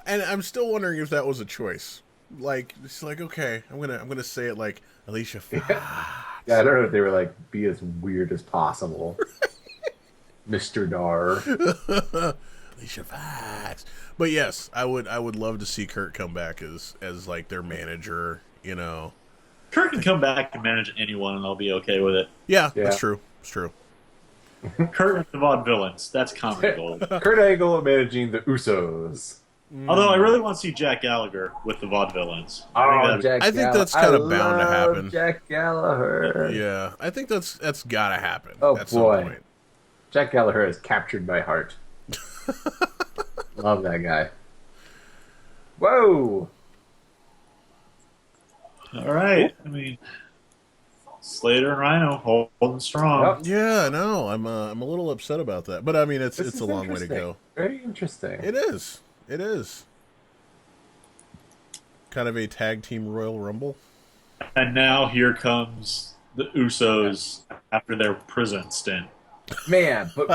And I'm still wondering if that was a choice. Like, it's like, okay, I'm gonna say it like Alicia Fox. Yeah, I don't know if they were like, be as weird as possible. Mr. Dar. Alicia Fox. But yes, I would love to see Kurt come back as like their manager, you know. Kurt can come back and manage anyone, and I'll be okay with it. Yeah, Yeah. that's true. It's true. Kurt and the Vaudevillains. That's comedy gold. Kurt Angle managing the Usos. Although I really want to see Jack Gallagher with the Vaudevillains. I think that's kinda bound to happen. Jack Gallagher. Yeah, I think that's gotta happen. Oh, at boy. some point. Jack Gallagher has captured my heart. Love that guy. Whoa! All right. I mean, Slater and Rhino holding strong. Yep. Yeah, no, I'm a little upset about that, but I mean, it's This is a long way to interesting. go. Very interesting. It is. It is. Kind of a tag team Royal Rumble. And now here comes the Usos after their prison stint. Man, but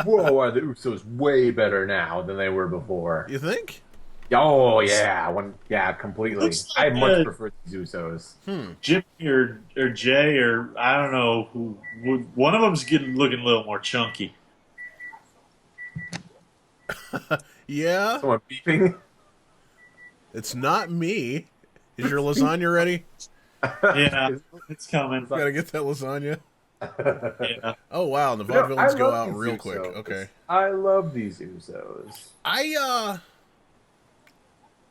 whoa, are the Usos way better now than they were before? You think? Oh yeah, completely. Looks I like much prefer these Usos. Jimmy or Jay or I don't know who. One of them's looking a little more chunky. Yeah, Someone beeping. it's not me. Is your lasagna ready? Yeah, it's coming. Gotta get that lasagna. Yeah. Oh wow, the You know, vaudevillains I go love out these real Usos. quick. Okay, I love these Usos. I'm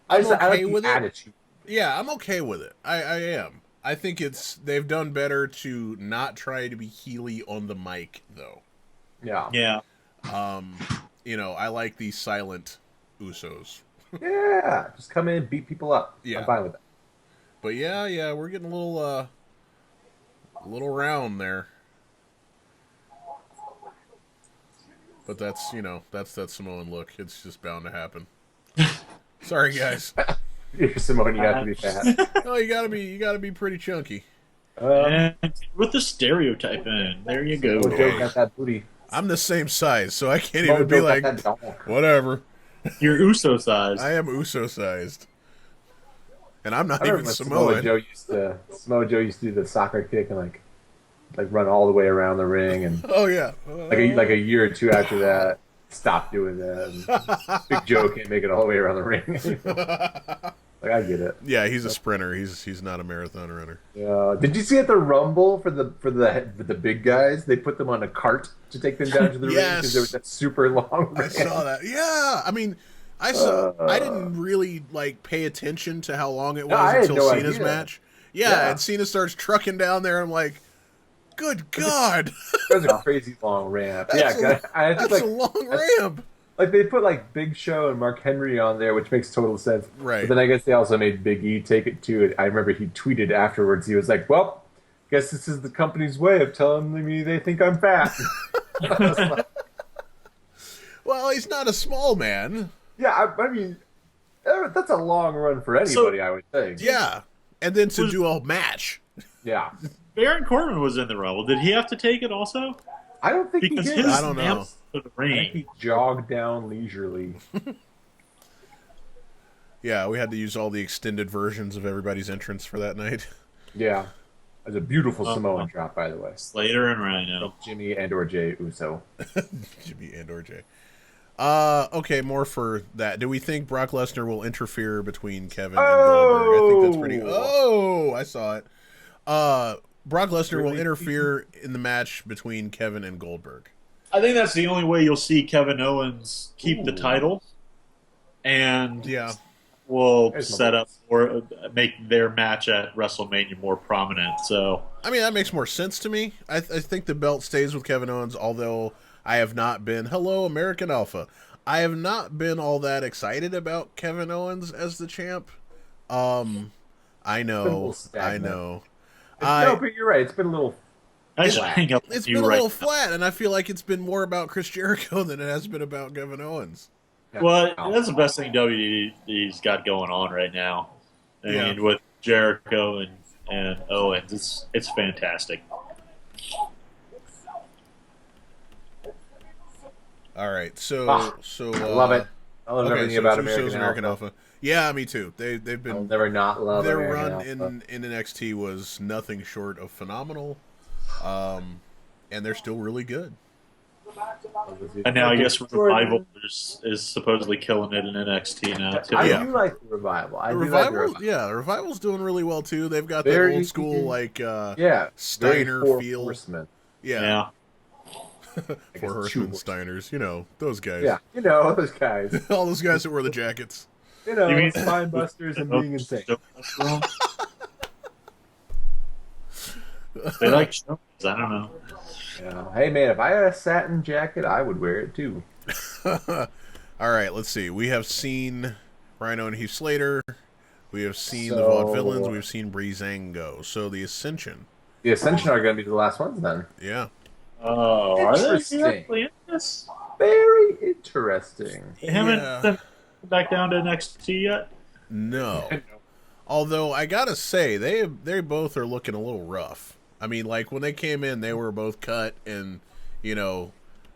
I okay like with the it. attitude. Yeah, I'm okay with it. I am. I think they've done better to not try to be Healy on the mic though. Yeah. Yeah. You know, I like these silent Usos. Yeah. Just come in and beat people up. Yeah. I'm fine with that. But yeah, we're getting a little round there. But that's that Samoan look. It's just bound to happen. Sorry, guys. You're Simone, you have to be fat. Oh, you gotta be pretty chunky. And with the stereotyping, there you go. Mojo got that booty. I'm the same size, so I can't even Mojo be got like, that dog. whatever. You're Uso size. I am Uso sized, and I'm not I even remember Samoan. Samoa Joe used to do the soccer kick and like run all the way around the ring, and Oh yeah, like a year or two after that, stopped doing that. And Big Joe can't make it all the way around the ring. Like I get it. yeah. He's a sprinter. He's not a marathon runner. Did you see at the Rumble for the big guys? They put them on a cart to take them down to the ring Yes. because there was that super long. I ring. saw that. Yeah, I mean, I didn't really like pay attention to how long it was I had until no Cena's idea. match. Yeah, Yeah. and Cena starts trucking down there. I'm like, good God, That was a crazy long ramp. That's Yeah, I that's think a long ramp. like they put like Big Show and Mark Henry on there, which makes total sense. Right. But then I guess they also made Big E take it too. I remember he tweeted afterwards. He was like, "Well, guess this is the company's way of telling me they think I'm fat." I was like, Well, he's not a small man. yeah, I mean, that's a long run for anybody, I would think. Yeah, and then to do a match. Yeah. Baron Corbin was in the Rumble. Did he have to take it also? I don't think Because he did. his I don't know. ramps to the I think ring. he jogged down leisurely. Yeah, we had to use all the extended versions of everybody's entrance for that night. Yeah. It was a beautiful Samoan drop, by the way. Slater and Rhino. Jimmy and/or Jay Uso. Jimmy and or Jay. Okay, more for that. Do we think Brock Lesnar will interfere between Kevin and Goldberg? I think that's pretty. Oh, I saw it. Brock Lesnar will Really? interfere in the match between Kevin and Goldberg. I think that's the only way you'll see Kevin Owens keep the Ooh. title, and Yeah. will There's my set up voice. or make their match at WrestleMania more prominent. So I mean, that makes more sense to me. I think the belt stays with Kevin Owens, although I have not been, hello, American Alpha. I have not been all that excited about Kevin Owens as the champ. I been a know. little I stagnant. know. No, but you're right. It's been a little. I should hang up It's with you been a right little now. flat, and I feel like it's been more about Chris Jericho than it has been about Kevin Owens. Well, that's the best thing WWE's got going on right now. I Yeah. mean, with Jericho and Owens, it's fantastic. All right, so I love it. I love Okay, everything so about Usos American Alpha. Yeah, me too. They've I'll been never not love their American run Alpha. in NXT was nothing short of phenomenal, and they're still really good. And now I guess Revival is supposedly killing it in NXT now too. I Yeah. do like the Revival. I The do like the Revival, Revival. yeah, the Revival's doing really well too. They've got that Very- old school like Yeah. Steiner Very feel. Horsemen. Yeah, Yeah. Four Horsemen, two Steiners, you know those guys. Yeah. You know, those guys. All those guys that wear the jackets. You know, You mean- spine busters and being insane. They like shows. I don't know. Yeah. Hey, man, if I had a satin jacket, I would wear it too. All right, let's see. We have seen Rhino and Heath Slater. We have seen the Vaudevillains. We've seen Breezango. So the Ascension. The Ascension are going to be the last ones then. Yeah. Oh, are they Interesting. actually in this? Very interesting. They haven't been back down to NXT yet. No. Although I gotta say, they both are looking a little rough. I mean, like when they came in, they were both cut and, you know,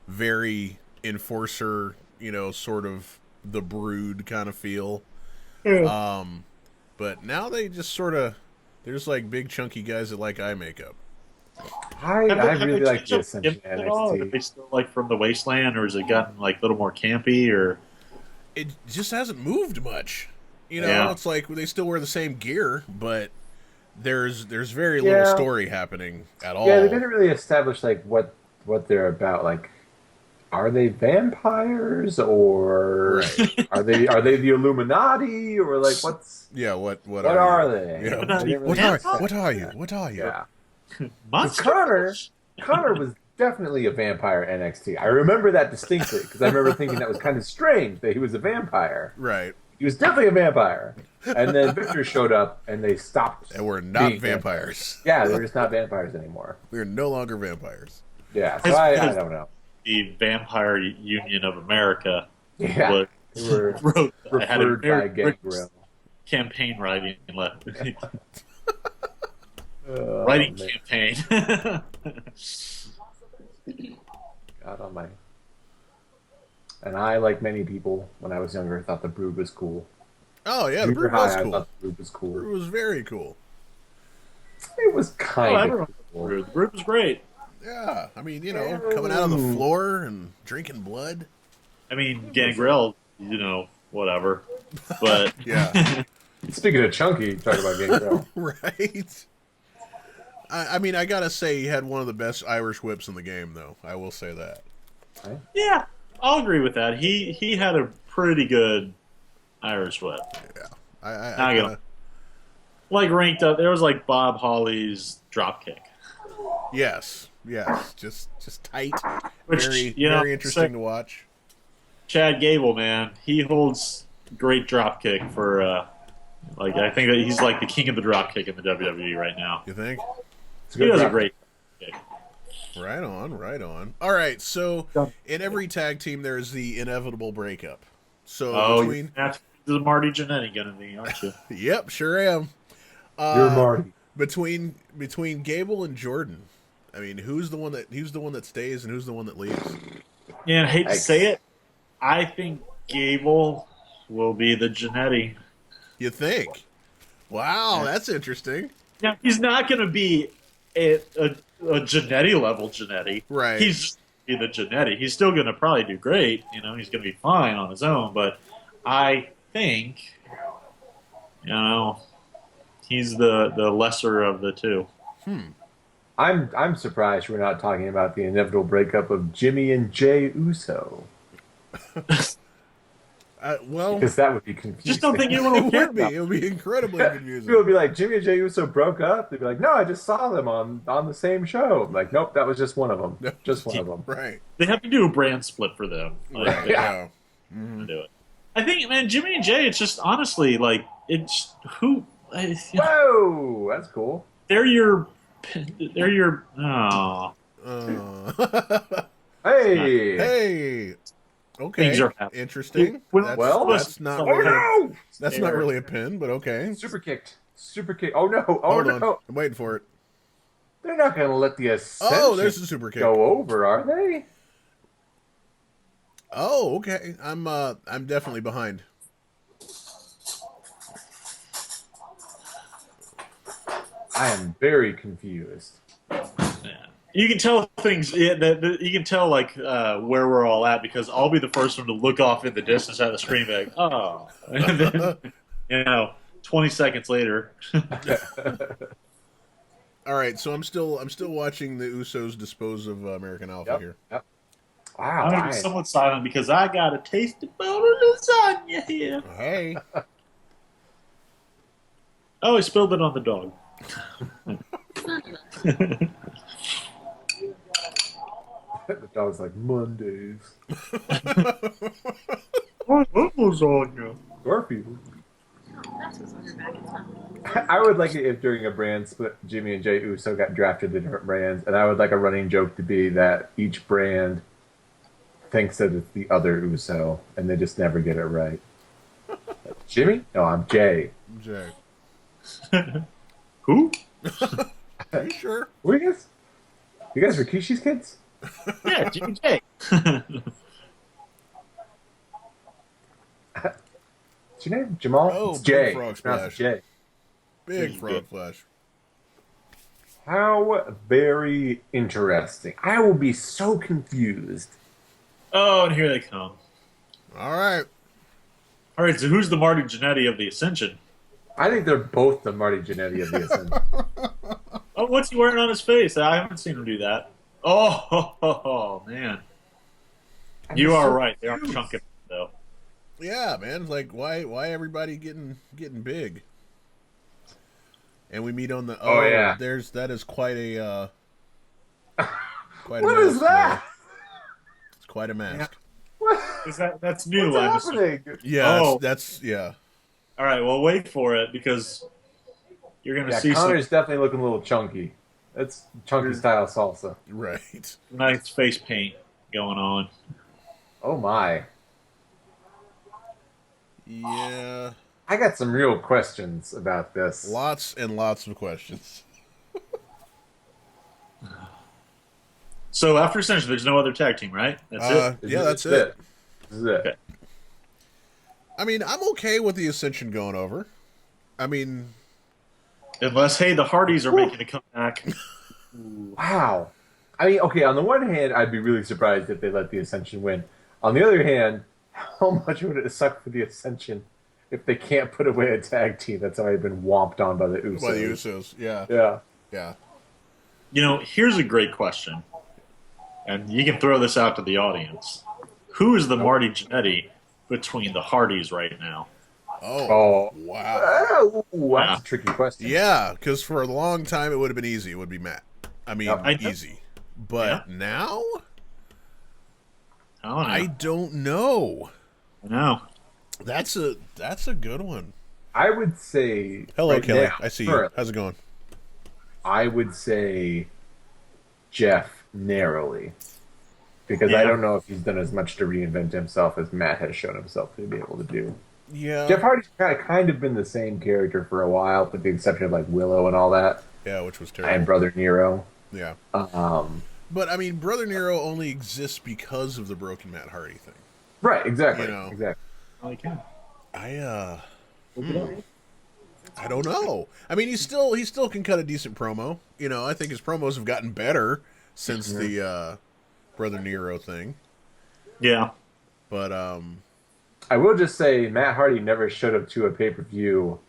very enforcer, you know, sort of the Brood kind of feel. But now they just sort of, there's like big chunky guys that like eye makeup. I really like the Ascension at all? Are they NXT. still like from the wasteland, or has it gotten like a little more campy? Or It just hasn't moved much. You know, Yeah. it's like they still wear the same gear, but there's very little Yeah. story happening at all. Yeah, they didn't really establish like what they're about. Like, are they vampires or Right. are they the Illuminati or like what's Yeah, what are they? Yeah. They didn't really What are you? What are you? Yeah. monsters? Connor was definitely a vampire in NXT. I remember that distinctly because I remember thinking that was kind of strange that he was a vampire. Right. He was definitely a vampire. And then Victor showed up and they stopped. And we're not being vampires. Yeah, they're just not vampires anymore. We're no longer vampires. Yeah, so It's I because- don't know. The Vampire Union of America Yeah, was- they were wrote had a referred by very Gangrel. campaign writing Oh, writing man. campaign. God almighty. And I, like many people, when I was younger, thought the Brood was cool. Oh yeah, the Junior Brood was high, I cool. thought the Brood was The cool. Brood was very cool. It was Oh, kind everyone of cool. the group was great. Yeah, I mean, you know, coming out of the floor and drinking blood. I mean, Gangrel, you know, whatever. But Yeah. Speaking of Chunky, talk about Gangrel. Right. I mean, I gotta say, he had one of the best Irish whips in the game, though. I will say that. yeah, I'll agree with that. He had a pretty good Irish whip. I Now I kinda- get like ranked up. There was like Bob Holly's dropkick, yes, just tight. which Very, you know, very interesting so to watch. Chad Gable, man, he holds great dropkick for. Like I think that he's like the king of the dropkick in the WWE right now. You think? It's a He good does a drop. great kick. Right on, right on. All right, so in every tag team, there's the inevitable breakup. So Oh, between, that's the Marty Jannetty gonna be, aren't you? yep, sure am. You're Marty. Between Gable and Jordan, I mean, who's the one that stays and who's the one that leaves? Yeah, I hate to Thanks. say it. I think Gable will be the Jannetty. You think? Wow, that's interesting. Now, he's not going to be a Jannetty level Jannetty. Right. He's just gonna be the Jannetty. He's still going to probably do great. You know, he's going to be fine on his own. But I think, you know, he's the lesser of the two. I'm surprised we're not talking about the inevitable breakup of Jimmy and Jay Uso, Well, because that would be confusing. Just don't think anyone it will care would be. about It would be incredibly confusing. People would be like, Jimmy and Jay Uso broke up. They'd be like, no, I just saw them on the same show. I'm like, nope, that was just one of them. No, Just one of them. Right. They have to do a brand split for them. Like, Right. they Yeah. have to do it. I think, man, Jimmy and Jay. It's just honestly like it's who. Whoa, that's cool. They're your. Oh. Hey. Hey. Okay. Things are happening. Interesting. Well, that's not Oh really no! that's not really a pin, but okay. Super kicked. Super kick. Oh no! Oh Hold no! on. I'm waiting for it. They're not going to let the Ascension Oh, there's a super kick. go over, are they? Oh, okay. I'm definitely behind. I am very confused. You can tell things. You can tell like where we're all at because I'll be the first one to look off in the distance at the screen, and be like, oh, and then 20 seconds later. All right, so I'm still watching the Usos dispose of American Alpha here. Yep. Wow. I'm gonna be somewhat silent because I got a taste of lasagna here. Hey. Oh, I spilled it on the dog. The dog's like, Mondays. I love lasagna. Garfield. That's what's on your back. It's not. I would like it if during a brand split, Jimmy and Jay Uso got drafted to different brands, and I would like a running joke to be that each brand thinks that it's the other Uso, and they just never get it right. Jimmy? No, I'm Jay. Jay. Who? Are you sure? Were you guys? You guys Rikishi's kids? Yeah, Jimmy J. What's your name? Jamal? Oh, it's Big Jay. Frog Pronounced Splash. Jay. Big frog flash. How very interesting. I will be so confused. Oh, and here they come. All right. All right, so who's the Marty Jannetty of the Ascension? I think they're both the Marty Jannetty of the Ascension. Oh, what's he wearing on his face? I haven't seen him do that. Oh, man. You are right. They are chunking though. Yeah, man. Like, why everybody getting big? And we meet on the. Oh, yeah. That is quite a. Quite What a is mask, that? man. It's quite a mask. What? That's new? What's I'm happening? Yeah. Oh. That's yeah. All right, well, wait for it because you're going to Yeah, see Connor's definitely looking a little chunky. That's chunky style salsa. Right. some nice face paint going on. Oh my. Yeah. I got some real questions about this. Lots and lots of questions. So after Ascension, there's no other tag team, right? That's it? Yeah, that's it. This is it. Okay. I mean, I'm okay with the Ascension going over. I mean, Unless, hey, the Hardys are making a comeback. Wow. I mean, okay, on the one hand, I'd be really surprised if they let the Ascension win. On the other hand, how much would it suck for the Ascension if they can't put away a tag team that's already been whomped on by the Usos? by the Usos. Yeah. Yeah. Yeah. You know, here's a great question, and you can throw this out to the audience. Who is the Marty Jannetty between the Hardys right now? Oh. Wow. Oh, that's Yeah. a tricky question. Yeah, because for a long time it would have been easy. It would be Matt. I mean, Yep. I know. easy. But now, I don't know. know. That's a good one. I would say... Hello, right Kelly. now, I see you. currently, How's it going? I would say Jeff narrowly. Because I Yeah. don't know if he's done as much to reinvent himself as Matt has shown himself to be able to do. Yeah. Jeff Hardy's kind of been the same character for a while, with the exception of like Willow and all that, Yeah, which was terrible. and Brother Nero. Yeah. But I mean, Brother Nero only exists because of the broken Matt Hardy thing. right, exactly, You know. exactly. I can. I don't know. I mean, he still can cut a decent promo. You know, I think his promos have gotten better since the Brother Nero thing. Yeah. But I will just say Matt Hardy never showed up to a pay-per-view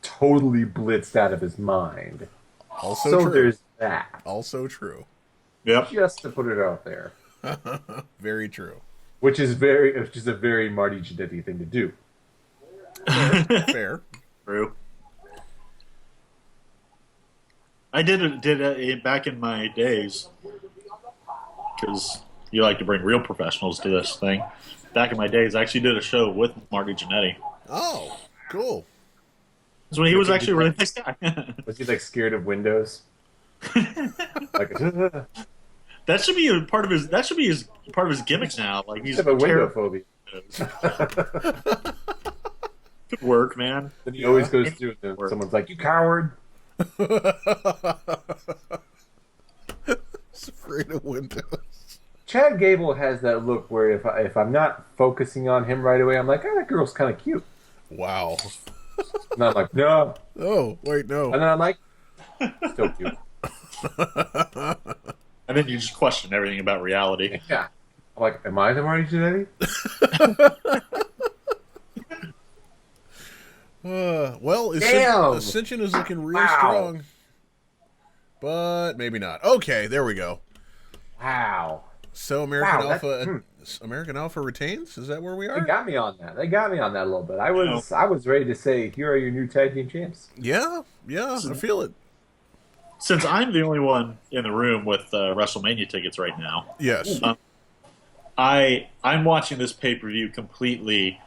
totally blitzed out of his mind. also So true. there's that. Also true. Yep. Just to put it out there. Very true. Which is a very Marty Jannetty thing to do. Fair. True. I did it back in my days because you like to bring real professionals to this thing. Back in my days, I actually did a show with Marty Jannetty. Oh, cool. That's when he was actually a really nice guy. Was he like scared of windows? Like That should be a part of his. That should be his part of his gimmick now. Like he's have a window terrible. phobia. Good work, man. Then he always goes through and then someone's like, "You coward." Afraid of windows. Chad Gable has that look where if I'm not focusing on him right away, I'm like, "Oh, that girl's kind of cute." Wow. And I'm like, "No," Oh, wait, and no. then I'm like, "Still cute." And then you just question everything about reality. Yeah. I'm like, "Am I the Marty Jannetty?" Well, Damn. Ascension is looking real Wow. strong. But maybe not. Okay, there we go. Wow. So American Wow, that- Alpha American Alpha retains? Is that where we They are? got me on that. They got me on that a little bit. I was ready to say, "Here are your new tag team champs." Yeah, I feel it. Since I'm the only one in the room with WrestleMania tickets right now, Yes. I'm watching this pay-per-view completely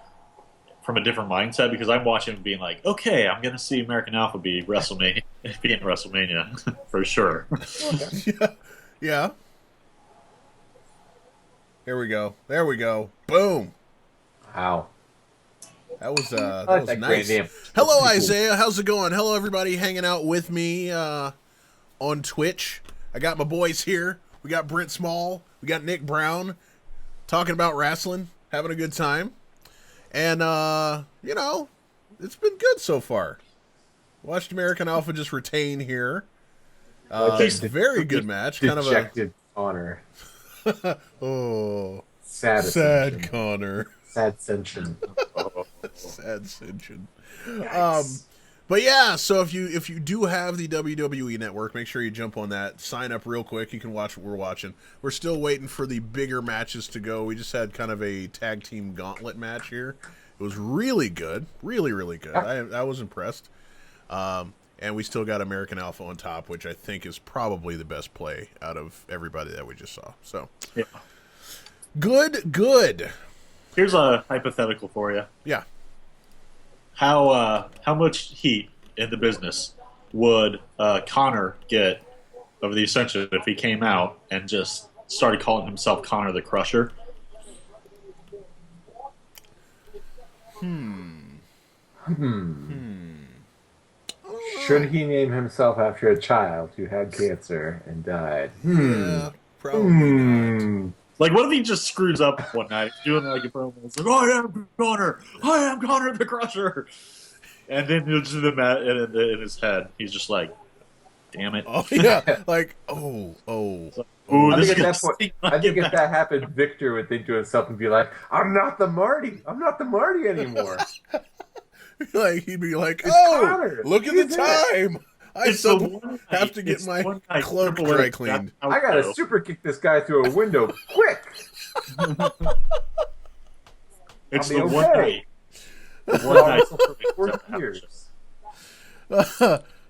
from a different mindset because I'm watching it being like, okay, I'm going to see American Alpha be in WrestleMania for sure. Yeah. There we go. Boom. Wow. That was I like that was that nice. great name. Hello, That's pretty Isaiah. How's it going? Hello, everybody hanging out with me on Twitch. I got my boys here. We got Brent Small. We got Nick Brown talking about wrestling, having a good time. And, it's been good so far. Watched American Alpha just retain here. It's a very good match. Kind of a... Dejected Connor. Oh, Sad ascension. Connor. Sad ascension. Sad ascension. Yikes. But yeah, so if you do have the WWE Network, make sure you jump on that. Sign up real quick. You can watch what we're watching. We're still waiting for the bigger matches to go. We just had kind of a tag team gauntlet match here. It was really good. Really, really good. I was impressed. And we still got American Alpha on top, which I think is probably the best play out of everybody that we just saw. So, Yeah. Good. Here's a hypothetical for you. Yeah. How much heat in the business would Connor get over the Ascension if he came out and just started calling himself Connor the Crusher? Should he name himself after a child who had cancer and died? Yeah, probably not. Like, what if he just screws up one night, doing like a promo? It's like, I am Connor the Crusher. And then he'll just do the in his head. He's just like, damn it. Oh yeah, like oh. Ooh, I this think is at that gonna point, sting my I think if back. that happened, Victor would think to himself and be like, "I'm not the Marty. I'm not the Marty anymore." Like he'd be like, It's oh, Connor. look at He's the time. I It's the still one have night- to get it's my one night cloak Triple dry H cleaned. got I gotta out, super kick this guy through a window quick. It's I'll the be one okay. night. The Well, one night. for 40 years.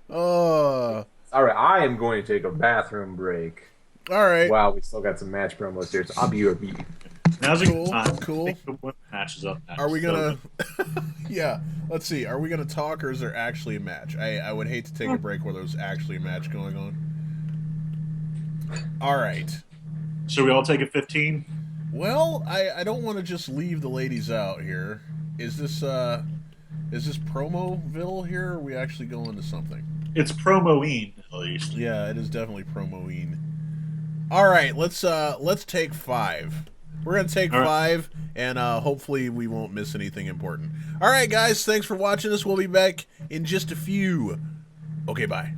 Oh, All right, I am going to take a bathroom break. all right. Wow, we still got some match promos here. So I'll be right back. Now's a Cool, good time. cool. I think the one match is up next. Are we So- gonna? Yeah. Let's see. Are we gonna talk, or is there actually a match? I would hate to take a break where there's actually a match going on. All right. Should we all take a 15? Well, I don't want to just leave the ladies out here. Is this Promoville here? Or are we actually going to something? It's promoing at least. Yeah, it is definitely promoing. All right, let's take 5. We're gonna take All right. 5, and hopefully we won't miss anything important. All right, guys, thanks for watching us. We'll be back in just a few. Okay, bye.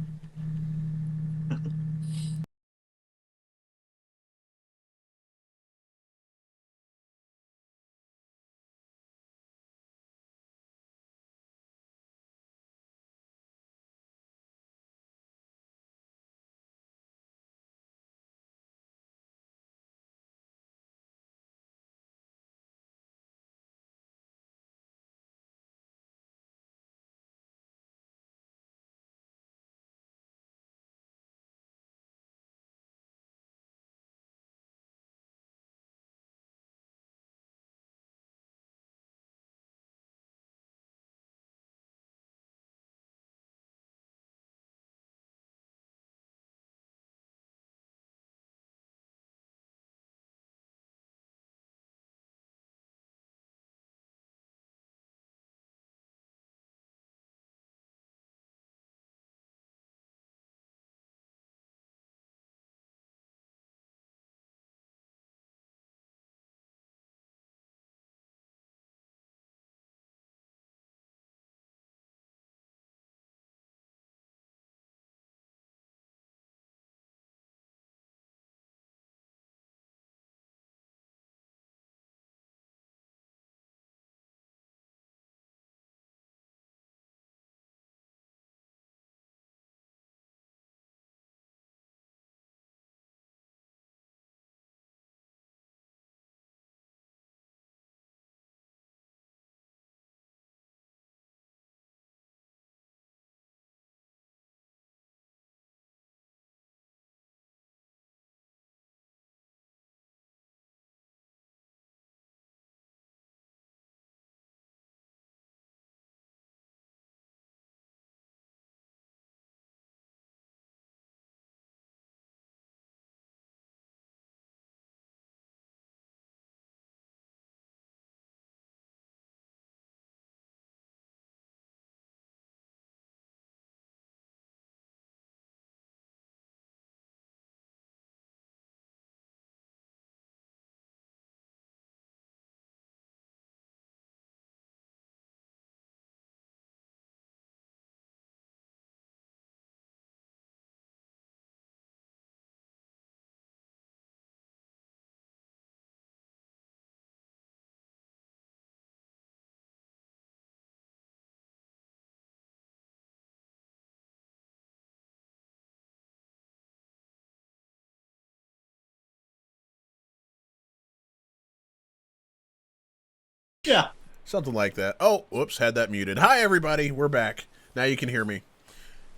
Yeah. Something like that. Oh, whoops, had that muted. Hi, everybody. We're back. Now you can hear me.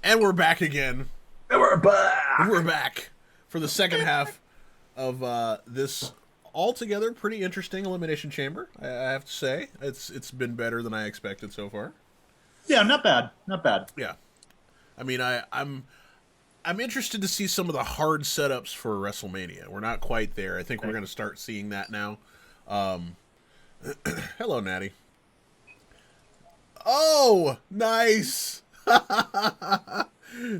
And we're back again. And we're back. We're back for the second half of this altogether pretty interesting Elimination Chamber. I have to say, it's been better than I expected so far. Yeah, not bad. Not bad. Yeah, I mean, I'm interested to see some of the hard setups for WrestleMania. We're not quite there. I think we're going to start seeing that now. Hello, Natty. Oh, nice.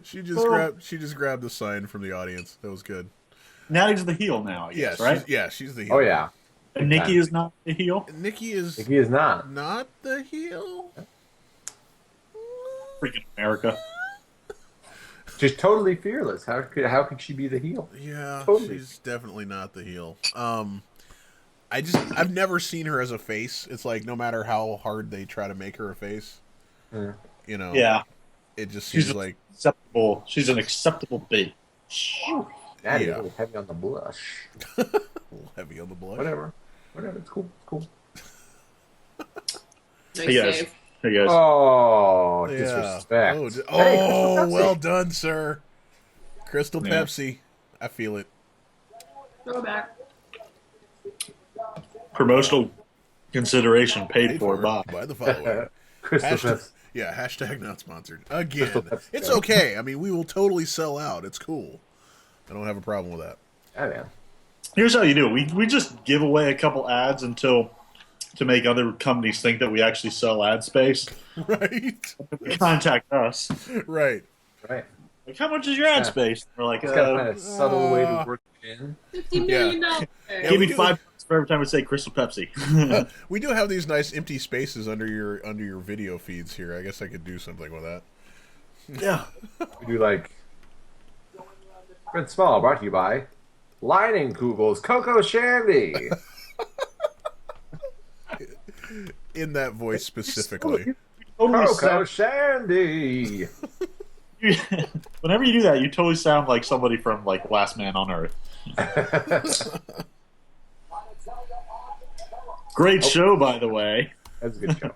She just grabbed the sign from the audience. That was good. Natty's the heel now, I guess, right? She's the heel. Oh yeah. And Nikki is not the heel? Nikki is not the heel. Freaking America. She's totally fearless. How could she be the heel? Yeah, Totally. she's definitely not the heel. I've never seen her as a face. It's like no matter how hard they try to make her a face, you know. Yeah. It just seems like acceptable. She's an acceptable bait. Natty, Yeah. a little heavy on the blush. a little heavy on the blood. Whatever. It's cool. Nice Hey, guys. save. Hey, guys. Oh, Yeah. disrespect. Oh, Hey, Crystal Pepsi. well done, sir. Crystal Yeah. Pepsi. I feel it. Go back. Promotional consideration paid for by. by the following. Crystal Pepsi. Hashtag not sponsored. Again. Crystal Pepsi. It's okay. I mean, we will totally sell out. It's cool. I don't have a problem with that. Yeah, man. Here's how you do it. We just give away a couple ads to make other companies think that we actually sell ad space. Right? Contact us. Right. Right. Like, how much is your ad Yeah. space? We're like, It's got to find a subtle way to work it in. $50 million. Yeah, give we me do- $5 for every time we say Crystal Pepsi. We do have these nice empty spaces under your video feeds here. I guess I could do something with that. Yeah. We do like Red Small, brought to you by Lining Kugel's Cocoa Shandy. In that voice specifically. Totally Cocoa sound, Shandy. whenever you do that, you totally sound like somebody from like Last Man on Earth. Great show, by the way. That's a good show.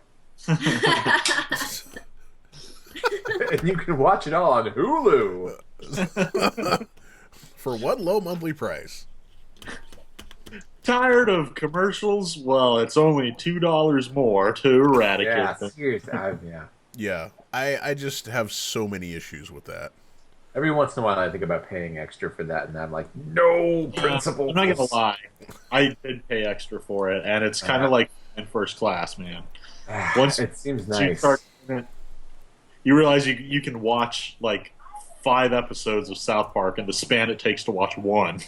And you can watch it all on Hulu. For one low monthly price. Tired of commercials? Well, it's only $2 more to eradicate Yeah, them. seriously. Yeah. Yeah. I just have so many issues with that. Every once in a while, I think about paying extra for that, and I'm like, no principles. I'm not gonna lie, I did pay extra for it, and it's kind of like in first class, man. Once It seems you nice. start doing it, you realize you can watch like 5 episodes of South Park in the span it takes to watch one.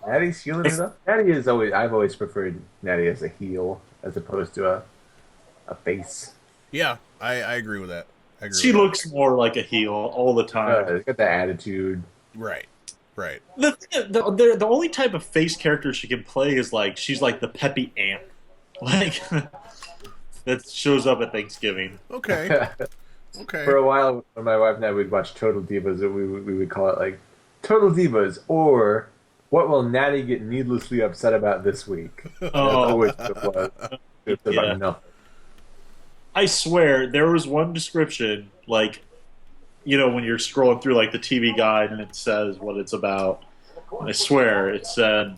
Natty's healing it up. Natty is always. I've always preferred Natty as a heel as opposed to a face. Yeah, I agree with that. I agree She with looks more like a heel all the time. He's got the attitude. that. Right. Right. The only type of face character she can play is like she's like the peppy aunt, like that shows up at Thanksgiving. Okay. Okay. For a while, when my wife and I would watch Total Divas, we would call it like Total Divas, or what will Natty get needlessly upset about this week? That's always what it was. It's Yeah. about nothing. I swear there was one description, like, you know, when you're scrolling through like the TV guide and it says what it's about. I swear it said,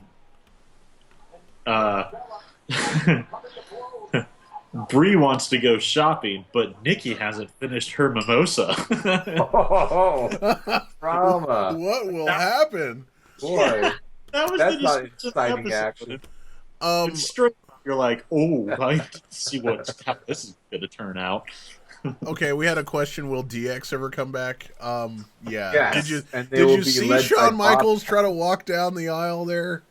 Bree wants to go shopping, but Nikki hasn't finished her mimosa. Oh, trauma. What will happen? Boy, That was that's the not description of the exciting, episode. actually. It's straight. You're like, oh, I see how this is going to turn out. Okay, we had a question. Will DX ever come back? Yeah. Yes, and they Did will you be see led by Shawn Bob. Michaels try to walk down the aisle there?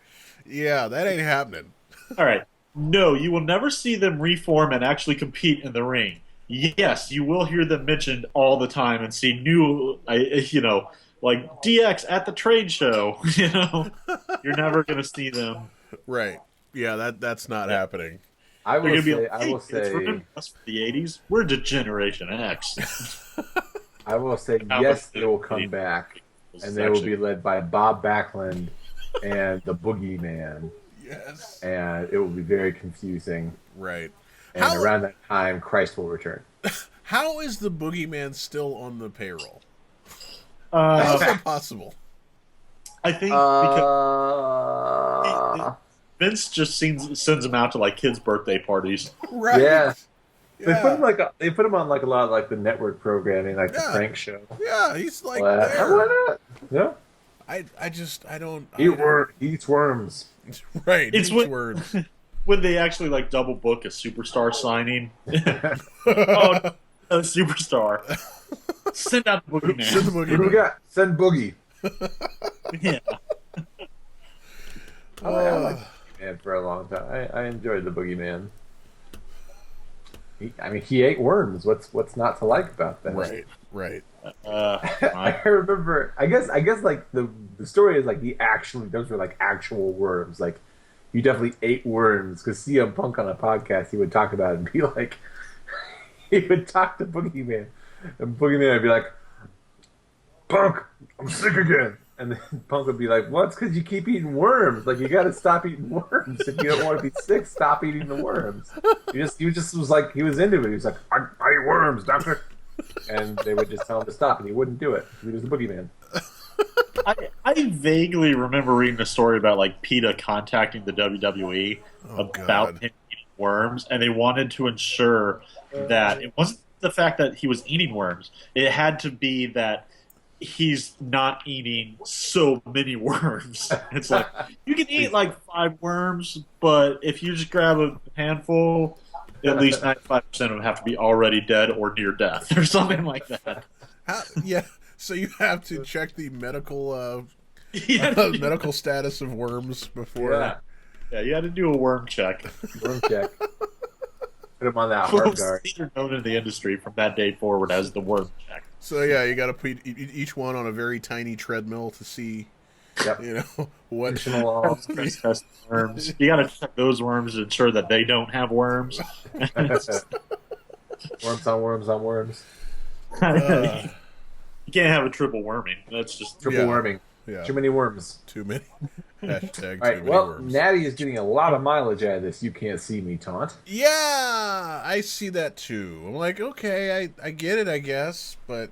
Yeah, that ain't happening. All right. No, you will never see them reform and actually compete in the ring. Yes, you will hear them mentioned all the time and see new, you know, like DX at the trade show. You know, you're never going to see them. Right. Yeah, that's not happening. I They're will going to be say, like, I hey, will it's say, remember us from the 80s? We're the Generation X. I will say, How yes, much they will they- come back, This and is they will actually- be led by Bob Backlund and the Boogeyman, Yes. and it will be very confusing. Right. And How- around that time, Christ will return. How is the Boogeyman still on the payroll? How is that possible? I think because Uh, Vince just sends him out to like kids' birthday parties. Right. Yeah. Yeah. They put him on like a lot of like the network programming, like the Yeah. prank show. Yeah, he's like Why there. not? Yeah. I don't. Eats worms. Right. It's Eats what- words. When they actually like double book a superstar signing. Oh, a superstar. Send out the boogeyman. Send the What do we Boogeyman. got? Send Boogie. Yeah. I liked the Boogeyman for a long time. I enjoyed the Boogeyman. He ate worms. What's not to like about that? Right. Right. I remember. I guess like the story is like those were like actual worms. Like you definitely ate worms because CM Punk on a podcast he would talk about it and be like, he would talk to Boogeyman, and Boogeyman would be like, Punk, I'm sick again. And then Punk would be like, well, it's because you keep eating worms. Like, you got to stop eating worms. If you don't want to be sick, stop eating the worms. He just was like, he was into it. He was like, I eat worms, doctor. And they would just tell him to stop, and he wouldn't do it. He was the boogeyman. I vaguely remember reading a story about like PETA contacting the WWE about God. him eating worms, and they wanted to ensure that it wasn't the fact that he was eating worms; it had to be that he's not eating so many worms. It's like you can eat like 5 worms, but if you just grab a handful, at least 95% of them have to be already dead or near death, or something like that. Yeah. So you have to check the medical Yeah, medical status of worms before. Yeah, you had to do a worm check. worm check. Put him on that hard guard. They're known in the industry from that day forward as the worm check. So yeah, you got to put each one on a very tiny treadmill to see, Yep. you know, what. Pushing along. Test the worms. You got to check those worms to ensure that they don't have worms. Worms on worms on worms. You can't have a triple worming. That's just Triple Yeah. worming. Yeah, Too many worms. too many. Hashtag All right, too many well, worms. Natty is getting a lot of mileage out of this. You can't see me taunt. Yeah, I see that too. I'm like, okay, I get it, I guess, but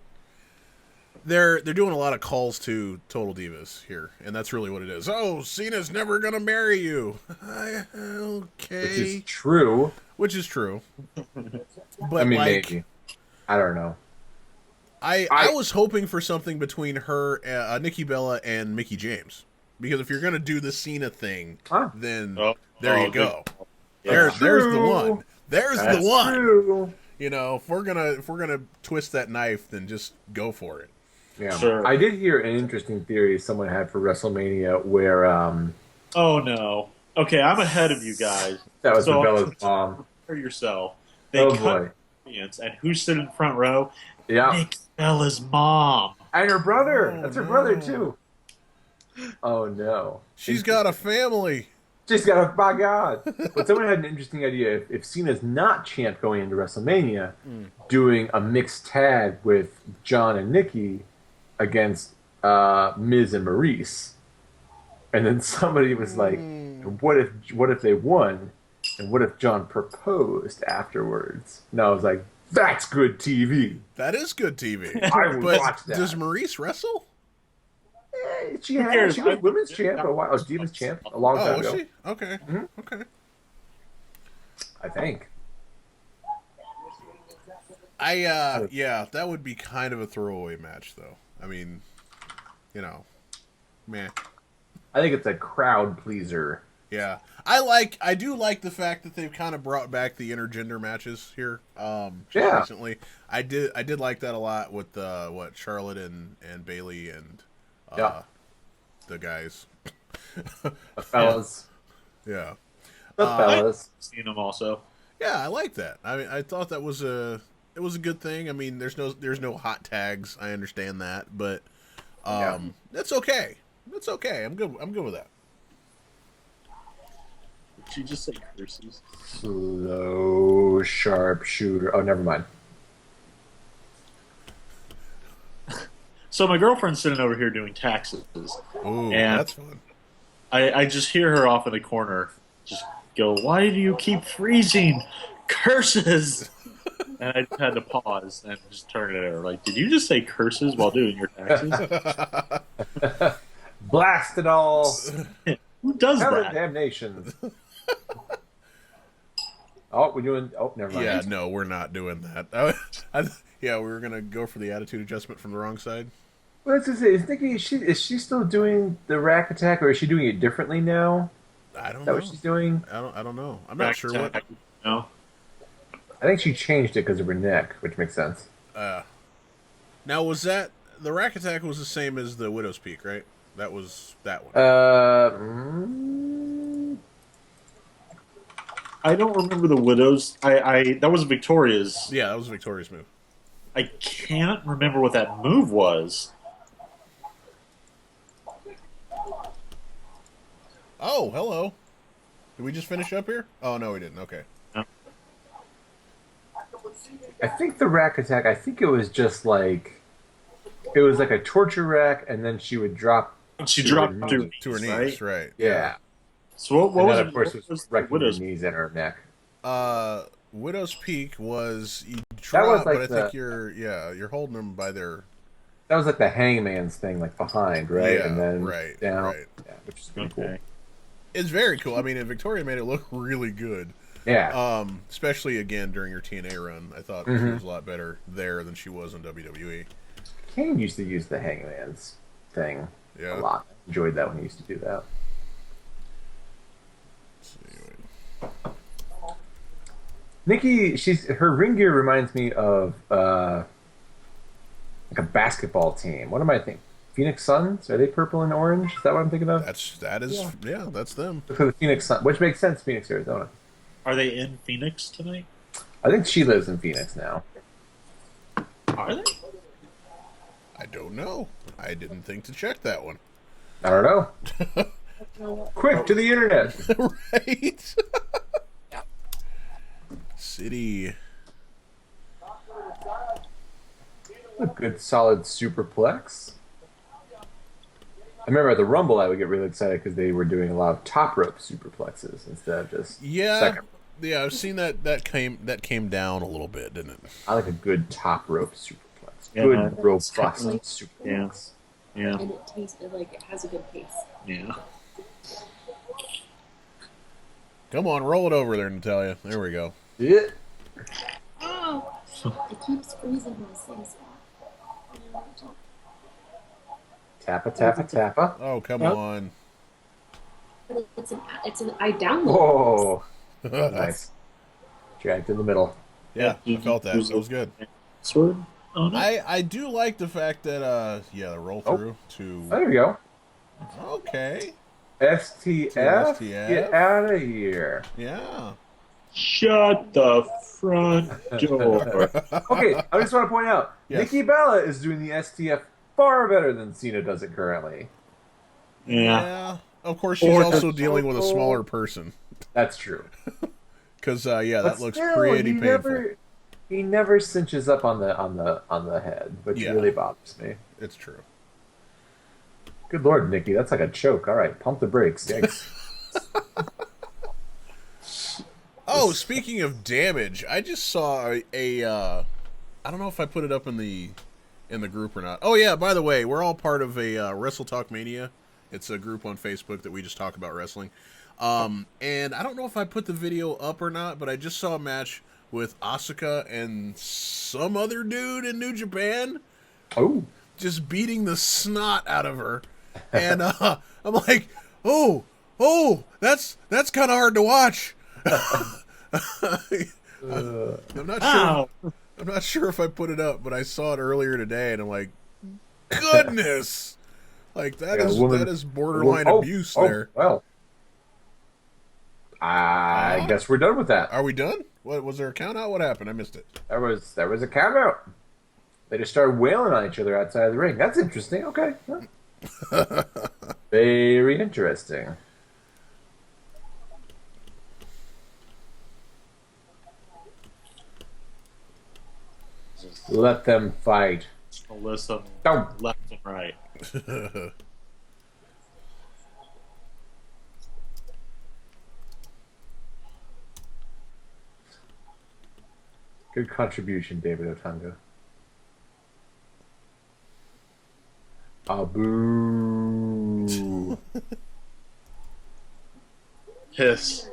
they're doing a lot of calls to Total Divas here, and that's really what it is. Oh, Cena's never gonna marry you. Okay, Which is true. Which is true. But I mean, like, maybe. I don't know. I was hoping for something between her, Nikki Bella, and Mickey James, because if you're gonna do the Cena thing, then there you go. There's the one. There's That's the one. true. You know, if we're gonna twist that knife, then just go for it. Yeah. Sure. I did hear an interesting theory someone had for WrestleMania where Oh no. Okay, I'm ahead of you guys. that was So- Bella's mom. For yourself. They Oh cut boy. the audience, and who's sitting in front row? Yeah. Nick Bella's mom. And her brother. Oh, That's her no. brother too. Oh no. She's got a family. She's got a by God. But someone had an interesting idea. If Cena's not champ going into WrestleMania, doing a mixed tag with John and Nikki against Miz and Maurice. And then somebody was like, what if they won? And what if John proposed afterwards? And I was like, that's good TV. That is good TV. I would But watch that. does Maurice wrestle? She cares? was women's champ for a while. Divas champ a long Oh, time was ago. she? Okay. Mhm. Okay. I think. Yeah, that would be kind of a throwaway match, though. I mean, you know, meh. I think it's a crowd pleaser. Yeah, I do like the fact that they've kind of brought back the intergender matches here. Yeah. Recently, I did like that a lot with what Charlotte and Bailey and the guys. The fellas. Yeah, The fellas. Seen them also. yeah, I like that. I mean, I thought that was a good thing. I mean, there's no hot tags. I understand that, but that's okay. That's okay. I'm good with that. Did you just say curses? Slow sharpshooter. Oh, never mind. So my girlfriend's sitting over here doing taxes. Ooh, And- that's fun. I just hear her off in the corner just go, "Why do you keep freezing? Curses!" And I just had to pause and just turn it over. Like, did you just say curses while doing your taxes? Blast it all! Who does Hell that? damnation! Oh, we're doing. Oh, never mind. Yeah, no, we're not doing that. Yeah, we were gonna go for the attitude adjustment from the wrong side. Well, let's just say, is she still doing the rack attack, or is she doing it differently now? I don't Is that know. what she's doing? I don't know. I'm not sure what. No. I think she changed it because of her neck, which makes sense. Now was that the rack attack was the same as the Widow's Peak, right? That was that one. I don't remember the Widows. I that was Victoria's. Yeah, that was Victoria's move. I can't remember what that move was. Oh, hello. Did we just finish up here? Oh no, we didn't. Okay. I think the rack attack. I think it was just like it was like a torture rack, and then she would drop. She to dropped her to her knees, To her right? knees, right? Yeah. So what And was then, it? of course, What it was the wrecking her Widow's? knees and her neck. Widow's Peak was you drop, was like but I the- think you're holding them by their That was like the hangman's thing, like behind, right? Yeah, And then right, down. right. Yeah, which is pretty cool. Okay. It's very cool. I mean, and Victoria made it look really good. Yeah. Especially again during her TNA run, I thought she was a lot better there than she was in WWE. Kane used to use the hangman's thing Yeah. a lot. Enjoyed that when he used to do that. Let's see, wait. Nikki, her ring gear reminds me of like a basketball team. What am I thinking? Phoenix Suns? Are they purple and orange? Is that what I'm thinking of? Yeah, that's them. Look for the Phoenix Suns, which makes sense. Phoenix, Arizona. Are they in Phoenix tonight? I think she lives in Phoenix now. Are they? I don't know. I didn't think to check that one. I don't know. Quick to the internet. Right? City. A good solid superplex. I remember at the Rumble, I would get really excited because they were doing a lot of top rope superplexes instead of just second. Yeah, I've seen that came down a little bit, didn't it? I like a good top rope superplex. Yeah. Good robust Exactly. superplex. Yeah. And it tastes like it has a good taste. Yeah. Come on, roll it over there, Natalia. There we go. Yeah. Oh, it keeps freezing in the same spot. Tappa, tappa, tappa. Oh, come Yep. on. But it's an I downloaded. Whoa. Nice. Dragged in the middle. Yeah, I felt that. That was good. Sword? Oh, no. I do like the fact that the roll through Oh, to there we go. okay. STF? STF. Get out of here. Yeah. Shut the front door. Okay, I just want to point out, Yes. Nikki Bella is doing the STF far better than Cena does it currently. Yeah. Of course, she's Or also the dealing with a smaller person. That's true. Because But that looks still, pretty painful. He never cinches up on the head, which Yeah. really bothers me. It's true. Good lord, Nikki, that's like a choke. All right, pump the brakes. Yikes. Oh, speaking of damage, I just saw I don't know if I put it up in the group or not. Oh yeah, by the way, we're all part of a Wrestle Talk Mania. It's a group on Facebook that we just talk about wrestling. And I don't know if I put the video up or not, but I just saw a match with Asuka and some other dude in New Japan Oh, just beating the snot out of her. And I'm like, oh, that's kind of hard to watch. I'm not sure. I'm not sure if I put it up, but I saw it earlier today, and I'm like, goodness, like that is borderline abuse there. Well, I guess we're done with that. Are we done? What was there a count out? What happened? I missed it. There was a count out. They just started wailing on each other outside of the ring. That's interesting. Okay. Yeah. Very interesting. Let them fight. Listen, Oh. left and right. Good contribution, David Otunga. Abu. Hiss.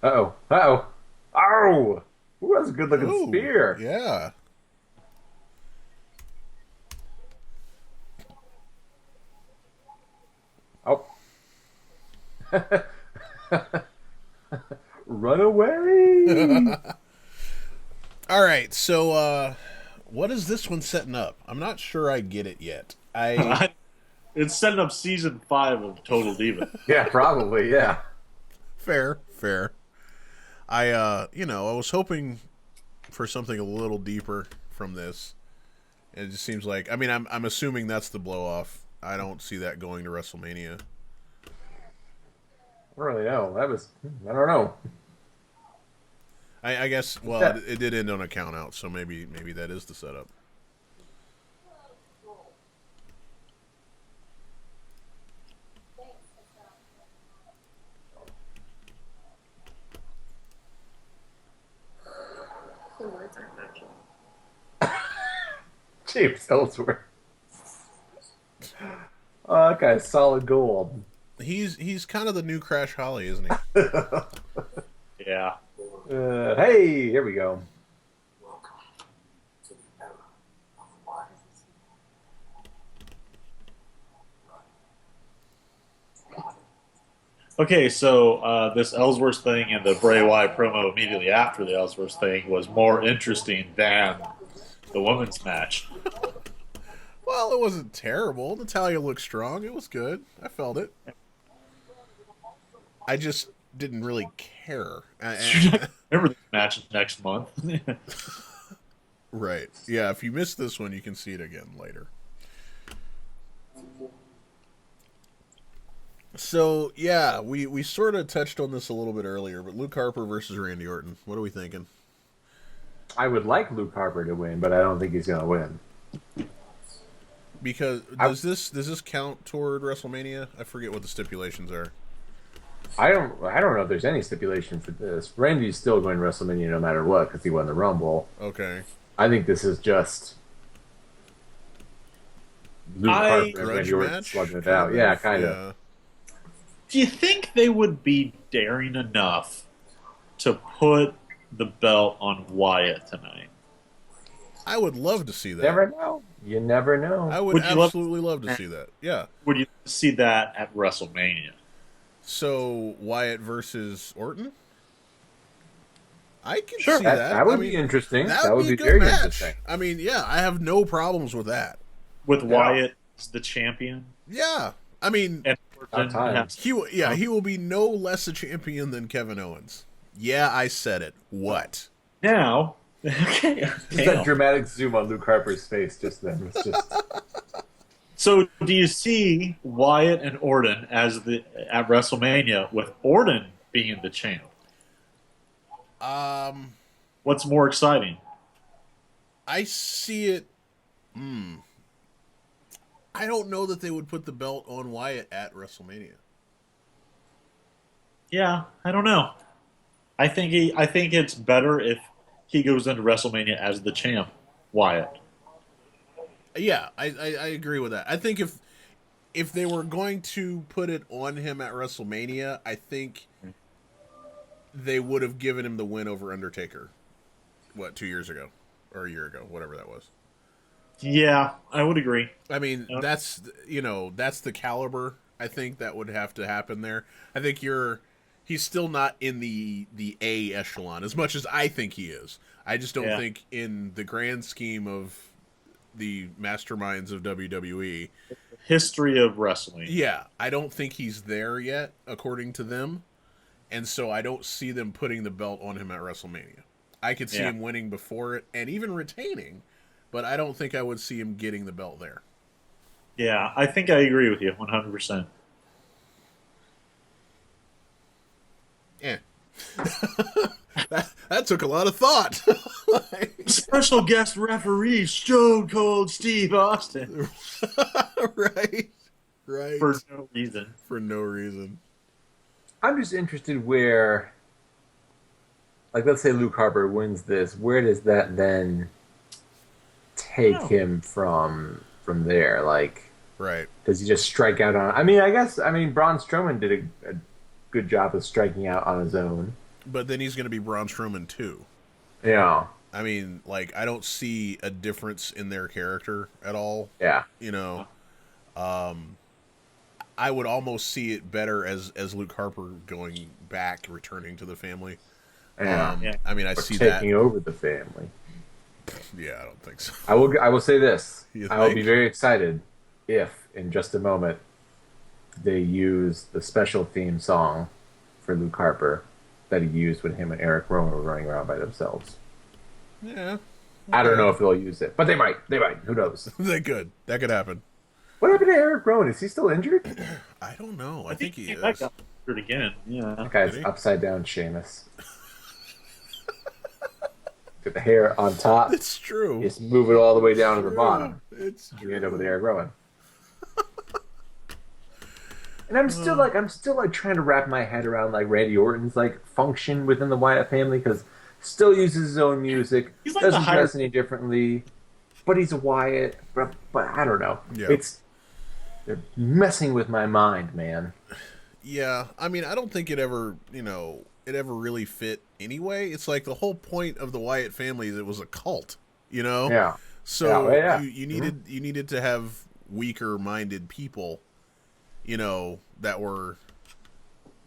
Uh-oh. Uh-oh. Ow! Ooh, that's a good-looking Ooh, spear. Yeah. Oh. Run away! All right, so what is this one setting up? I'm not sure I get it yet. It's setting up season 5 of Total Diva. Yeah, probably, yeah. Fair. I was hoping for something a little deeper from this. It just seems like, I mean, I'm assuming that's the blow off. I don't see that going to WrestleMania. I don't really know. I don't know. I guess, well, it did end on a count out, so maybe that is the setup. The words aren't matching. James Ellsworth. Oh, that guy's solid gold. He's kind of the new Crash Holly, isn't he? Yeah. Hey, here we go. Okay, so this Ellsworth thing and the Bray Wyatt promo immediately after the Ellsworth thing was more interesting than the women's match. Well, it wasn't terrible. Natalia looked strong. It was good. I felt it. I just didn't really care. Remember this match next month? Right. Yeah, if you missed this one, you can see it again later. So, yeah, we sort of touched on this a little bit earlier, but Luke Harper versus Randy Orton. What are we thinking? I would like Luke Harper to win, but I don't think he's going to win. Because does this count toward WrestleMania? I forget what the stipulations are. I don't know if there's any stipulation for this. Randy's still going to WrestleMania no matter what because he won the Rumble. Okay. I think this is just Luke Harper and Randy Orton slugging it out. Yeah, kind of. Do you think they would be daring enough to put the belt on Wyatt tonight? I would love to see that. Never know. You never know. I would absolutely love to see that. Yeah. Would you see that at WrestleMania? So Wyatt versus Orton? I can Sure. see that. That would be interesting. That would be a good very match. interesting. I mean, yeah, I have no problems with that. With Wyatt as the champion? Yeah. I mean, And Orton he will be no less a champion than Kevin Owens. Yeah, I said it. What? now, okay. That dramatic zoom on Luke Harper's face just then was just. So, do you see Wyatt and Orton at WrestleMania with Orton being the champ? What's more exciting? I see it. I don't know that they would put the belt on Wyatt at WrestleMania. Yeah, I don't know. I think it's better if he goes into WrestleMania as the champ, Wyatt. Yeah, I agree with that. I think if they were going to put it on him at WrestleMania, I think they would have given him the win over Undertaker. What, 2 years ago? Or a year ago, whatever that was. Yeah, I would agree. I mean, that's the caliber, I think, that would have to happen there. I think he's still not in the A echelon, as much as I think he is. I just don't think in the grand scheme of the masterminds of WWE. History of wrestling. Yeah, I don't think he's there yet, according to them. And so I don't see them putting the belt on him at WrestleMania. I could see him winning before it and even retaining, but I don't think I would see him getting the belt there. Yeah, I think I agree with you 100%. Yeah. that took a lot of thought. Special guest referee, Stone Cold Steve Austin. Right. For no reason. For no reason. I'm just interested where. like, let's say Luke Harper wins this. Where does that then take him from there? Like, Right. does he just strike out on? I mean, Braun Strowman did a good job of striking out on his own. But then he's going to be Braun Strowman too. Yeah. I mean, like, I don't see a difference in their character at all. Yeah. You know, I would almost see it better as Luke Harper going back, returning to the family. Yeah. I mean, I Or see that. taking over the family. Yeah, I don't think so. I will say this. You I will think? be very excited if, in just a moment, they use the special theme song for Luke Harper that he used when him and Eric Rowan were running around by themselves. Yeah. I don't know if they'll use it, but they might. They might. Who knows? They could. That could happen. What happened to Eric Rowan? Is he still injured? I don't know. I think he is. might got hurt again. Yeah. That guy's Did he? upside down Sheamus. Get the hair on top. It's true. Just move it all the way down to the bottom. It's You end up with Eric Rowan. And I'm still like trying to wrap my head around like Randy Orton's like function within the Wyatt family, because still uses his own music, He's like doesn't the higher- dress any differently, but he's a Wyatt. But I don't know. Yeah. They're messing with my mind, man. Yeah, I mean, I don't think it ever really fit anyway. It's like the whole point of the Wyatt family is it was a cult, you know? Yeah. So Yeah. you needed to have weaker minded people, you know, that were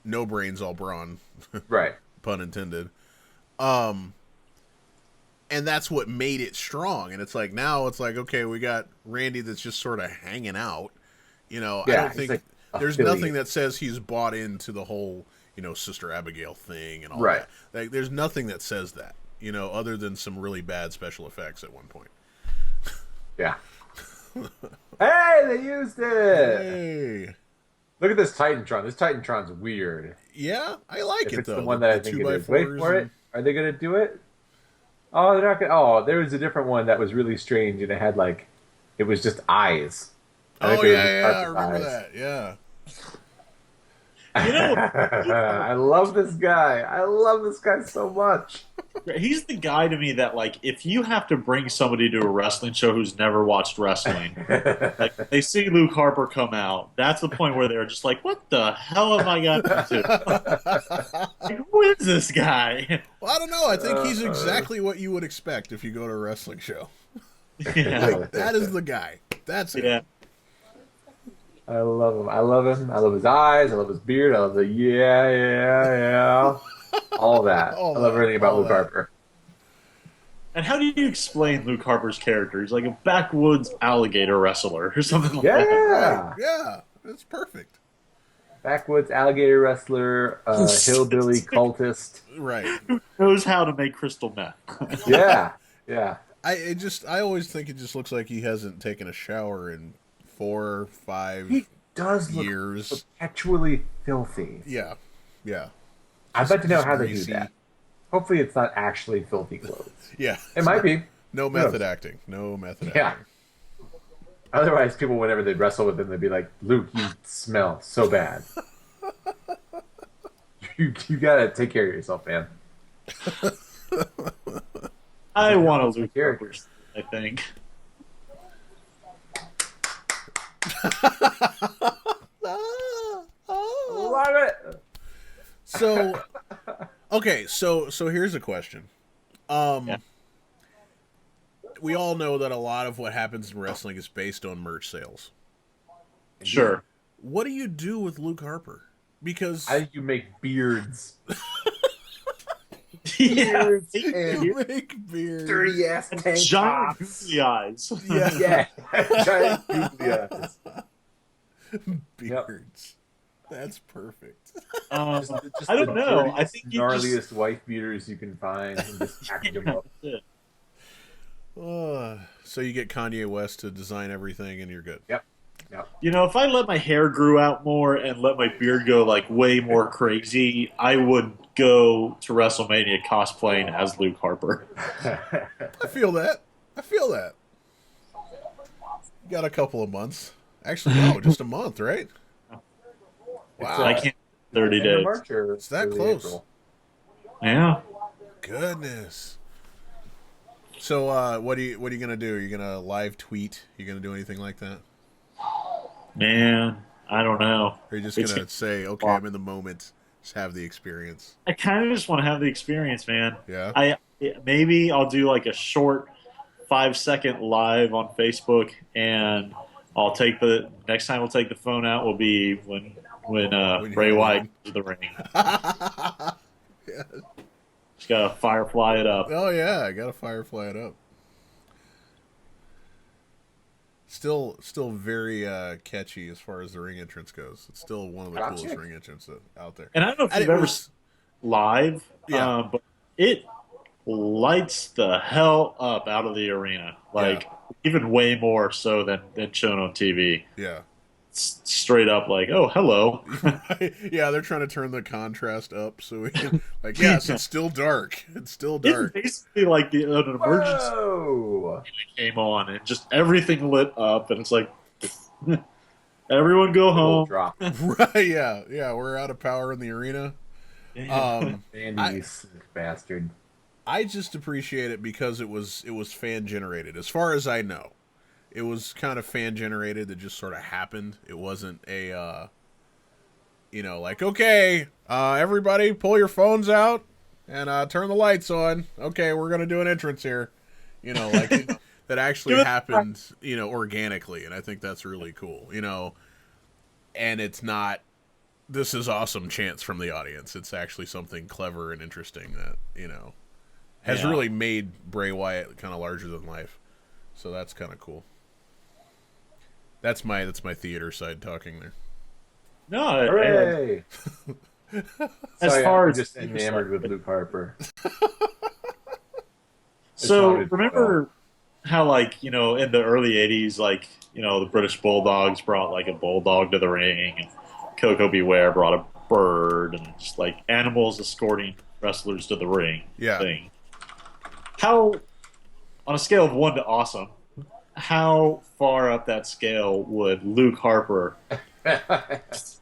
no brains all brawn, Right. pun intended. And that's what made it strong. And it's like now it's like, okay, we got Randy that's just sort of hanging out. You know, I Yeah, don't he's think like there's affiliate. nothing that says he's bought into the whole, you know, Sister Abigail thing and all Right. that. Like, there's nothing that says that, you know, other than some really bad special effects at one point. Yeah. Hey, they used it. Hey. Look at this Titantron. This Titantron's weird. Yeah, I like If it it's though. the one that I think it is. Wait 2x4s for it. and- Are they going to do it? Oh, they're not going to. Oh, there was a different one that was really strange, and it had like, it was just eyes. I think Oh they were yeah, just yeah, I carpet remember eyes. that. Yeah. You know, I love this guy. I love this guy so much. he's the guy to me that, like, if you have to bring somebody to a wrestling show who's never watched wrestling, like, they see Luke Harper come out, that's the point where they're just like, what the hell have I got into? Like, who is this guy? Well, I don't know. I think he's exactly what you would expect if you go to a wrestling show. Yeah. That is the guy. That's it. Yeah. I love him. I love him. I love his eyes. I love his beard. I love the yeah. All that. All I love that. everything about All Luke that. Harper. And how do you explain Luke Harper's character? He's like a backwoods alligator wrestler or something like Yeah. that. Yeah, it's perfect. Backwoods alligator wrestler, hillbilly cultist. Right. Knows how to make crystal meth. Yeah. Yeah. I always think it just looks like he hasn't taken a shower in 4 or 5 He does look years. perpetually filthy. Yeah. Yeah. I'd like to know just how they do greasy. that. Hopefully it's not actually filthy clothes. Yeah. It might be. No Who knows? method acting. No method Yeah. acting. Otherwise, people, whenever they'd wrestle with him, they'd be like, Luke, you smell so bad. you gotta take care of yourself, man. I want to Luke Character. Harper, I think. Love it! So, okay, so here's a question. Yeah. We all know that a lot of what happens in wrestling is based on merch sales. Sure. What do you do with Luke Harper? Because How do you make beards? Yeah. Beards you and make beards. dirty ass tank Giant tops. goofy eyes. Yeah, Yeah, giant goofy eyes. beards. That's perfect. Just I don't the know. I dirtiest, think you gnarliest just... wife beaters you can find, and just package them up. So you get Kanye West to design everything, and you're good. Yep. Yep. You know, if I let my hair grow out more and let my beard go like way more crazy, I would go to WrestleMania cosplaying as Luke Harper. I feel that. You got a couple of months. Actually, no, just a month, right? Wow. I can't 30 End of days. March or It's that early close. April. Yeah. goodness. So, what are you gonna do? Are you gonna live tweet? You gonna do anything like that? Man, I don't know. Or are you just gonna say, "Okay, I'm in the moment, just have the experience"? I kind of just want to have the experience, man. Yeah. Maybe I'll do like a short 5-second live on Facebook, and I'll take the next time we'll take the phone out will be when Bray Wyatt goes to the ring. Yeah. Just gotta firefly it up. Oh yeah, I gotta firefly it up. Still very catchy as far as the ring entrance goes. It's still one of the coolest ring entrances out there. And I don't know if you've ever live, Yeah. but it lights the hell up out of the arena. Like even way more so than shown on TV. Yeah. It's straight up like, oh, hello. Yeah, they're trying to turn the contrast up so we can, like, yes, it's still dark. It's still dark. It's basically like an emergency Whoa! came on and just everything lit up, and it's like, everyone go home. Drop. Right? Yeah. We're out of power in the arena. Andy, you sick bastard. I just appreciate it because it was fan generated. As far as I know, it was kind of fan generated that just sort of happened. It wasn't a, like, okay, everybody pull your phones out and turn the lights on. Okay, we're gonna do an entrance here. That actually happened, organically, and I think that's really cool. And it's not, this is awesome chants from the audience. It's actually something clever and interesting that has really made Bray Wyatt kind of larger than life. So that's kind of cool. That's my theater side talking there. No, Hooray! as Sorry, far I'm as just enamored with Luke Harper. So remember how, like, in the early '80s, like, the British Bulldogs brought like a bulldog to the ring, and Coco Beware brought a bird, and just like animals escorting wrestlers to the ring. Yeah. Thing. How, on a scale of 1 to awesome, how far up that scale would Luke Harper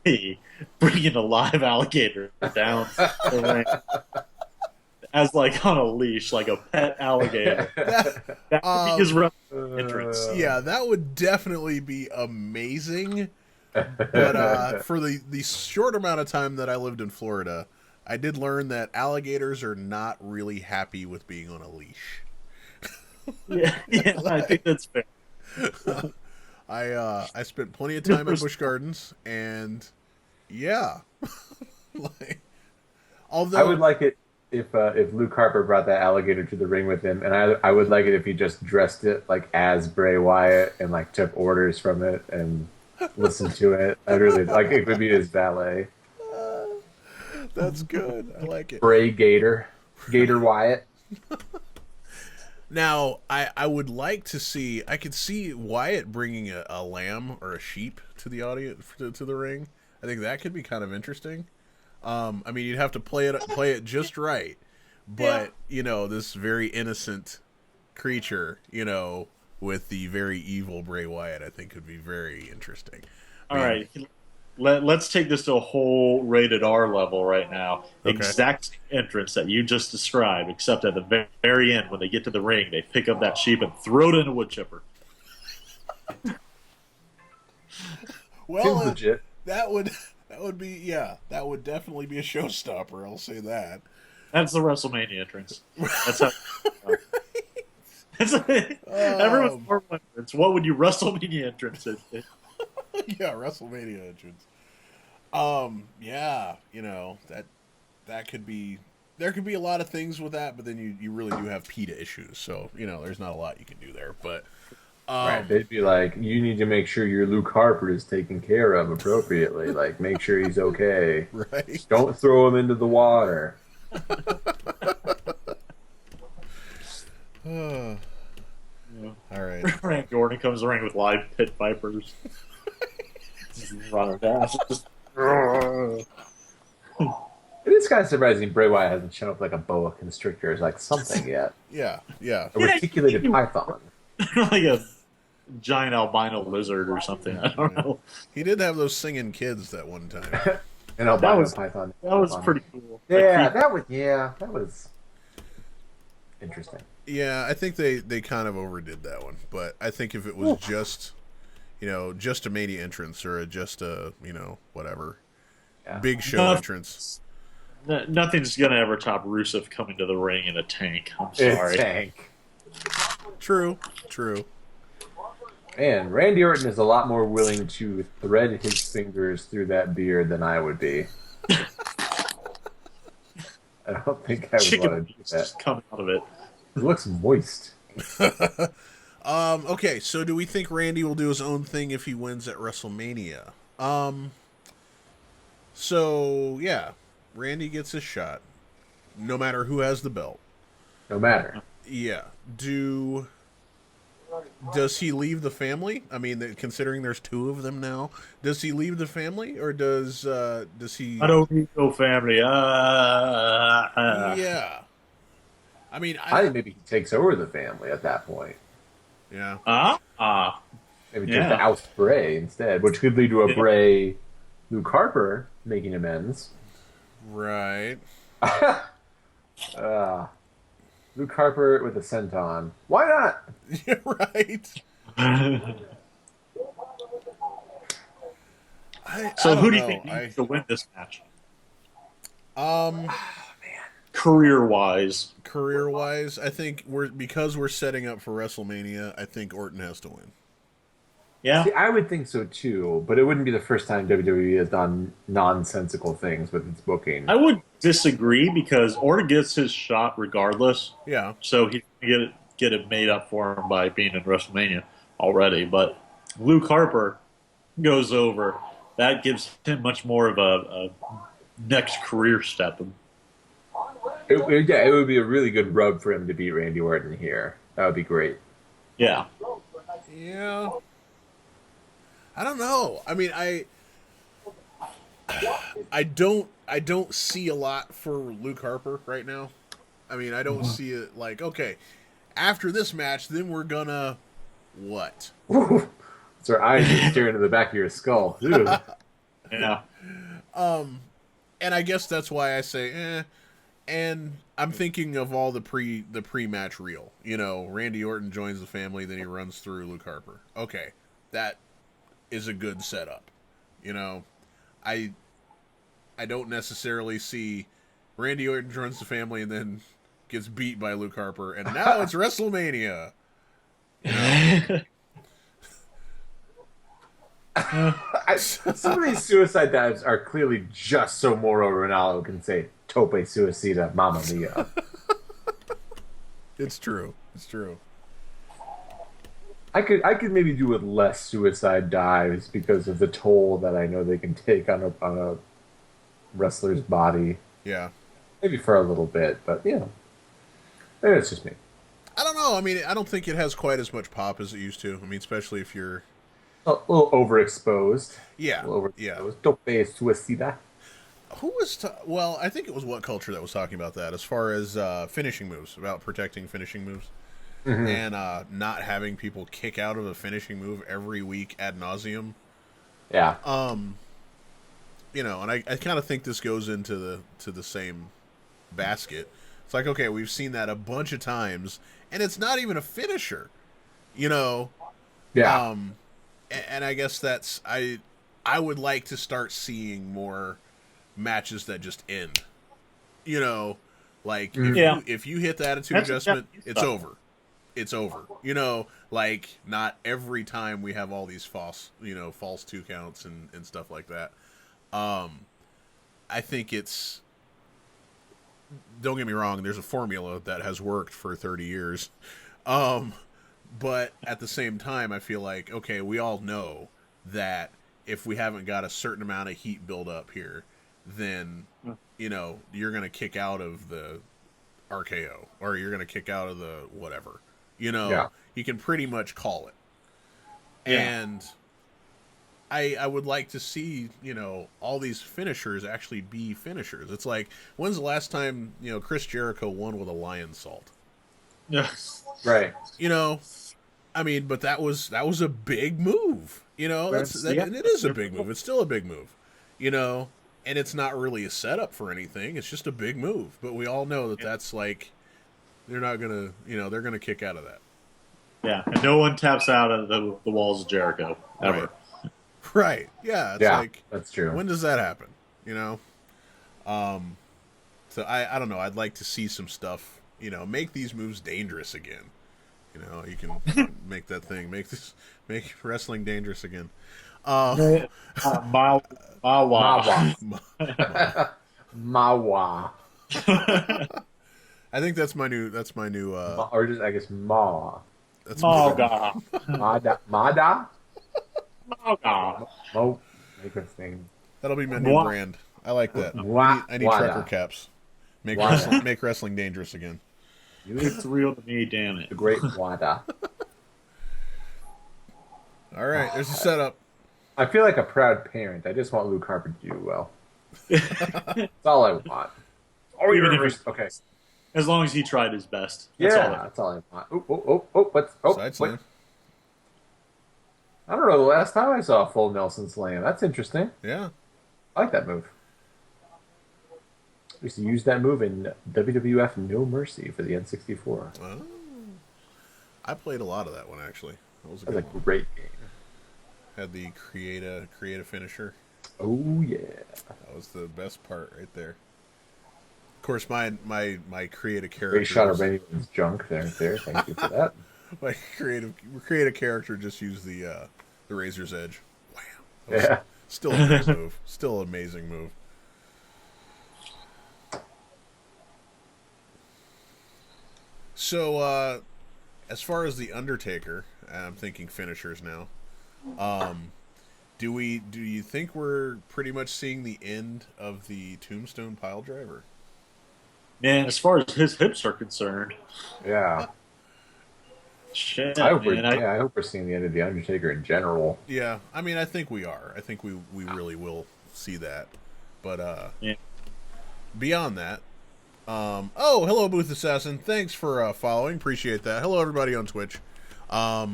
be bringing a live alligator down the ring as like on a leash, like a pet alligator? That would be his entrance. Yeah, that would definitely be amazing. But for the short amount of time that I lived in Florida, I did learn that alligators are not really happy with being on a leash. Yeah, I think that's fair. I spent plenty of time at Busch Gardens, and although I would like it if Luke Harper brought that alligator to the ring with him, and I would like it if he just dressed it like as Bray Wyatt and like took orders from it and listened to it. I really like it. Could be his valet. that's good. I like it. Bray Gator Wyatt. Now, I would like to see. I could see Wyatt bringing a lamb or a sheep to the audience to the ring. I think that could be kind of interesting. I mean, you'd have to play it just right, but this very innocent creature, with the very evil Bray Wyatt, I think could be very interesting. All right. Let's take this to a whole rated R level right now. Okay. Exact entrance that you just described, except at the very end, when they get to the ring, they pick up that sheep and throw it in a wood chipper. Well, Seems legit. that would be that would definitely be a showstopper. I'll say that. That's the WrestleMania entrance. That's how. Everyone's more entrance. What would you WrestleMania entrance it? Yeah, WrestleMania entrance. That could be. There could be a lot of things with that, but then you really do have PETA issues, so there's not a lot you can do there. But Right, they'd be like, you need to make sure your Luke Harper is taken care of appropriately. Like, make sure he's okay. Right. Don't throw him into the water. All right. Randy Orton comes to the ring with live pit vipers. Running fast. It is kind of surprising Bray Wyatt hasn't shown up like a boa constrictor or like something yet. Yeah. A reticulated python. Like a giant albino lizard or something. I don't know. He did have those singing kids that one time. An albino was- python. That was pretty cool. Yeah, that was. interesting. Yeah, I think they kind of overdid that one, but I think if it was just, just a Mania entrance or just a, whatever, Yeah. big show entrance. Nothing's gonna ever top Rusev coming to the ring in a tank. I'm It's sorry. Tank. True. And Randy Orton is a lot more willing to thread his fingers through that beard than I would be. I don't think I would Chicken want to do beats that. just coming out of it. It looks moist. Okay, so do we think Randy will do his own thing if he wins at WrestleMania? So yeah, Randy gets his shot, no matter who has the belt. No matter. Yeah. Does he leave the family? I mean, considering there's two of them now, does he leave the family or does he? I don't need no family. Yeah. I mean, I think maybe he takes over the family at that point. Yeah. Maybe just the oust Bray instead, which could lead to a Bray Luke Harper making amends. Right. Luke Harper with a senton. Why not? Yeah, right. So who do you know. think needs to win this match? Man. Career-wise. Career-wise, I think because we're setting up for WrestleMania, I think Orton has to win. Yeah. See, I would think so too, but it wouldn't be the first time WWE has done nonsensical things with its booking. I would disagree because Orton gets his shot regardless. Yeah. So he can get it made up for him by being in WrestleMania already. But Luke Harper goes over. That gives him much more of a next career step. It would be a really good rub for him to beat Randy Orton here. That would be great. Yeah. Yeah. I don't know. I mean, I don't see a lot for Luke Harper right now. I mean, I don't see it like, okay, after this match, then we're gonna what? So our eyes are staring into the back of your skull. Ew. Yeah. And I guess that's why I say, And I'm thinking of all the pre-match reel. Randy Orton joins the family, then he runs through Luke Harper. Okay, that is a good setup. I don't necessarily see Randy Orton joins the family and then gets beat by Luke Harper, and now it's WrestleMania. Some of these suicide dives are clearly just so Mauro Ronaldo can say "Tope suicida, mamma mia." It's true. I could maybe do with less suicide dives because of the toll that I know they can take on a wrestler's body. Yeah. Maybe for a little bit, but maybe it's just me. I don't know. I mean, I don't think it has quite as much pop as it used to. I mean, especially if you're A little overexposed. Yeah. Yeah. Tope suicida. Who was? Well, I think it was What Culture that was talking about that, as far as finishing moves, about protecting finishing moves, and not having people kick out of a finishing move every week ad nauseum. Yeah. And I kind of think this goes into the same basket. It's like, okay, we've seen that a bunch of times, and it's not even a finisher. Yeah. And I guess that's I would like to start seeing more matches that just end. Like if you hit the attitude adjustment, it's over. It's over. Like not every time we have all these false 2 counts and stuff like that. I think it's, don't get me wrong, there's a formula that has worked for 30 years. But at the same time, I feel like, okay, we all know that if we haven't got a certain amount of heat build up here, then, you're going to kick out of the RKO or you're going to kick out of the whatever. You can pretty much call it. Yeah. And I would like to see, all these finishers actually be finishers. It's like, when's the last time, Chris Jericho won with a lion salt? Yes. Right. I mean, but that was a big move. And it is a big move. It's still a big move. And it's not really a setup for anything. It's just a big move. But we all know that that's like They're not gonna, they're gonna kick out of that. Yeah, and no one taps out of the walls of Jericho ever. Right. Yeah. It's like, that's true. when does that happen? So I don't know. I'd like to see some stuff. Make these moves dangerous again. You can make that thing. Make wrestling dangerous again. Mawa. Mawa. I think that's my new. Or just, I guess, Ma. That's Maga. Mada. Maga. Mo. Make a thing. That'll be my new brand. I like that. I need trucker caps. Make wrestling dangerous again. It's real to me, damn it. The great Wada. All right, there's a setup. I feel like a proud parent. I just want Luke Harper to do well. That's all I want. Even if okay. As long as he tried his best. That's all I want. Side slam. I don't know the last time I saw a full Nelson slam. That's interesting. Yeah. I like that move. I used to use that move in WWF No Mercy for the N64. Oh. I played a lot of that one, actually. That was a That's a great game. Had the create a finisher. Oh, yeah. That was the best part right there. Of course, my create a character. Great shot of anyone's junk there. Thank you for that. My create a character just used the razor's edge. Wow. Yeah. Still a great move. Still an amazing move. So, as far as the Undertaker, I'm thinking finishers now. Do you think we're pretty much seeing the end of the Tombstone pile driver? Man, as far as his hips are concerned, Yeah. shit. I hope man, we're seeing the end of the Undertaker in general. Yeah, I mean, I think we are. I think we really will see that. But Yeah. beyond that, hello, Booth Assassin. Thanks for following. Appreciate that. Hello, everybody on Twitch. I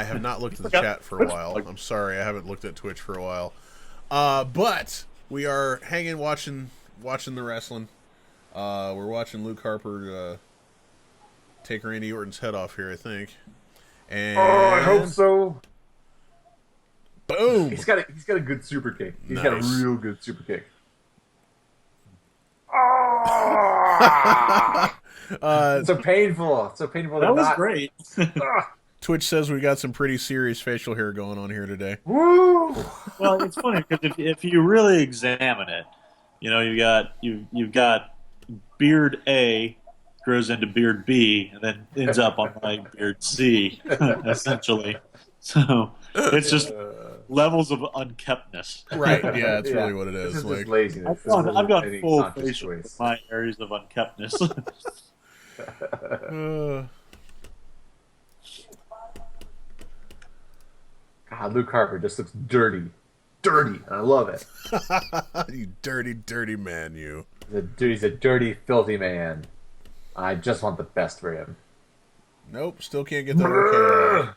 have not looked at the chat for a while. I'm sorry, I haven't looked at Twitch for a while. But we are hanging, watching the wrestling. We're watching Luke Harper take Randy Orton's head off here, I think. And I hope so. Boom! He's got a good super kick. He's got a Nice. real good super kick. So painful. So painful. that was great. Twitch says we got some pretty serious facial hair going on here today. Woo! Well, it's funny because if you really examine it, you've got beard A grows into beard B and then ends up on like beard C, essentially. So it's just levels of unkeptness. Right? Yeah, that's really what it This is. is Like, just laziness. I've got Any full conscious facial choice. in my areas of unkeptness. God, Luke Harper just looks dirty. Dirty. I love it. you dirty, dirty man, you. He's a dirty, filthy man. I just want the best for him. Nope, still can't get that RKO.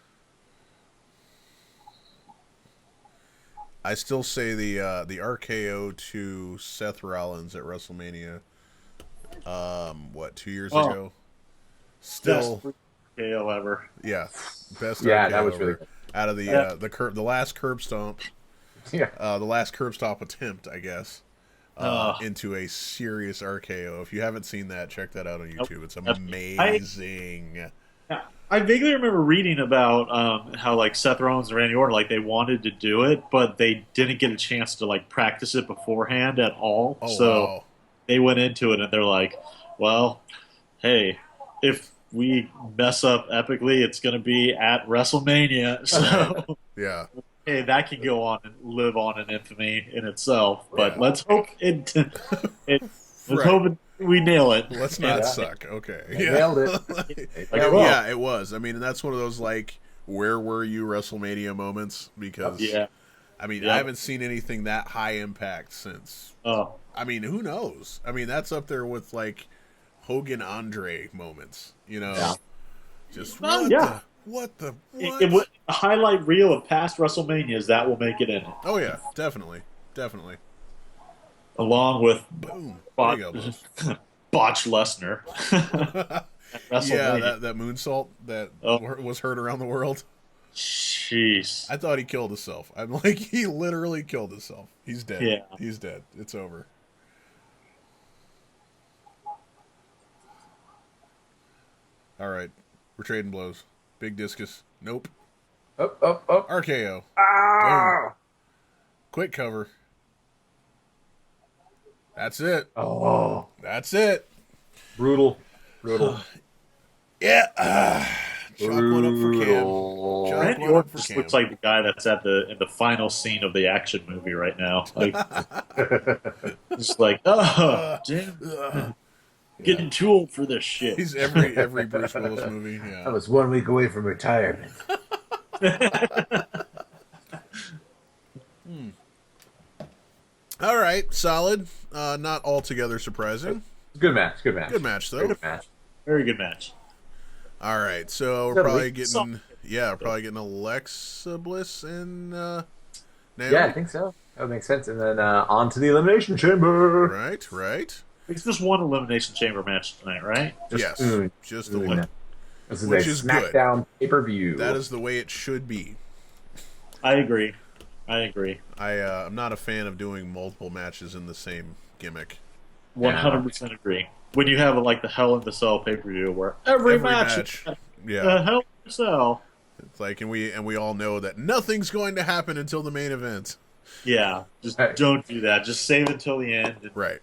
I still say the RKO to Seth Rollins at WrestleMania. 2 years ago? Still, Best KO ever. yeah, best. Yeah, RKO that was really ever. good. Out of the last curb stomp, Yeah. the last curb stomp attempt, I guess, into a serious RKO. If you haven't seen that, check that out on YouTube. It's amazing. I vaguely remember reading about how like Seth Rollins and Randy Orton, like they wanted to do it, but they didn't get a chance to like practice it beforehand at all. Oh, So wow. they went into it and they're like, well, hey, if we mess up epically, it's going to be at WrestleMania. So Yeah. hey, that can go on and live on in infamy in itself. But Yeah. let's hope let's Right. hope we nail it. Let's not Yeah. suck. Okay. They Yeah. nailed it. Yeah, it was. I mean, and that's one of those like, where were you WrestleMania moments? Because Yeah. I mean, Yeah. I haven't seen anything that high impact since. Oh. I mean, who knows? I mean, that's up there with like Hogan Andre moments. Yeah. Just Yeah. what? A highlight reel of past WrestleManias that will make it in it, Oh yeah, definitely. along with Boom. There botch, you go, Buzz. botch Lesnar. at Yeah, WrestleMania. that moonsault that Oh. was heard around the world. Jeez. I thought he killed himself. I'm like, he literally killed himself. He's dead. Yeah. He's dead. It's over. All right. We're trading blows. Big discus. Nope. Up, up, up. RKO. Ah! Quick cover. That's it. Oh, That's it. brutal. Brutal. Yeah. Chalk one up for Cam. Brutal. Chalk Randy one up Orton for just Cam. looks like the guy that's at in the final scene of the action movie right now. Like, just like, oh, damn, getting too old for this shit. He's every Bruce Willis movie. I Yeah. was 1 week away from retirement. All right. Solid. Not altogether surprising. Good match. Good match. Good match though. Good match. Very good match. All right. So we're that a probably week? getting Alexa Bliss and Naomi. Yeah, I think so. That would make sense. And then on to the Elimination Chamber. Right. Right. It's just one Elimination Chamber match tonight, right? Yes. mm, Just the mm. one. This is Which a is good. SmackDown pay-per-view. That is the way it should be. I agree. I'm not a fan of doing multiple matches in the same gimmick. 100% agree. When you have like the Hell in the Cell pay-per-view where every match is Yeah. Hell in the Cell. It's like, and we all know that nothing's going to happen until the main event. Yeah, just Hey. don't do that. Just save it until the end. And Right.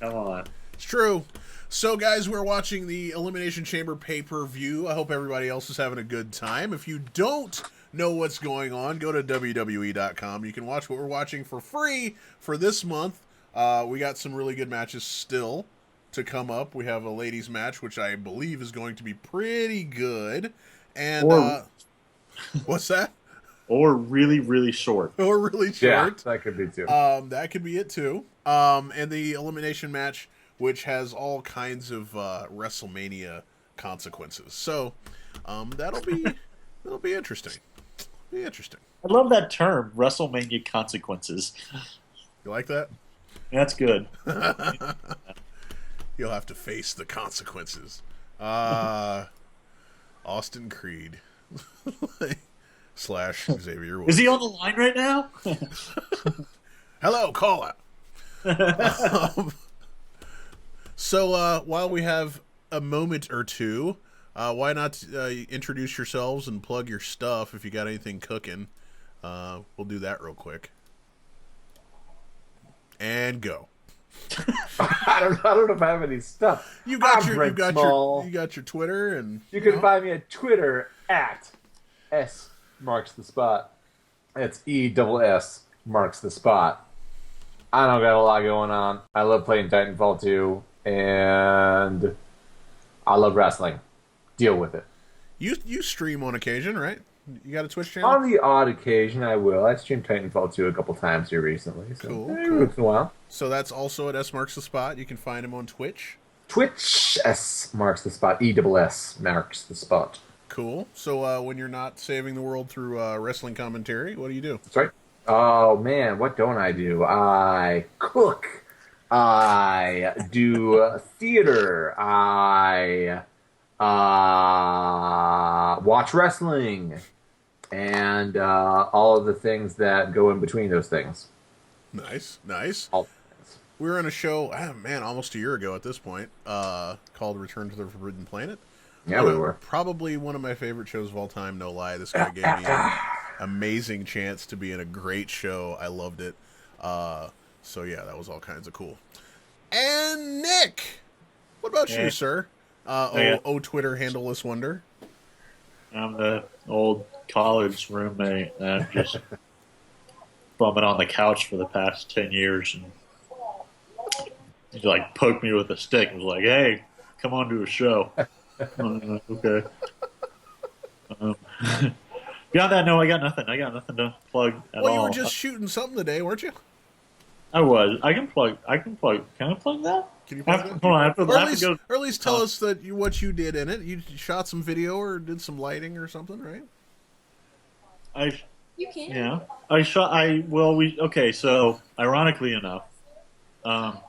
come on. It's true. So, guys, we're watching the Elimination Chamber pay-per-view. I hope everybody else is having a good time. If you don't know what's going on, go to WWE.com. You can watch what we're watching for free for this month. We got some really good matches still to come up. We have a ladies match, which I believe is going to be pretty good. And Or- what's that? Or really, really short. Or really Yeah, short. that could be too. That could be it too. And the elimination match, which has all kinds of WrestleMania consequences. So that'll be interesting. Be interesting. I love that term, WrestleMania consequences. You like that? That's good. You'll have to face the consequences. Austin Creed / Xavier Woods. Is he on the line right now? Hello, caller. So while we have a moment or two, why not introduce yourselves and plug your stuff if you got anything cooking? We'll do that real quick. And go. I don't know if I have any stuff. You got I'm your Brent Small. you got your Twitter and You can find me at Twitter at S marks the spot. It's ESS marks the spot. I don't got a lot going on. I love playing Titanfall 2, and I love wrestling. Deal with it. you stream on occasion, right? You got a Twitch channel? On the odd occasion, I will. I streamed Titanfall 2 a couple times here recently. So Cool, every cool. once in a while. So that's also at S Marks the Spot. You can find him on Twitch. Twitch S marks the spot. ESS marks the spot. Cool. So when you're not saving the world through wrestling commentary, what do you do? That's right. Oh man, what don't I do? I cook. I do theater. I watch wrestling, and all of the things that go in between those things. Nice, nice. All things. We were on a show, almost a year ago at this point, called Return to the Forbidden Planet. Yeah, we were. Probably one of my favorite shows of all time, no lie. This guy gave me an amazing chance to be in a great show. I loved it. So yeah, that was all kinds of cool. And Nick, what about you, Hey. sir? Yeah. Twitter handleless wonder. I'm the old college roommate that just bumming on the couch for the past 10 years. And he like poked me with a stick and was like, hey, come on to a show. Okay. Beyond that, no, I got nothing. I got nothing to plug at all. Well, you were just shooting something today, weren't you? I was. I can plug. Can I plug that? Can you plug Hold that? on, I have to, Or I at have to go. least tell us what you did in it. You shot some video or did some lighting or something, right? You can. Yeah. I shot. Okay. So, ironically enough, No.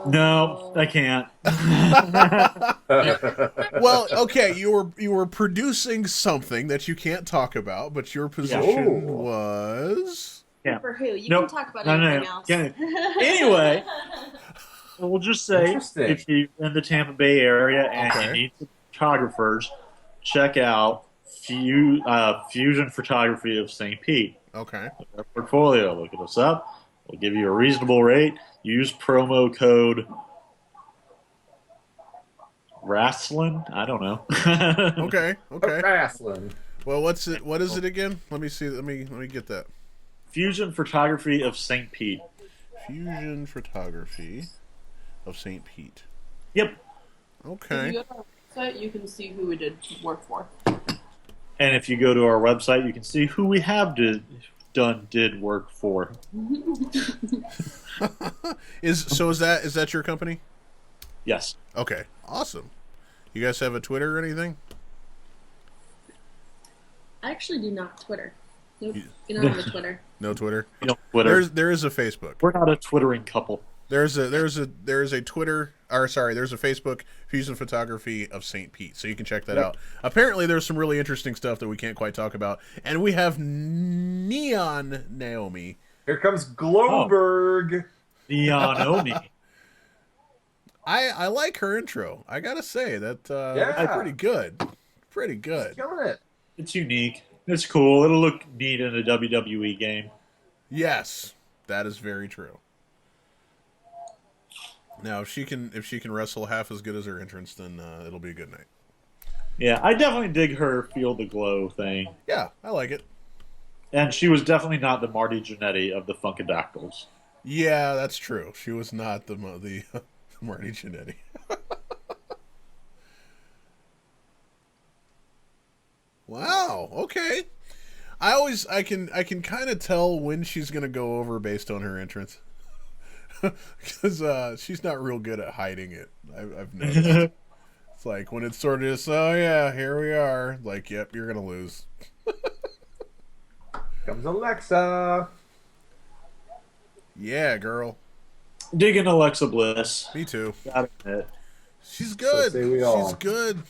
No, I can't. Well, okay, you were producing something that you can't talk about, but your position Ooh. was Yeah. For who? You Nope. can talk about No, anything no, else. can't. Anyway, we'll just say Interesting. if you're in the Tampa Bay area and Okay. you need some photographers, check out Fusion Photography of St. Pete. okay. Our portfolio. Look us up. We'll give you a reasonable rate. Use promo code Wrestling. I don't know. Okay. Okay. Wrestling. Well, what's it? What is it again? Let me see. Let me get that. Fusion Photography of St. Pete. Fusion Photography of St. Pete. Yep. If you Okay. go to our website, you can see who we did work for. And if you go to our website, you can see who we have did work for. Is that your company? Yes. Okay. Awesome. You guys have a Twitter or anything? I actually do not Twitter. Nope. You- You don't have a Twitter. No Twitter. You know, Twitter. There is a Facebook. We're not a Twittering couple. There's a Twitter, or sorry, there's a Facebook, Fusion Photography of St. Pete, so you can check that out. Apparently, there's some really interesting stuff that we can't quite talk about, and we have Neon Naomi. Here comes Globerg. Neon Oni. I like her intro. I gotta say that Yeah. that's pretty good. Pretty good. Killing it. It's unique. It's cool. It'll look neat in a WWE game. Yes, that is very true. Now, if she can wrestle half as good as her entrance, then it'll be a good night. Yeah, I definitely dig her Feel the Glow thing. Yeah, I like it. And she was definitely not the Marty Jannetty of the Funkadactyls. Yeah, that's true. She was not the Marty Jannetty. Wow. Okay. I can kind of tell when she's gonna go over based on her entrance, because she's not real good at hiding it. I've noticed. It's like when it's sort of just, oh yeah, here we are. Like, yep, you're gonna lose. Comes Alexa. Yeah, girl. Digging Alexa Bliss. Me too. Gotta admit. She's good. say we She's all. good.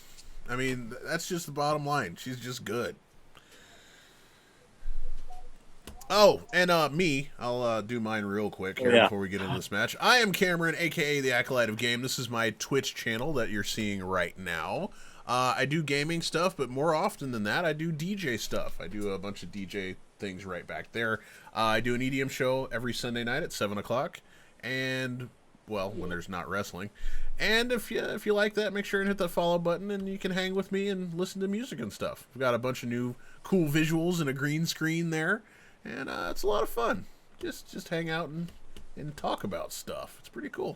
I mean, that's just the bottom line. She's just good. Oh, and me, I'll do mine real quick here before we get into this match. I am Cameron, a.k.a. the Acolyte of Game. This is my Twitch channel that you're seeing right now. I do gaming stuff, but more often than that, I do DJ stuff. I do a bunch of DJ things right back there. I do an EDM show every Sunday night at 7 o'clock, and, well, when there's not wrestling. And if you like that, make sure and hit that follow button, and you can hang with me and listen to music and stuff. We've got a bunch of new cool visuals and a green screen there. And it's a lot of fun. Just hang out and talk about stuff. It's pretty cool.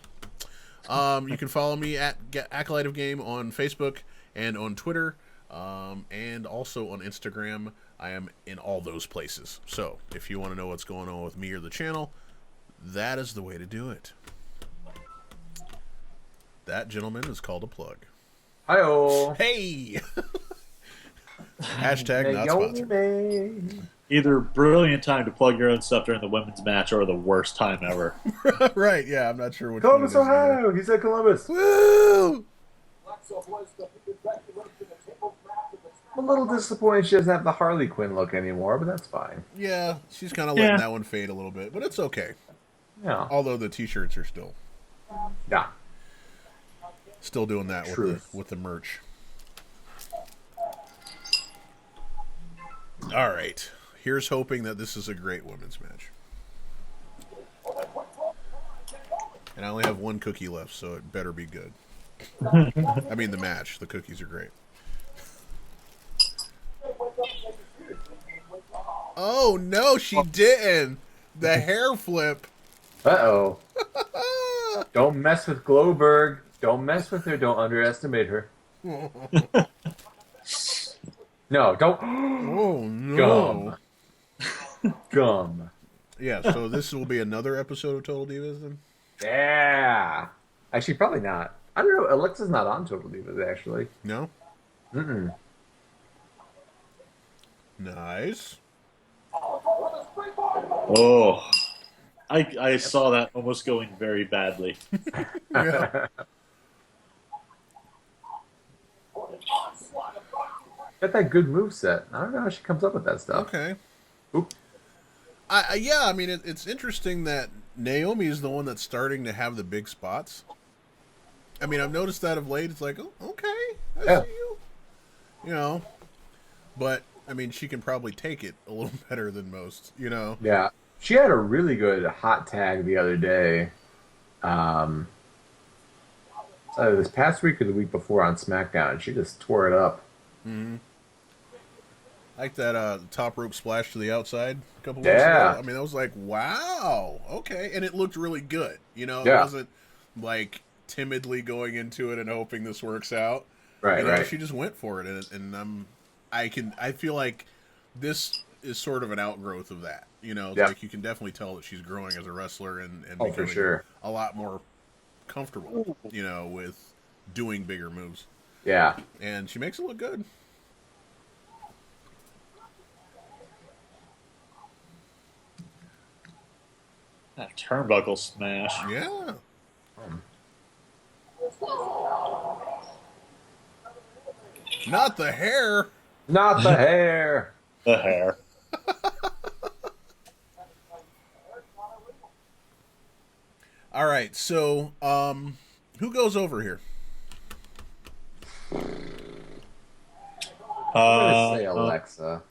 You can follow me at Acolyte of Game on Facebook and on Twitter, and also on Instagram. I am in all those places. So if you want to know what's going on with me or the channel, that is the way to do it. That, gentleman, is called a plug. Hi-oh. Hey! Hashtag not sponsored. Naomi. Either brilliant time to plug your own stuff during the women's match or the worst time ever. Right, yeah, I'm not sure which Columbus, one it is either. Ohio. He said Columbus. Woo! I'm a little disappointed she doesn't have the Harley Quinn look anymore, but that's fine. Yeah, she's kind of letting that one fade a little bit, but it's okay. Yeah. Although the t-shirts are still Yeah. doing that Truth. with the merch. All right. Here's hoping that this is a great women's match. And I only have one cookie left, so it better be good. I mean the match. The cookies are great. Oh no, she didn't. The hair flip. Uh-oh. Don't mess with Globerg. Don't mess with her. Don't underestimate her. No, don't. Oh no. Gum. Yeah, so this will be another episode of Total Divas then? Yeah. Actually, probably not. I don't know. Alexa's not on Total Divas, actually. No? Mm-mm. Nice. Oh. I saw that almost going very badly. Yeah. Got that good move set. I don't know how she comes up with that stuff. Okay. Oop. Yeah, I mean, it's interesting that Naomi is the one that's starting to have the big spots. I mean, I've noticed that of late. It's like, oh, okay, I see you. You know, but I mean, she can probably take it a little better than most. You know. Yeah, she had a really good hot tag the other day. This past week or the week before on SmackDown, she just tore it up. Mm-hmm. Like that top rope splash to the outside a couple weeks Yeah. ago. I mean, I was like, wow, okay, and it looked really good. You know, it Yeah. wasn't like timidly going into it and hoping this works out. Right, You know, right. she just went for it, and I feel like this is sort of an outgrowth of that. You know, it's Yeah. like you can definitely tell that she's growing as a wrestler and Oh, for becoming sure. a lot more comfortable. You know, with doing bigger moves, Yeah. and she makes it look good. That turnbuckle smash. Yeah. Not the hair. Not the hair. The hair. All right, so who goes over here? I'm gonna say Alexa.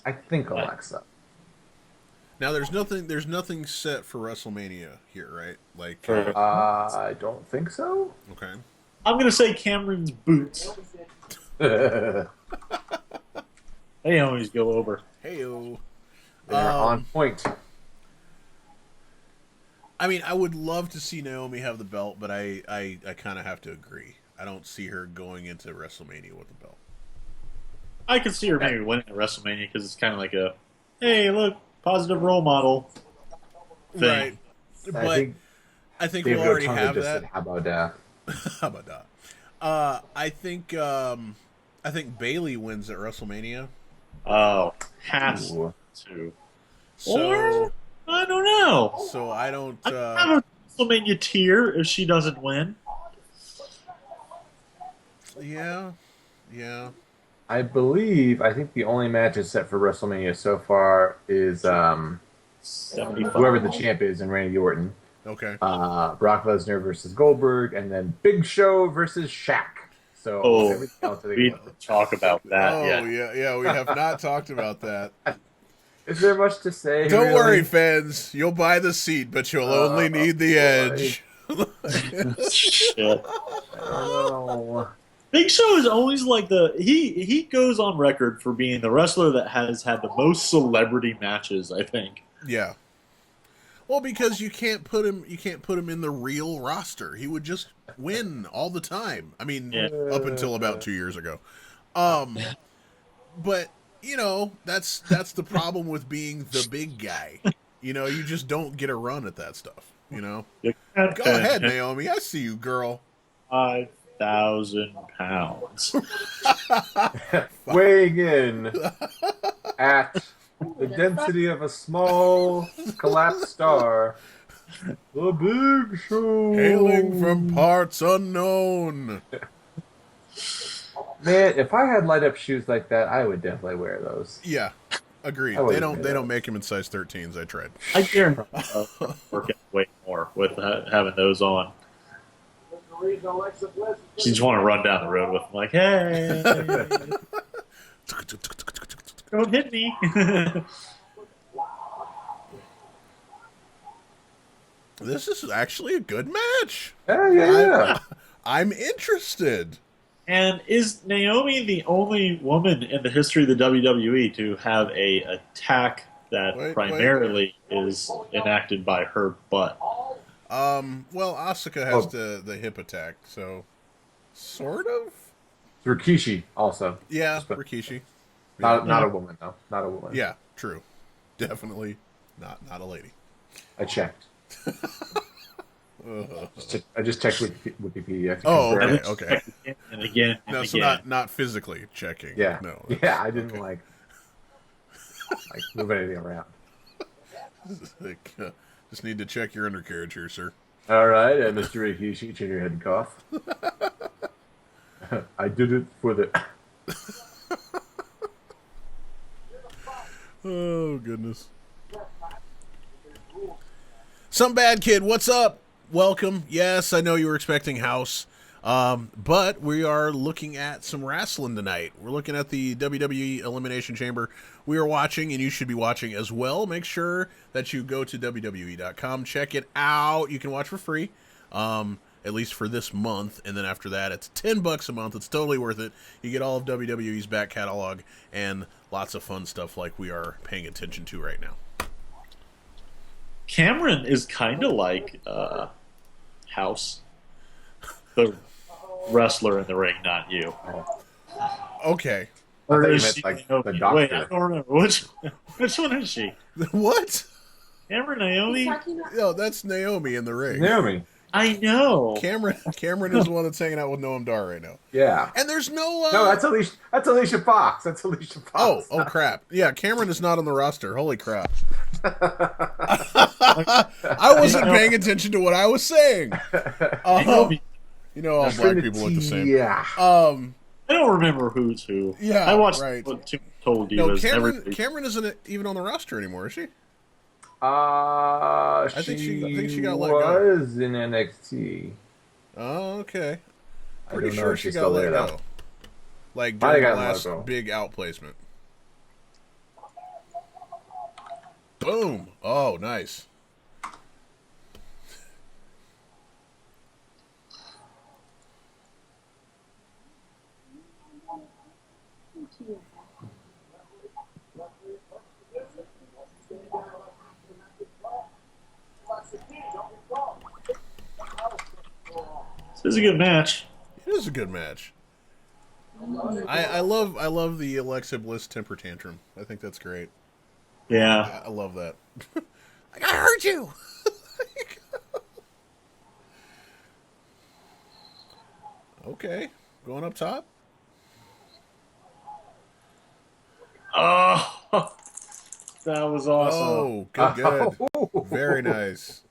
I think Alexa. Now, there's nothing set for WrestleMania here, right? Like, I don't think so. okay, I'm gonna say Cameron's boots. They're They always go over. heyo. on point. I mean, I would love to see Naomi have the belt, but I kind of have to agree. I don't see her going into WrestleMania with the belt. I could see her maybe winning at WrestleMania because it's kind of like a, hey, look, positive role model thing. Right. But I think David we'll already Otunga have just that. said, how about that? How about that? I think Bailey wins at WrestleMania. Oh, has Ooh. to. So Or, I don't know. so I don't. I have a WrestleMania tier if she doesn't win. Yeah. I think the only match is set for WrestleMania so far is 75. whoever the champ is and Randy Orton. Okay. Brock Lesnar versus Goldberg, and then Big Show versus Shaq. So Oh, everything else I think we didn't talk about that Oh yet. yeah. We have not talked about that. Is there much to say? Don't really? worry, fans. You'll buy the seat, but you'll only need the edge. Shit. Oh. Big Show is always like he goes on record for being the wrestler that has had the most celebrity matches, I think. Yeah. Well, because you can't put him in the real roster. He would just win all the time. I mean, Yeah. up until about 2 years ago. But you know, that's the problem with being the big guy. You know, you just don't get a run at that stuff. You know. Go ahead, Naomi. I see you, girl. 5,000 pounds. Weighing in at the density of a small collapsed star, the Big Show. Hailing from parts unknown. Man, if I had light up shoes like that, I would definitely wear those. Yeah, agreed. I They wouldn't don't do make them in size 13s. I tried. I guarantee work out way more with having those on. You just want to run down the road with them, like, hey, don't hit me. This is actually a good match. Yeah. I'm interested. And is Naomi the only woman in the history of the WWE to have a attack that Wait. primarily is enacted by her butt? Well, Asuka has the hip attack, so sort of. Rikishi also. Yeah, But- Rikishi. Not a woman though. Not a woman. Yeah, true. Definitely not a lady. I checked. I just checked Wikipedia. to Oh, confirm. okay. And again, and No, so again. not physically checking. Yeah. No. Yeah, I didn't okay. like move anything around. Like, just need to check your undercarriage here, sir. All right, Mr. Rikishi, turn your head and cough. I did it for the. Oh, goodness. Some bad kid, what's up? Welcome. Yes, I know you were expecting House. But we are looking at some wrestling tonight. We're looking at the WWE Elimination Chamber. We are watching, and you should be watching as well. Make sure that you go to WWE.com. Check it out. You can watch for free, at least for this month. And then after that, it's $10 a month. It's totally worth it. You get all of WWE's back catalog and lots of fun stuff like we are paying attention to right now. Cameron is kind of like House, the wrestler in the ring, not you. Okay. Or thought you is meant, she like, Naomi? the doctor. Wait, I don't remember. Which one is she? What? Cameron, Naomi? He's talking about No, that's Naomi in the ring. Naomi. I know. Cameron is the one that's hanging out with Noam Dar right now. Yeah. And there's no... No, that's Alicia. That's Alicia Fox. That's Alicia Fox. Oh, crap. Yeah, Cameron is not on the roster. Holy crap. I wasn't paying attention to what I was saying. Naomi. You know, all black people look the same. Yeah. I don't remember who's who. Yeah, I watched right. Total No, Divas. Cameron isn't even on the roster anymore, is she? I think she got let go. Was in NXT. Oh, okay. I Pretty don't know sure if she she's got still let there, go. though. Like I during the got let last go. big outplacement. Boom. Oh, nice. This is a good match. It is a good match. I love the Alexa Bliss temper tantrum. I think that's great. Yeah. I love that. Like, I heard you. Okay, going up top. Oh, that was awesome. Oh, good. Very nice.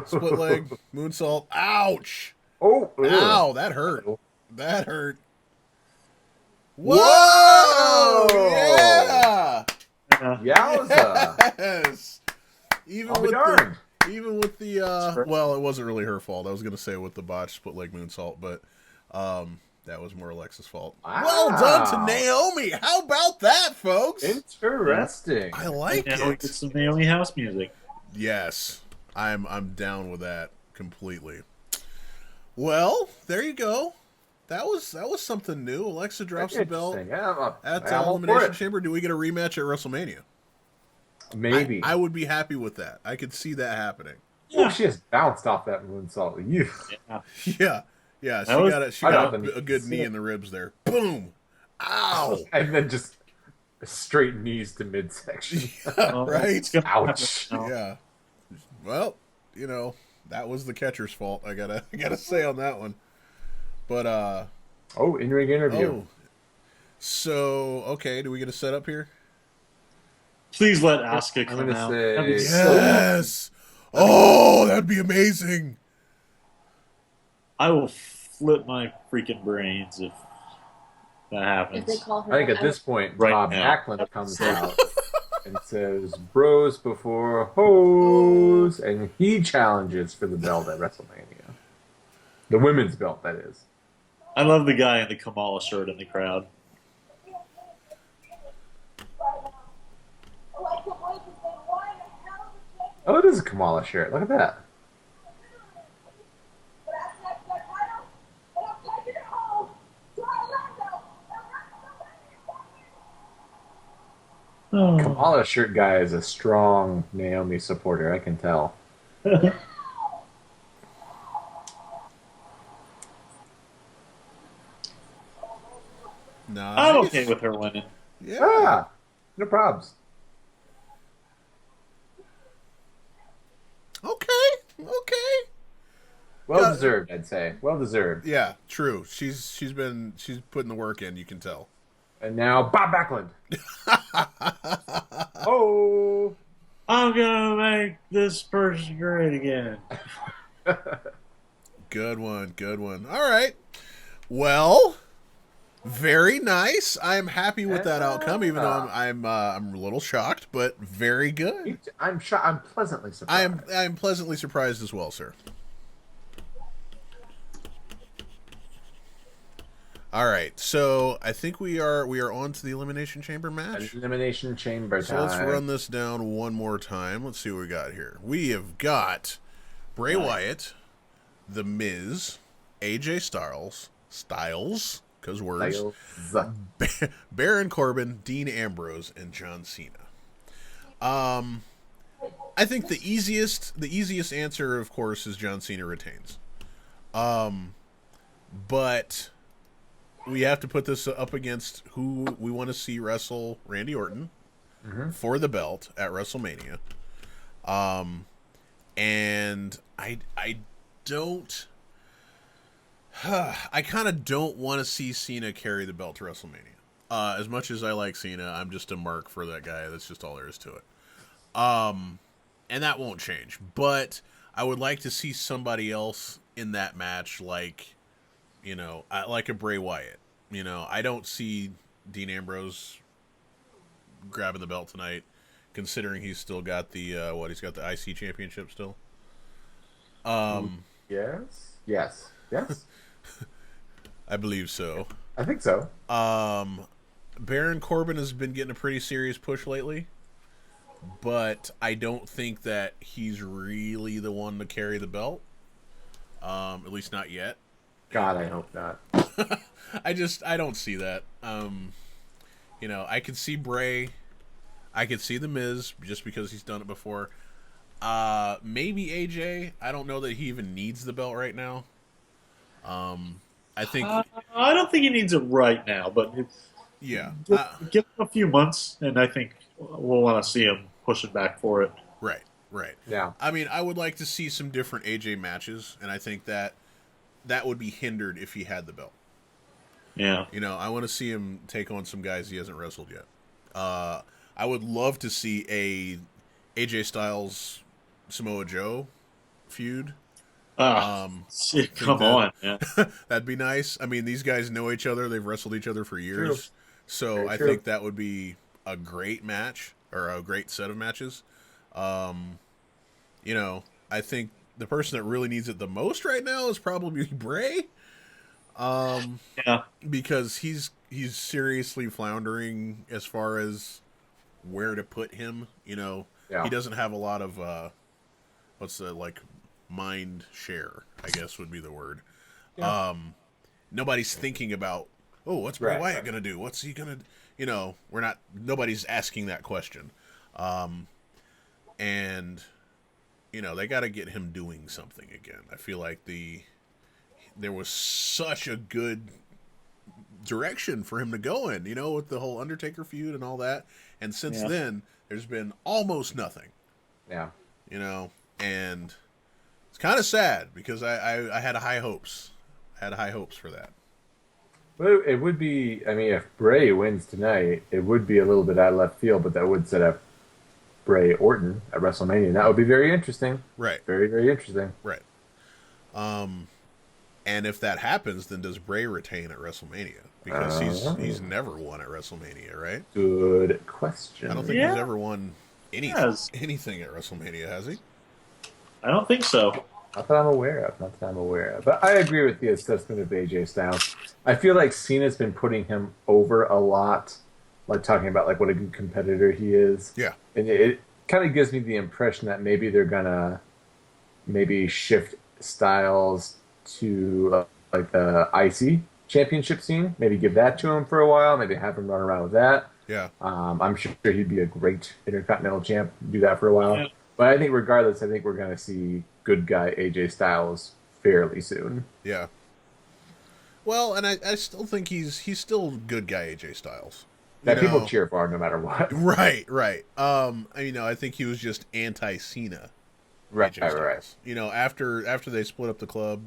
Split leg, moonsault. Ouch. Oh, Ow, that hurt. That hurt. Whoa! Whoa! Yeah! Yowza! Yes. Even I'll be with darned. the well, it wasn't really her fault. I was gonna say with the botched split leg moonsault, but that was more Alexa's fault. Wow. Well done to Naomi. How about that, folks? Interesting. I like Now we it. get some Naomi House music. Yes, I'm down with that completely. Well, there you go. That was something new. Alexa drops the belt Interesting. Yeah, at I'm all for Elimination it. Chamber. Do we get a rematch at WrestleMania? Maybe. I would be happy with that. I could see that happening. Oh, she just bounced off that moonsault. You. Yeah. Yeah. She was- got, she I got don't a good knee in the ribs there. Boom. Ow. And then just straight knees to midsection. Right? It's gonna happen Ouch. now. Yeah. Well, that was the catcher's fault. I gotta say on that one. But Oh, in-ring interview. so okay, do we get a setup here? Please let Asuka I'm come gonna out. say- That'd be Yes. Oh, that'd be amazing. I will flip my freaking brains if that if happens. they call her. I think at out. this point, Right Bob now. Backlund comes out and says, "Bros before hoes," and he challenges for the belt at WrestleMania. The women's belt, that is. I love the guy in the Kamala shirt in the crowd. Oh, it is a Kamala shirt. Look at that. Kamala shirt guy is a strong Naomi supporter. I can tell. Nice. I'm okay with her winning. Yeah. Ah, no probs. Okay. Well Yeah. deserved, I'd say. Well deserved. Yeah, true. She's putting the work in, you can tell. And now Bob Backlund. Oh, I'm gonna make this person great again. Good one. Good one. All right. Well, very nice. I'm happy with that outcome, even though I'm a little shocked, but very good. I'm pleasantly surprised. I'm pleasantly surprised as well, sir. All right, so I think we are on to the Elimination Chamber match. Elimination Chamber So time. let's run this down one more time. Let's see what we got here. We have got Bray Wyatt, The Miz, AJ Styles, because words, Styles. Baron Corbin, Dean Ambrose, and John Cena. I think the easiest answer, of course, is John Cena retains. But we have to put this up against who we want to see wrestle Randy Orton for the belt at WrestleMania. And I don't. I kind of don't want to see Cena carry the belt to WrestleMania. As much as I like Cena, I'm just a mark for that guy. That's just all there is to it. And that won't change. But I would like to see somebody else in that match, like, like a Bray Wyatt. I don't see Dean Ambrose grabbing the belt tonight, considering he's still got the he's got the IC championship still. Yes. I believe so. I think so. Baron Corbin has been getting a pretty serious push lately, but I don't think that he's really the one to carry the belt. At least not yet. God, I hope not. I don't see that. I could see Bray. I could see The Miz just because he's done it before. Maybe AJ. I don't know that he even needs the belt right now. I think. I don't think he needs it right now, but Yeah. give him a few months, and I think we'll want to see him pushing back for it. Right. Yeah. I mean, I would like to see some different AJ matches, and I think that would be hindered if he had the belt. Yeah. I want to see him take on some guys he hasn't wrestled yet. I would love to see a AJ Styles Samoa Joe feud. Come on, man. That'd be nice. I mean, these guys know each other. They've wrestled each other for years. True. So Very I true. think that would be a great match, or a great set of matches. I think the person that really needs it the most right now is probably Bray. Yeah. Because he's seriously floundering as far as where to put him. Yeah. He doesn't have a lot of mind share, I guess would be the word. Yeah. Nobody's thinking about, what's Bray Right, Wyatt right. gonna do? What's he gonna? Nobody's asking that question. And they got to get him doing something again. I feel like there was such a good direction for him to go in, with the whole Undertaker feud and all that. And since then, there's been almost nothing, Yeah. and it's kind of sad because I had high hopes. I had high hopes for that. Well, it would be. I mean, if Bray wins tonight, it would be a little bit out of left field, but that would set up Bray Orton at WrestleMania. And that would be very interesting. Right. Very, very interesting. Right. And if that happens, then does Bray retain at WrestleMania? Because he's never won at WrestleMania, right? Good question. I don't think Yeah. he's ever won Yes. anything at WrestleMania, has he? I don't think so. Not that I'm aware of. But I agree with the assessment of AJ Styles. I feel like Cena's been putting him over a lot, like talking about like what a good competitor he is. Yeah. And it kind of gives me the impression that maybe they're gonna shift Styles to like the IC championship scene. Maybe give that to him for a while. Maybe have him run around with that. Yeah. I'm sure he'd be a great Intercontinental champ. Do that for a while. Yeah. But I think regardless, I think we're going to see good guy AJ Styles fairly soon. Yeah. Well, and I still think he's still good guy AJ Styles. That people cheer for no matter what. Right. I think he was just anti-Cena. Right. AJ Styles. After they split up the club,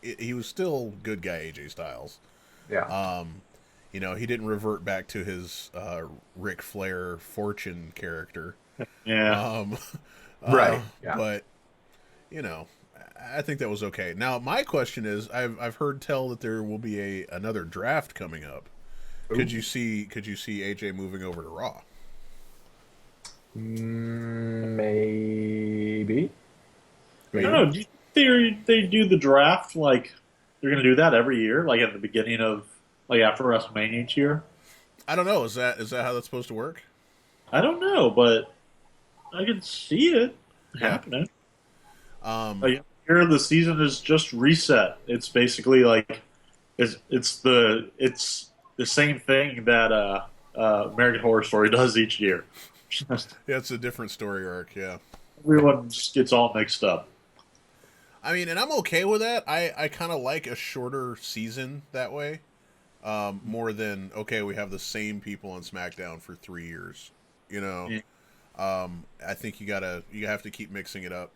he was still good guy AJ Styles. Yeah. He didn't revert back to his Ric Flair fortune character. Yeah. Right, yeah. But you know, I think that was okay. Now my question is, I've heard tell that there will be another draft coming up. Could you see AJ moving over to Raw? Maybe. I don't know. Do you think they do the draft like they're going to do that every year, like at the beginning of like after WrestleMania each year? I don't know. Is that how that's supposed to work? I don't know, but I can see it happening. Like here, the season is just reset. It's basically like it's the same thing that American Horror Story does each year. Yeah, it's a different story arc. Yeah, everyone just gets all mixed up. I mean, and I'm okay with that. I kind of like a shorter season that way, more than okay, we have the same people on SmackDown for 3 years. You know, I think you have to keep mixing it up.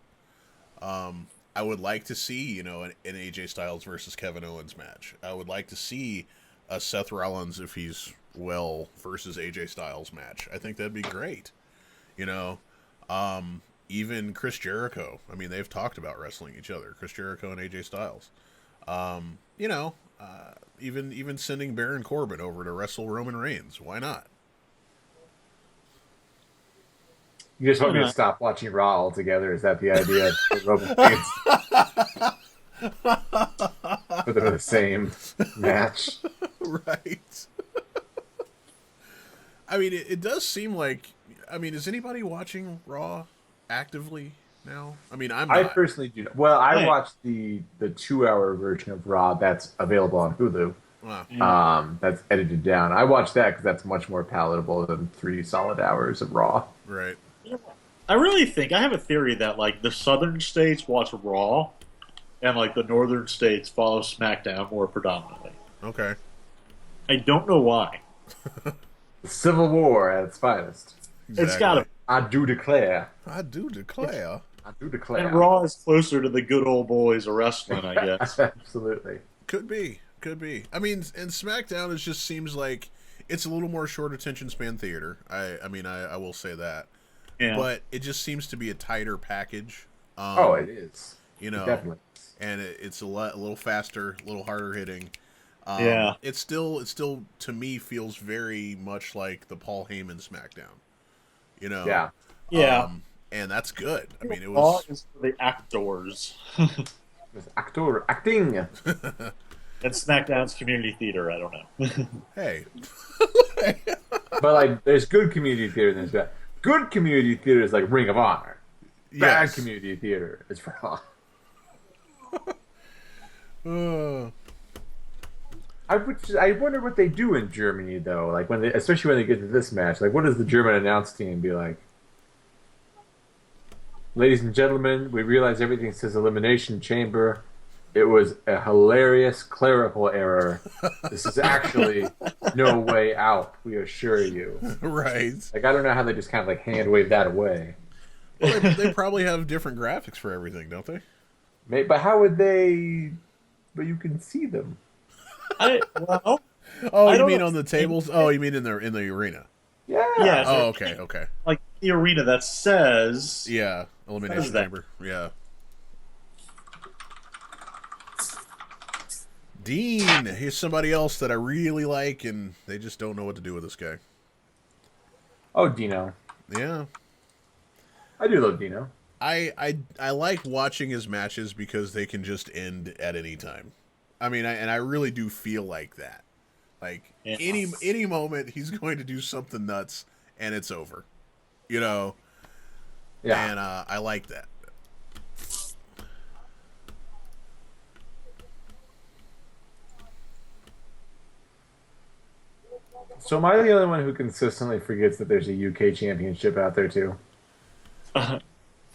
I would like to see an AJ Styles versus Kevin Owens match. I would like to see a Seth Rollins, if he's well, versus AJ Styles match. I think that'd be great. Even Chris Jericho. I mean, they've talked about wrestling each other. Chris Jericho and AJ Styles. Even sending Baron Corbin over to wrestle Roman Reigns. Why not? You just want me to stop watching Raw altogether? Is that the idea? Roman Reigns for the same match, right? I mean, it does seem like. I mean, is anybody watching Raw actively now? I mean, I personally do. Well, I watched the 2-hour version of Raw that's available on Hulu. Wow. That's edited down. I watched that because that's much more palatable than 3 solid hours of Raw. Right. I really think I have a theory that like the southern states watch Raw, and like the northern states follow SmackDown more predominantly. Okay. I don't know why. The Civil War at its finest. Exactly. It's got to. I do declare. I do declare. I do declare. And Raw is closer to the good old boys of wrestling, I guess. Absolutely. Could be. I mean, and SmackDown just seems like it's a little more short attention span theater. I mean, I will say that. Yeah. But it just seems to be a tighter package. It is. Definitely. And it's a little faster, a little harder hitting. Yeah. It still to me feels very much like the Paul Heyman SmackDown. Yeah. Yeah. And that's good. I mean, it Raw was is for the actors. Acting. And SmackDown's community theater. I don't know. Hey. But like, there's good community theater and there's bad. Good community theater is like Ring of Honor. Bad Yes. community theater is Raw. I wonder what they do in Germany though. Like especially when they get to this match. Like, what does the German announce team be like? Ladies and gentlemen, we realize everything says Elimination Chamber. It was a hilarious clerical error. This is actually no way out, we assure you. Right. Like, I don't know how they just kind of like hand wave that away. Well, they probably have different graphics for everything, don't they? But how would they? But you can see them. Oh, you mean on the tables? Oh, you mean in the arena? Yeah. Yeah. Oh, okay. Like the arena that says. Yeah, Elimination Chamber. Yeah. Dean, here's somebody else that I really like, and they just don't know what to do with this guy. Oh, Dino. Yeah. I do love Dino. I like watching his matches because they can just end at any time. I mean, I really do feel like that. Like, any moment he's going to do something nuts, and it's over. Yeah. And I like that. So am I the only one who consistently forgets that there's a UK championship out there too?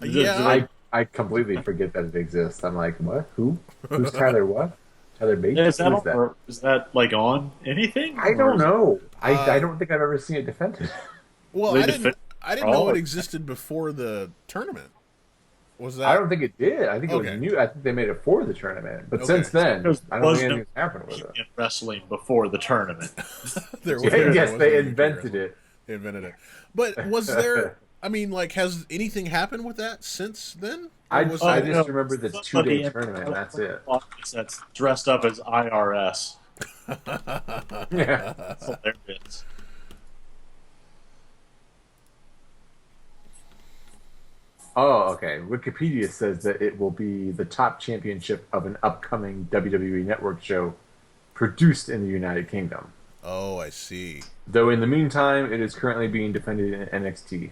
Yeah. I completely forget that it exists. I'm like, what? Who? Who's Tyler what? Tyler Bates? Is that like on anything? I don't know. I don't think I've ever seen it defended. Well, I didn't know it existed before the tournament. Was that? I don't think it did. I think it was new. I think they made it for the tournament. But since then, I don't think anything's happened with it. In wrestling before the tournament. Yes, they invented it. They invented it. But was there I mean, like, has anything happened with that since then? I Or just, was I that- just remember the 2-day tournament, and that's it. That's dressed up as IRS. Yeah. That's hilarious. Oh, okay. Wikipedia says that it will be the top championship of an upcoming WWE Network show produced in the United Kingdom. Oh, I see. Though in the meantime, it is currently being defended in NXT.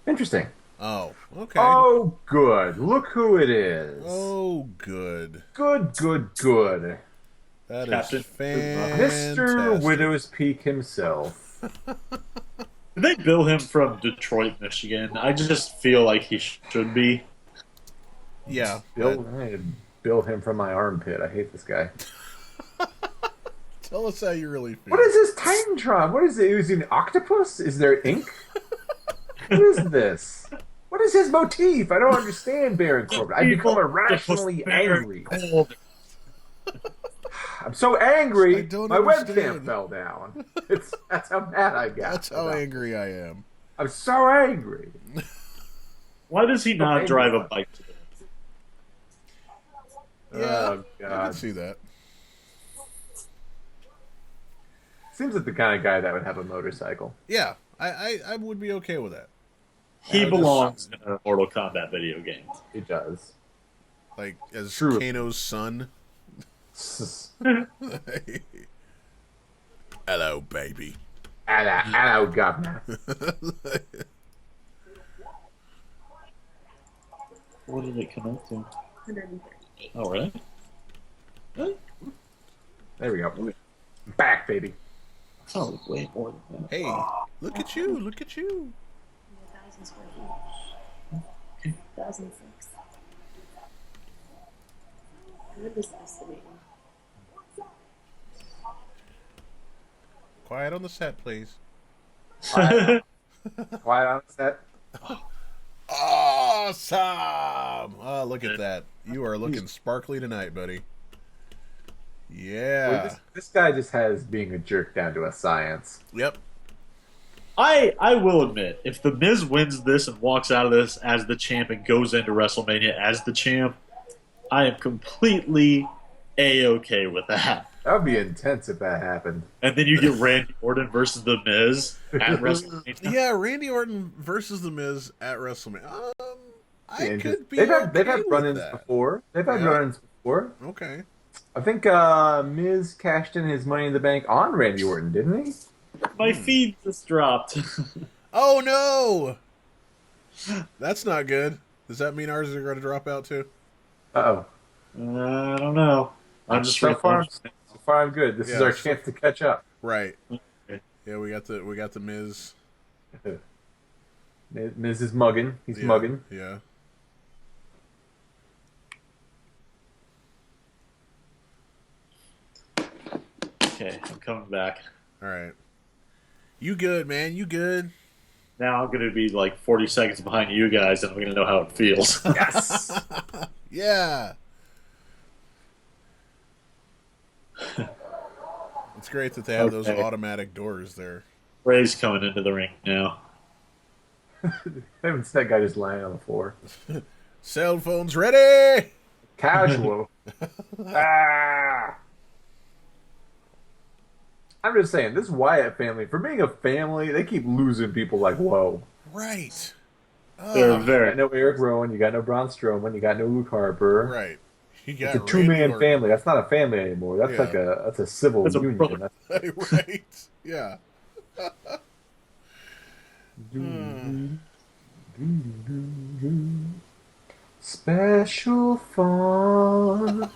Interesting. Oh, okay. Oh, good. Look who it is. Oh, good. Good, good, good. That Captain is fantastic. Mr. Widow's Peak himself. Did they bill him from Detroit, Michigan? I just feel like he should be. Yeah. I need to bill him from my armpit. I hate this guy. Tell us how you really feel. What is this Titantron? What is it? Is he an octopus? Is there ink? What is this? What is his motif? I don't understand, Baron Corbin. I become irrationally angry. I'm so angry, I don't my understand. webcam fell down. That's how mad I got. That's how angry I am. I'm so angry. Why does he not drive a bike today? Yeah, Oh, I can God. see that. Seems like the kind of guy that would have a motorcycle. Yeah, I would be okay with that. He I belongs in a Mortal Kombat video game. He does. Like, as True. Kano's son. Hello, baby. Hello, governor. What did it connect to? 138. Oh, really? There we go. Back, baby. Oh, way more than that. Hey, look at you, look at you. 1,000 square feet. 1,006. What is estimating? Quiet on the set, please. Quiet on set. Awesome! Oh, look at that. You are looking sparkly tonight, buddy. Yeah. Well, this guy just has being a jerk down to a science. Yep. I will admit, if The Miz wins this and walks out of this as the champ and goes into WrestleMania as the champ, I am completely A-okay with that. That would be intense if that happened. And then you get Randy Orton versus The Miz at WrestleMania. Yeah, Randy Orton versus The Miz at WrestleMania. I Yeah, could be they've had okay with run-ins that. before. They've had Yeah. run-ins before. Okay. I think Miz cashed in his Money in the Bank on Randy Orton, didn't he? My feed just dropped. Oh, no! That's not good. Does that mean ours are going to drop out, too? Uh-oh. I don't know. I'm just So far I'm good. This is Yeah, our chance to catch up. Right. Yeah, we got the Miz. Miz is mugging. He's Yeah, mugging. Yeah. Okay, I'm coming back. All right. You good, man. You good. Now I'm going to be like 40 seconds behind you guys, and I'm going to know how it feels. Yes! Yeah. It's great that they have those Okay. automatic doors there. Ray's coming into the ring now. I haven't seen that guy just lying on the floor. Cell phones ready. Casual. Ah! I'm just saying, this Wyatt family, for being a family, they keep losing people like, whoa. Right. They're You got very. no Eric Rowan, you got no Braun Strowman, you got no Luke Harper. Right. You It's got a Randy two-man Orton. family. That's not a family anymore. That's Yeah. that's a civil That's a union. brother. Right. Yeah. Special fun.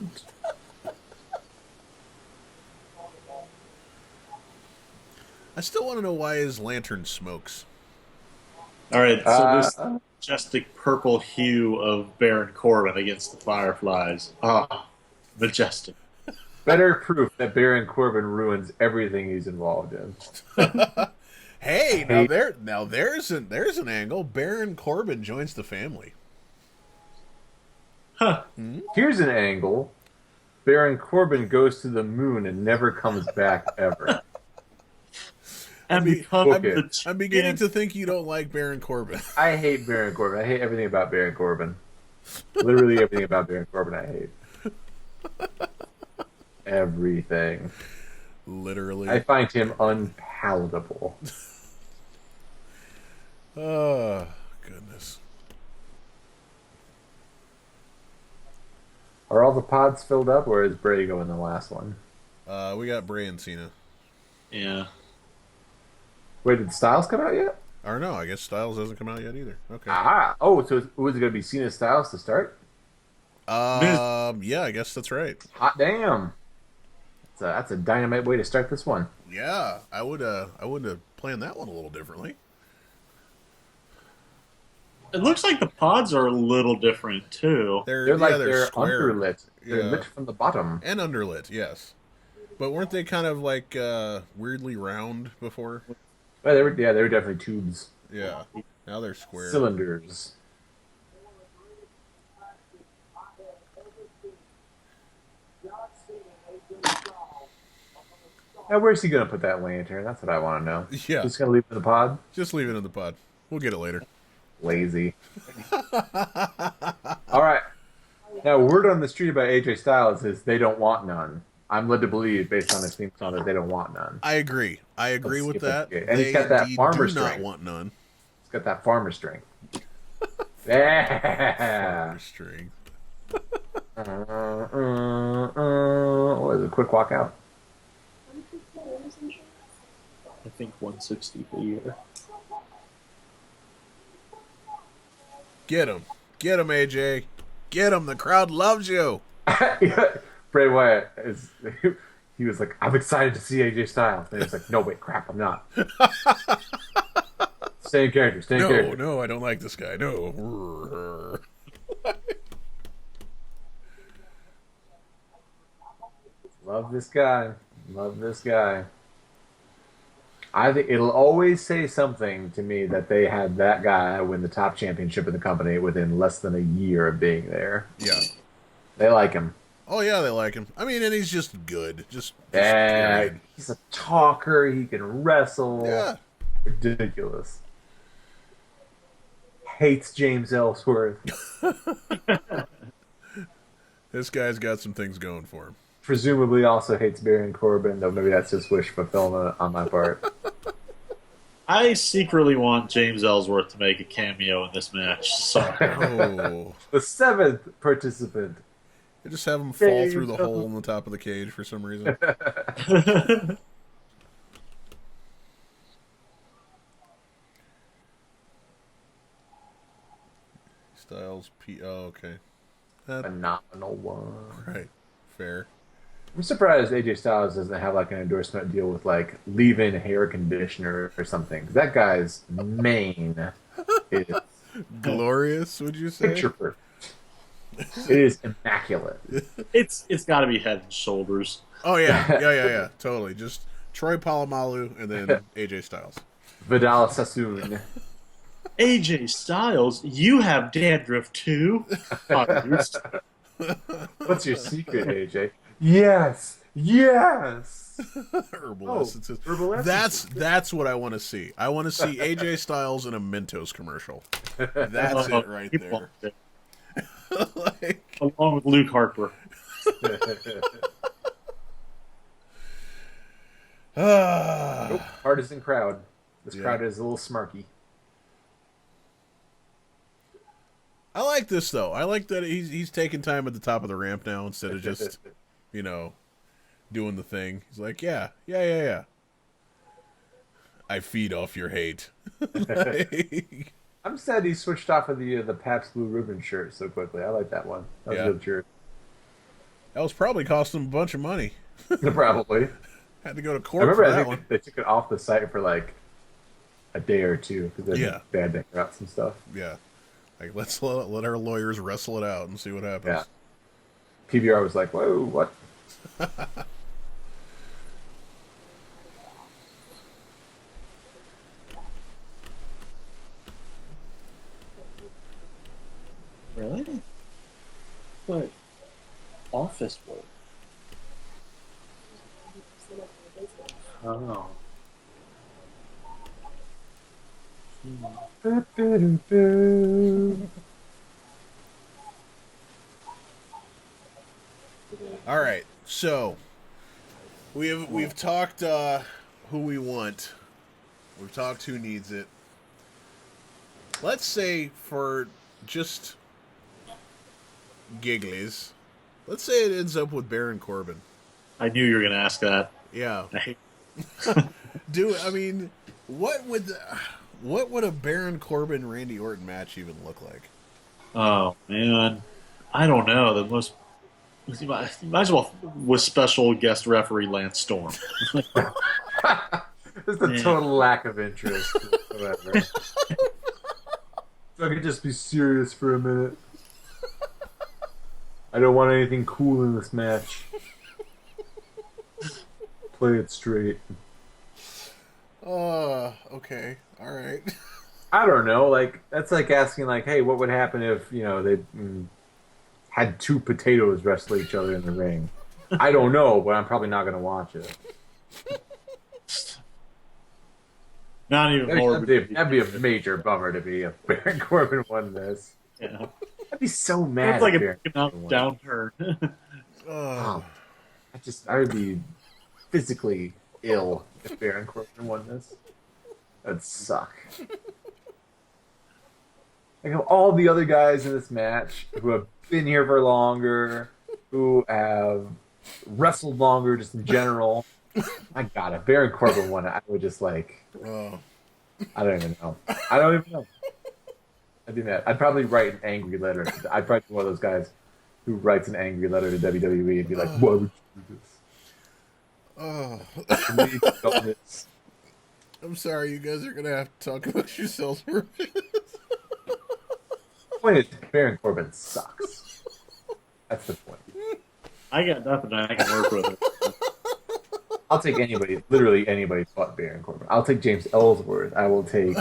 I still want to know why his lantern smokes. All right, so this Uh, majestic purple hue of Baron Corbin against the Fireflies. Ah, majestic. Better proof that Baron Corbin ruins everything he's involved in. Hey, now there's an angle. Baron Corbin joins the family. Huh. Here's an angle. Baron Corbin goes to the moon and never comes back ever. and mean, become book it. the I'm beginning champion. to think you don't like Baron Corbin. I hate Baron Corbin. I hate everything about Baron Corbin. Literally everything about Baron Corbin I hate. Everything. Literally. I find him unpalatable. Oh, goodness. Are all the pods filled up, or is Bray going the last one? We got Bray and Cena. Yeah. Wait, did Styles come out yet? Or no, I guess Styles hasn't come out yet either. Okay. Oh, so was it going to be Cena Styles to start? Yeah, I guess that's right. Hot damn! That's a dynamite way to start this one. Yeah, I would have planned that one a little differently. It looks like the pods are a little different too. They're square. underlit. They're Yeah. lit from the bottom. And underlit, yes. But weren't they kind of like weirdly round before? Well, they were definitely tubes, Yeah. Now they're square. cylinders. Now, where's he gonna put that lantern? That's what I want to know. Yeah. Just gonna leave it in the pod? Just leave it in the pod. We'll get it later. Lazy. All right. Now, word on the street about AJ Styles is they don't want none. I'm led to believe, based on his theme song, that they don't want none. I agree. I agree with that. And he's got that They farmer do not strength. want none. He's got that farmer strength. Yeah. Farmer strength. What is it? Quick walk out. I think 160 a year. Get him. Get him, AJ. Get him. The crowd loves you. Bray Wyatt he was like, I'm excited to see AJ Styles. And he's like, no, wait, crap, I'm not. Stay in character. No, I don't like this guy. No. Love this guy. I think it'll always say something to me that they had that guy win the top championship in the company within less than a year of being there. Yeah. They like him. Oh, yeah, they like him. I mean, and he's just good. Just Yeah, period. he's a talker. He can wrestle. Yeah. Ridiculous. Hates James Ellsworth. This guy's got some things going for him. Presumably also hates Baron Corbin, though maybe that's just wish fulfillment on my part. I secretly want James Ellsworth to make a cameo in this match. So Oh. The seventh participant. They just have him fall through the hole in the top of the cage for some reason. Styles P. Oh, okay. Phenomenal one. Right. Fair. I'm surprised AJ Styles doesn't have like an endorsement deal with like leave-in hair conditioner or something. 'Cause that guy's mane is Glorious, would you say? picture perfect. It is immaculate. it's got to be Head and Shoulders. Oh, yeah. Totally. Just Troy Polamalu and then AJ Styles. Vidal Sassoon. AJ Styles, you have dandruff too. What's your secret, AJ? Yes. Herbal Oh, essences. herbal essences. That's what I want to see. I want to see AJ Styles in a Mentos commercial. That's it right there. Like, Along with Luke Harper. Nope, partisan crowd. This Yeah. crowd is a little smarky. I like this though. I like that he's taking time at the top of the ramp now instead of just, doing the thing. He's like, yeah. I feed off your hate. Like, I'm sad he switched off of the Pabst Blue Ribbon shirt so quickly. I like that one. That was Yeah. a good shirt. that was probably costing him a bunch of money. Probably. Had to go to I court remember for I that think one. they took it off the site for like a day or two because Yeah. they had to clear out some stuff. Yeah. Like, let's let our lawyers wrestle it out and see what happens. Yeah. PBR was like, whoa, what? Really? What? Office work. Oh. All right, so we've talked who we want. We've talked who needs it. Let's say for just gigglies, let's say it ends up with Baron Corbin. I knew you were going to ask that. Yeah. I hate- I mean, what would a Baron Corbin Randy Orton match even look like? Oh, man. I don't know. The most. You might as well with special guest referee Lance Storm. Just a total lack of interest whatsoever. So I could just be serious for a minute. I don't want anything cool in this match. Play it straight. Okay. All right. I don't know. Like that's like asking, like, hey, what would happen if they had two potatoes wrestle each other in the ring? I don't know, but I'm probably not going to watch it. Not even more. That'd be a major bummer to be if Baron Corbin won this. Yeah. I'd be so mad. It's like if a Baron Corbin won. downturn. Oh, I would be physically ill if Baron Corbin won this. That'd suck. Like all the other guys in this match who have been here for longer, who have wrestled longer, just in general. My God, if Baron Corbin won it, I would just like. Oh. I don't even know. I don't even know. I'd be mad. I'd probably write an angry letter. I'd probably be one of those guys who writes an angry letter to WWE and be like, "Why would you do this? Oh. I'm sorry, you guys are gonna have to talk about yourselves for a minute. The point is, Baron Corbin sucks. That's the point. I got nothing I can work with it. I'll take anybody, literally anybody but Baron Corbin. I'll take James Ellsworth. I will take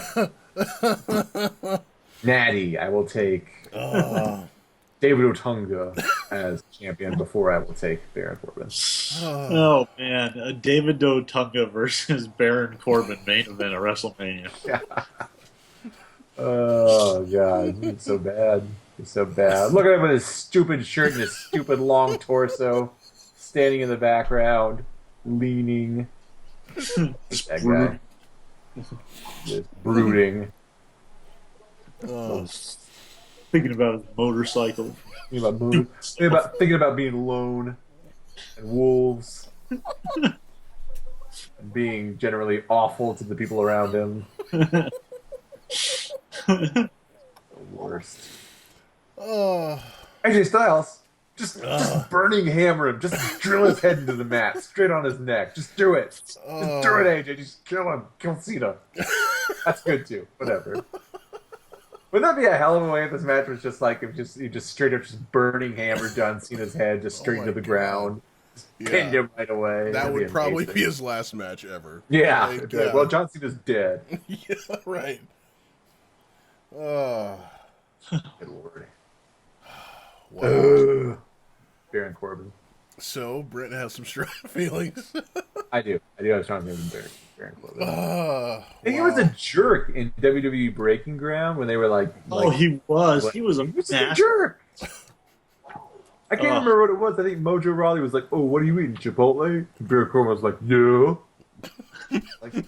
Natty. I will take David Otunga as champion before I will take Baron Corbin. Oh, man. David Otunga versus Baron Corbin main event at WrestleMania. Yeah. Oh, God. He's so bad. He's so bad. Look at him with his stupid shirt and his stupid long torso, standing in the background, leaning. That guy. Just brooding. Thinking about his motorcycle. Thinking about being alone and wolves and being generally awful to the people around him. The worst. AJ Styles, just burning hammer him, just drill his head into the mat, straight on his neck. Just do it. Just do it, AJ. Just kill him. Kill Cena. That's good too. Whatever. Wouldn't that be a hell of a way if this match was just like if you just straight up just burning hammer John Cena's head just straight into the ground, pinned him right away? That would probably be his last match ever. Yeah. Like, yeah. Well, John Cena's dead. Yeah, right. Good lord. Wow. Baron Corbin. So Brent has some strong feelings. I do have strong feelings in Baron Corbin. And he Wow. was a jerk in WWE Breaking Ground when they were like He was. like, He was a jerk. I can't remember what it was. I think Mojo Rawley was like, "Oh, what are you eating, Chipotle?" And Baron Corbin was like, "No." Like,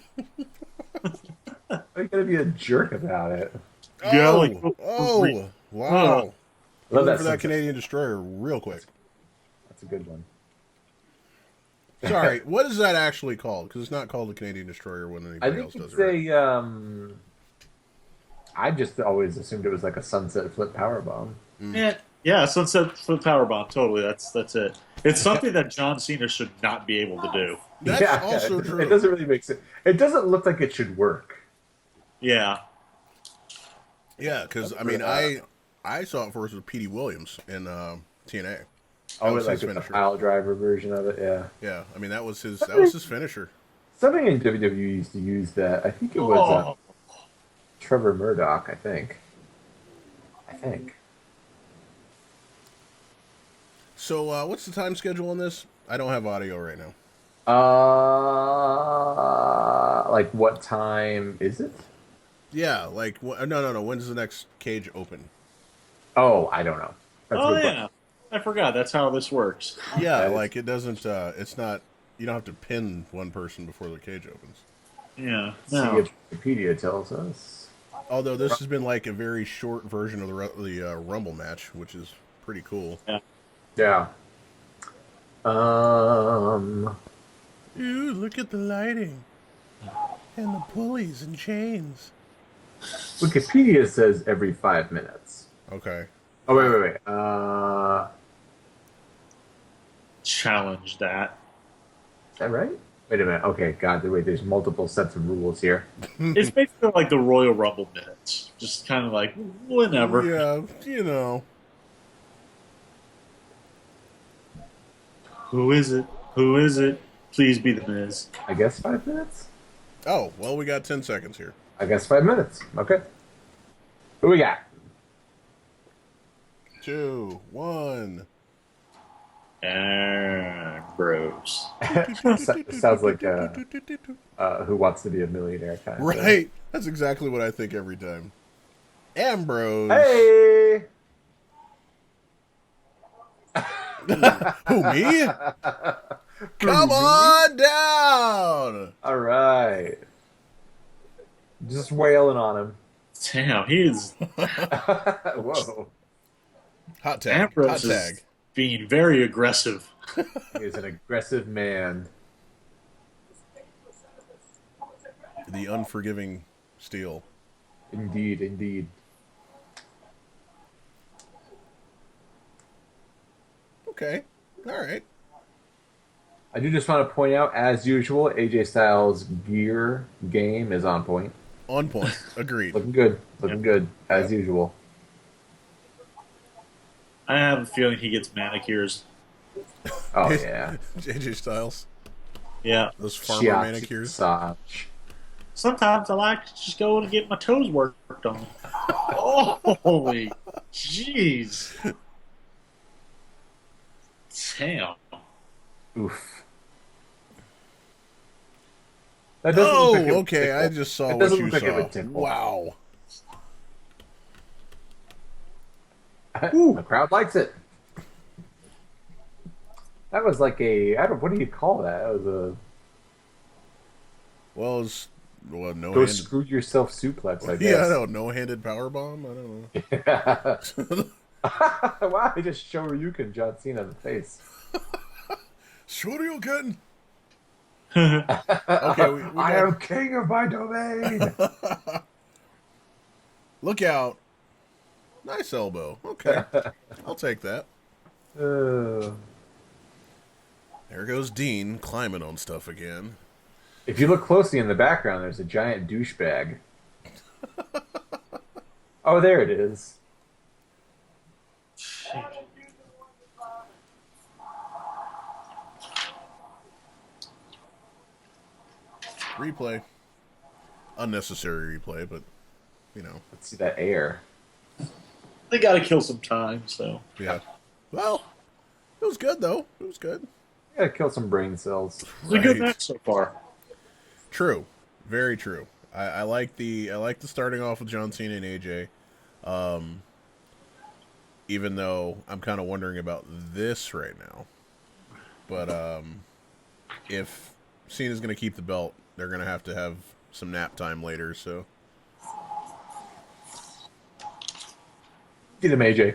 why you gotta be a jerk about it? Yeah, like, Wow. Love Looking that for that sunset. Canadian Destroyer real quick. That's a good one. Sorry, what is that actually called? Because it's not called the Canadian Destroyer when I anybody think else does it's it. Right? I just always assumed it was like a sunset flip powerbomb. Yeah, Sunset Flip Powerbomb, totally. That's it. It's something that John Cena should not be able to do. That's also true. It doesn't really make sense. It doesn't look like it should work. Yeah. Yeah, because I mean, I saw it first with Petey Williams in TNA. Oh, was like his the finisher. pile driver version of it, yeah. Yeah, I mean that was his finisher. Somebody in WWE used to use that. I think it was Trevor Murdoch, I think. So what's the time schedule on this? I don't have audio right now. Like what time is it? Yeah, like no. When's the next cage open? Oh, I don't know. That's a Oh good yeah, question. I forgot. That's how this works. Yeah, That is- like it doesn't. It's not. You don't have to pin one person before the cage opens. Yeah. See No. if Wikipedia tells us. Although this has been like a very short version of the Rumble match, which is pretty cool. Yeah. Yeah. Um. Ooh, look at the lighting and the pulleys and chains. Wikipedia says every 5 minutes. Okay. Oh wait. Challenge that. Is that right? Wait a minute. Okay, God, wait. There's multiple sets of rules here. It's basically like the Royal Rumble minutes. Just kind of like whenever. Yeah, you know. Who is it? Who is it? Please be the Miz. I guess 5 minutes. Oh, well, we got 10 seconds here. I guess 5 minutes. Okay. Who we got? 2, 1. And bros. Sounds like Who Wants to Be a Millionaire kind of thing. Right. That's exactly what I think every time. Ambrose. Hey! Who, me? Come on down. All right. Just wailing on him. Damn, he is. Whoa. Hot tag. Hot Ambrose tag. is being very aggressive. He is an aggressive man. The unforgiving steel. Indeed, indeed. Okay. All right. I do just want to point out, as usual, AJ Styles' gear game is on point. On point. Agreed. Looking good. Looking good, as usual. I have a feeling he gets manicures. Oh, yeah. AJ Styles. Yeah. Those farmer Shiatsu manicures. massage. Sometimes I like to just go and get my toes worked on. Holy jeez. Damn. Oof. That doesn't look like it would Okay. tickle. I just saw It what doesn't you look like it saw. would tickle. Wow. The crowd likes it. That was like a, I don't, what do you call that? That was a Well, it's no go handed. screw yourself suplex, I guess. Yeah, I know. No-handed power bomb. I don't know. Wow, he just Shoryuken John Cena in the face. Shoryuken. Okay, we I got- am king of my domain. Look out. Nice elbow. Okay. I'll take that. Uh, There goes Dean climbing on stuff again. if you look closely in the background, there's a giant douchebag. Oh, there it is. Replay. Unnecessary replay, but, you know. Let's see that air. They gotta kill some time, so. Yeah. Well, it was good, though. It was good. Gotta kill some brain cells. It's a good Right. match so far. True. Very true. I like the starting off with John Cena and AJ. Even though I'm kind of wondering about this right now. But if Cena's going to keep the belt, they're going to have some nap time later, so Get him, AJ.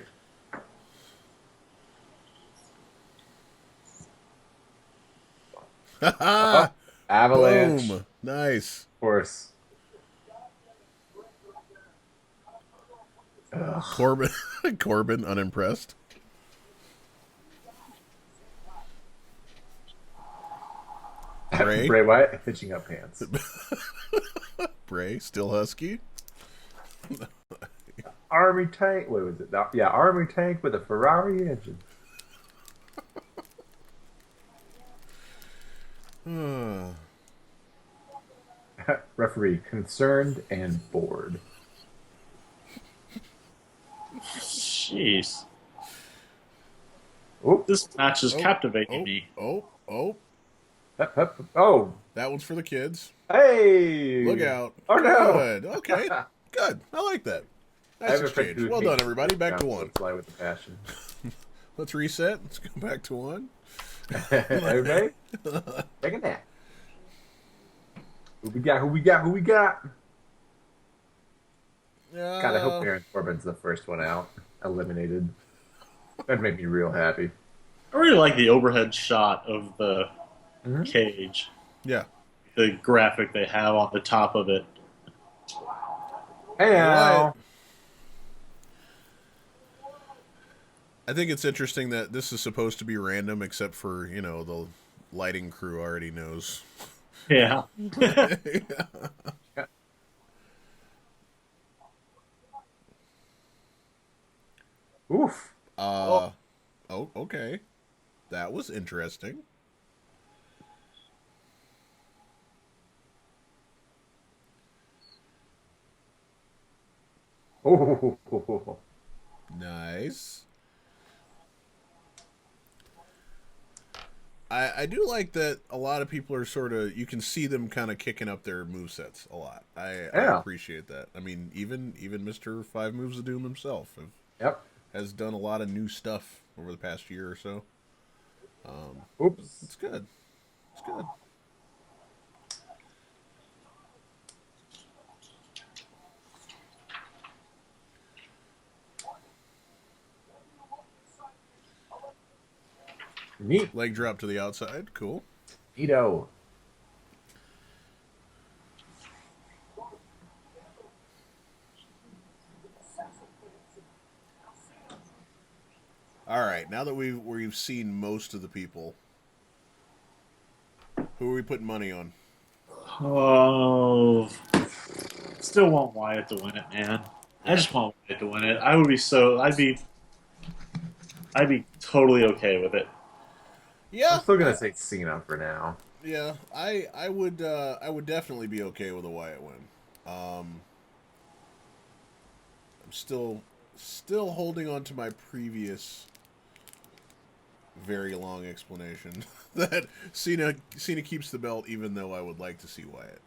Avalanche. boom. Nice. Of course. Corbin unimpressed. Bray. Bray Wyatt hitching up pants. Bray still husky. Army tank. What was it? Yeah, Army tank with a Ferrari engine. Referee concerned and bored. Jeez. Oh, This match is captivating me. Oh. Hup, hup. Oh, That one's for the kids. hey! Look out. Oh no! Good. Okay. Good. I like that. I Nice have a friend exchange. who Well hates done, everybody. Back to so one. fly with the passion. Let's reset. Let's go back to one. Everybody, take a nap. Who we got? Who we got? Who we got? God, I hope Baron Corbin's the first one out, eliminated. That'd make me real happy. I really like the overhead shot of the cage. Yeah. The graphic they have on the top of it. Hey now. I think it's interesting that this is supposed to be random, except for, the lighting crew already knows. Yeah. Oof. Oh, okay. That was interesting. Oh. Nice. I do like that a lot of people are sort of, you can see them kind of kicking up their movesets a lot. I appreciate that. I mean, even Mr. Five Moves of Doom himself has done a lot of new stuff over the past year or so. Oops. It's good. It's good. Neat. Leg drop to the outside. Cool. Neato. All right. Now that we've seen most of the people, who are we putting money on? Oh, still want Wyatt to win it, man. I just want Wyatt to win it. I'd be totally okay with it. Yeah. I'm still gonna say Cena for now. Yeah, I would definitely be okay with a Wyatt win. I'm still holding on to my previous very long explanation that Cena keeps the belt, even though I would like to see Wyatt.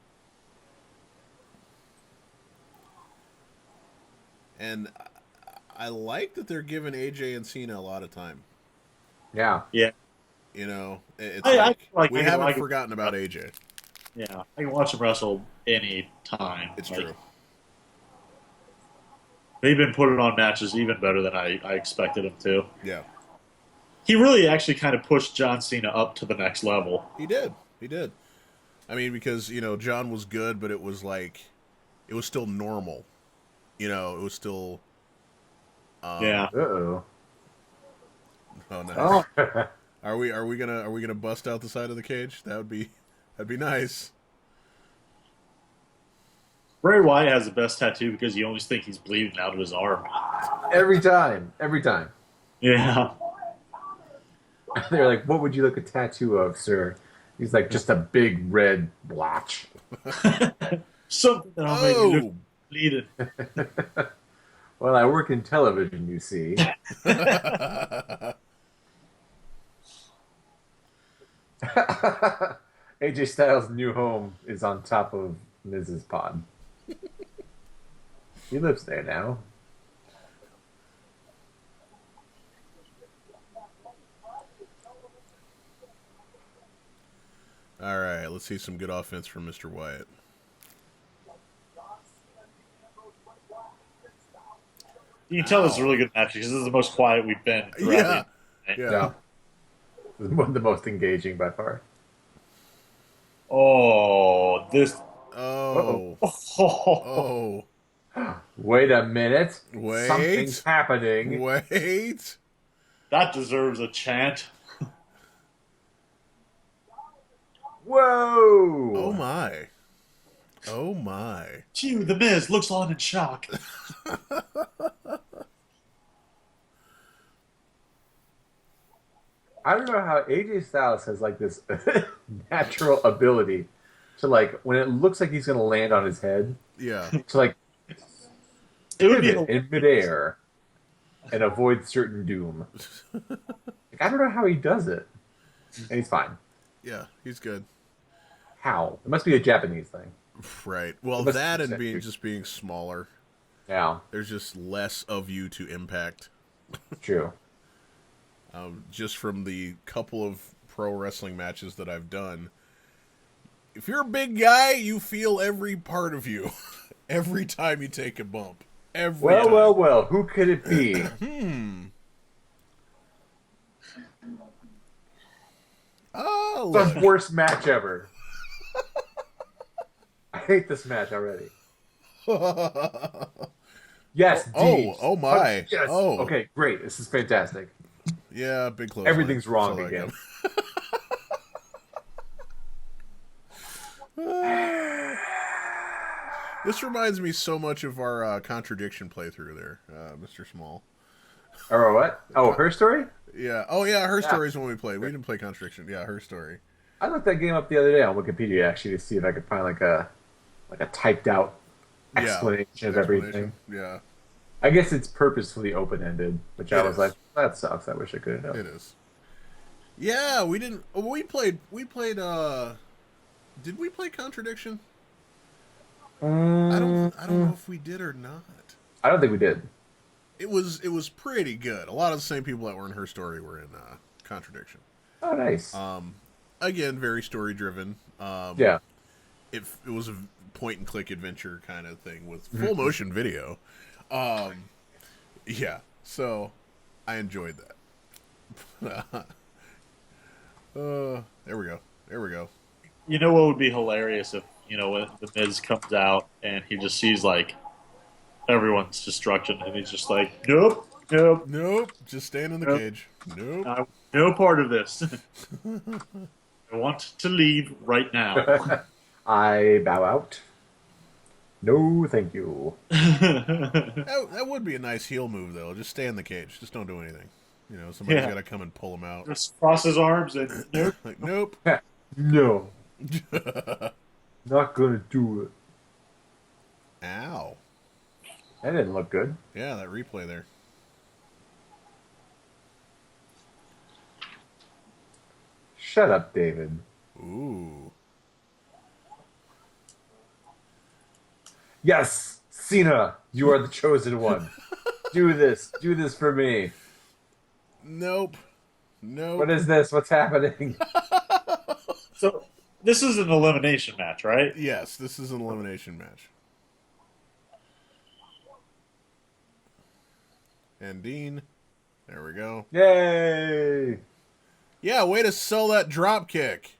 And I like that they're giving AJ and Cena a lot of time. Yeah. Yeah. It's we haven't forgotten about AJ. Yeah, I can watch him wrestle any time. It's true. They've been putting on matches even better than I expected them to. Yeah. He really actually kind of pushed John Cena up to the next level. He did. I mean, because, John was good, but it was still normal. It was still... yeah. Uh-oh. Oh, nice. Oh. Are we gonna bust out the side of the cage? That'd be nice. Bray Wyatt has the best tattoo because you always think he's bleeding out of his arm. Every time. Yeah. They're like, what would you like a tattoo of, sir? He's like, just a big red blotch. Something that'll make you look bleeding. Well, I work in television, you see. AJ Styles' new home is on top of Miz's pod. He lives there now. All right, let's see some good offense from Mr. Wyatt. You can tell this is a really good match because this is the most quiet we've been. Yeah. Yeah. One of the most engaging by far. Oh, this. Oh. Oh. Oh. Wait a minute. Wait. Something's happening. Wait. That deserves a chant. Whoa. Oh my. Oh my. Phew, the Miz looks on in shock. I don't know how AJ Styles has like this natural ability to like when it looks like he's gonna land on his head, Yeah. to like It would be pivot in midair and avoid certain doom. Like, I don't know how he does it, and he's fine. Yeah, he's good. How? It must be a Japanese thing. Right. Well, must that be and sexy. being smaller. Yeah, There's just less of you to impact. true. Just from the couple of pro wrestling matches that I've done. If you're a big guy, you feel every part of you. Every time you take a bump. Every time. Well, who could it be? Oh, The look. worst match ever. I hate this match already. Yes, Dean. Oh my. Yes. Oh. Okay, great. This is fantastic. Yeah, big close. Everything's wrong again. This reminds me so much of our contradiction playthrough there, Mr. Small. Or what? Oh, Her Story? Yeah. Oh, yeah. Her Story is when we played. We didn't play contradiction. Yeah, Her Story. I looked that game up the other day on Wikipedia actually to see if I could find like a typed out explanation of everything. Yeah, I guess it's purposefully open ended, which I was like, that sucks. I wish I could have known. it is. Yeah, we didn't. We played. Did we play contradiction? I don't know if we did or not. I don't think we did. It was pretty good. A lot of the same people that were in Her Story were in contradiction. Oh, nice. Again, very story driven. Yeah. It was a point and click adventure kind of thing with full motion video. Yeah, so I enjoyed that. There we go. You know what would be hilarious if, when the Miz comes out and he just sees like everyone's destruction and he's just like, nope, Just stand in the cage. Nope. No part of this. I want to leave right now. I bow out. No, thank you. That would be a nice heel move, though. Just stay in the cage. Just don't do anything. Somebody's got to come and pull him out. Just cross his arms and nope. Like, nope. No. Not gonna do it. Ow. That didn't look good. Yeah, that replay there. Shut up, David. Ooh. Yes, Cena, you are the chosen one. Do this for me. Nope. What is this? What's happening? So this is an elimination match, right? Yes, this is an elimination match. And Dean. There we go. Yay! Yeah, way to sell that drop kick.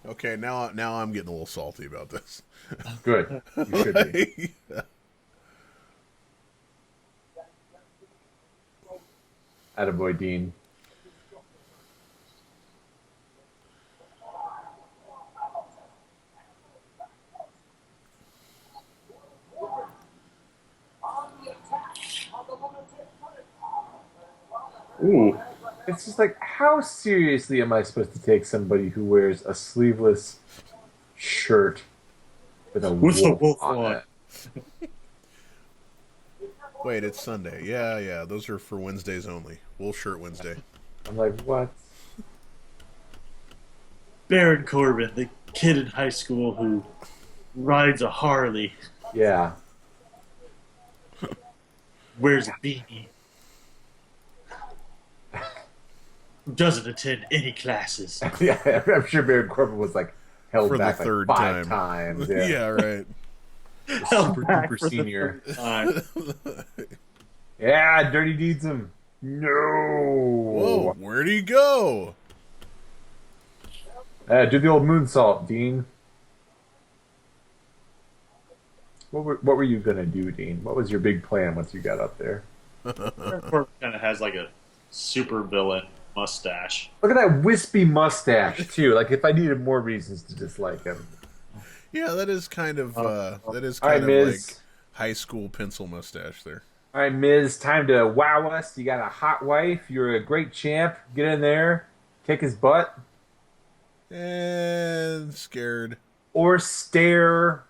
Okay, now I'm getting a little salty about this. Good. You should be. Attaboy, Dean. Ooh. It's just like, how seriously am I supposed to take somebody who wears a sleeveless shirt with a wolf on it? Wait, it's Sunday. Yeah. Those are for Wednesdays only. Wool shirt Wednesday. I'm like, what? Baron Corbin, the kid in high school who rides a Harley, Yeah. wears a beanie, doesn't attend any classes. Yeah, I'm sure Baron Corbin was like held For the back third like 5 time. times. Yeah, right. Super duper senior. Yeah, Dirty Deeds him. No. Whoa, where'd he go? Do the old moonsault, Dean. What were you gonna do, Dean? What was your big plan once you got up there? Baron Corbin kind of has like a super villain mustache. Look at that wispy mustache too. Like if I needed more reasons to dislike him. Yeah, that is kind of All right, like Miz. high school pencil mustache there. All right, Miz. Time to wow us. You got a hot wife. You're a great champ. Get in there, kick his butt, And scared. or stare.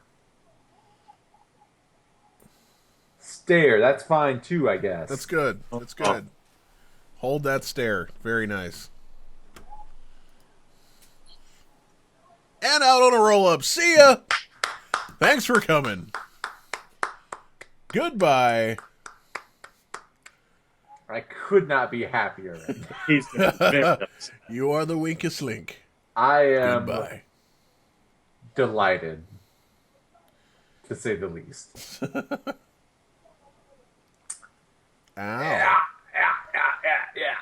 Stare. That's fine too, I guess. That's good. That's good. Hold that stare. Very nice. and out on a roll-up. See ya! Thanks for coming. Goodbye. I could not be happier. He's very You are the weakest link. I am Goodbye. delighted, to say the least. Ow. Yeah.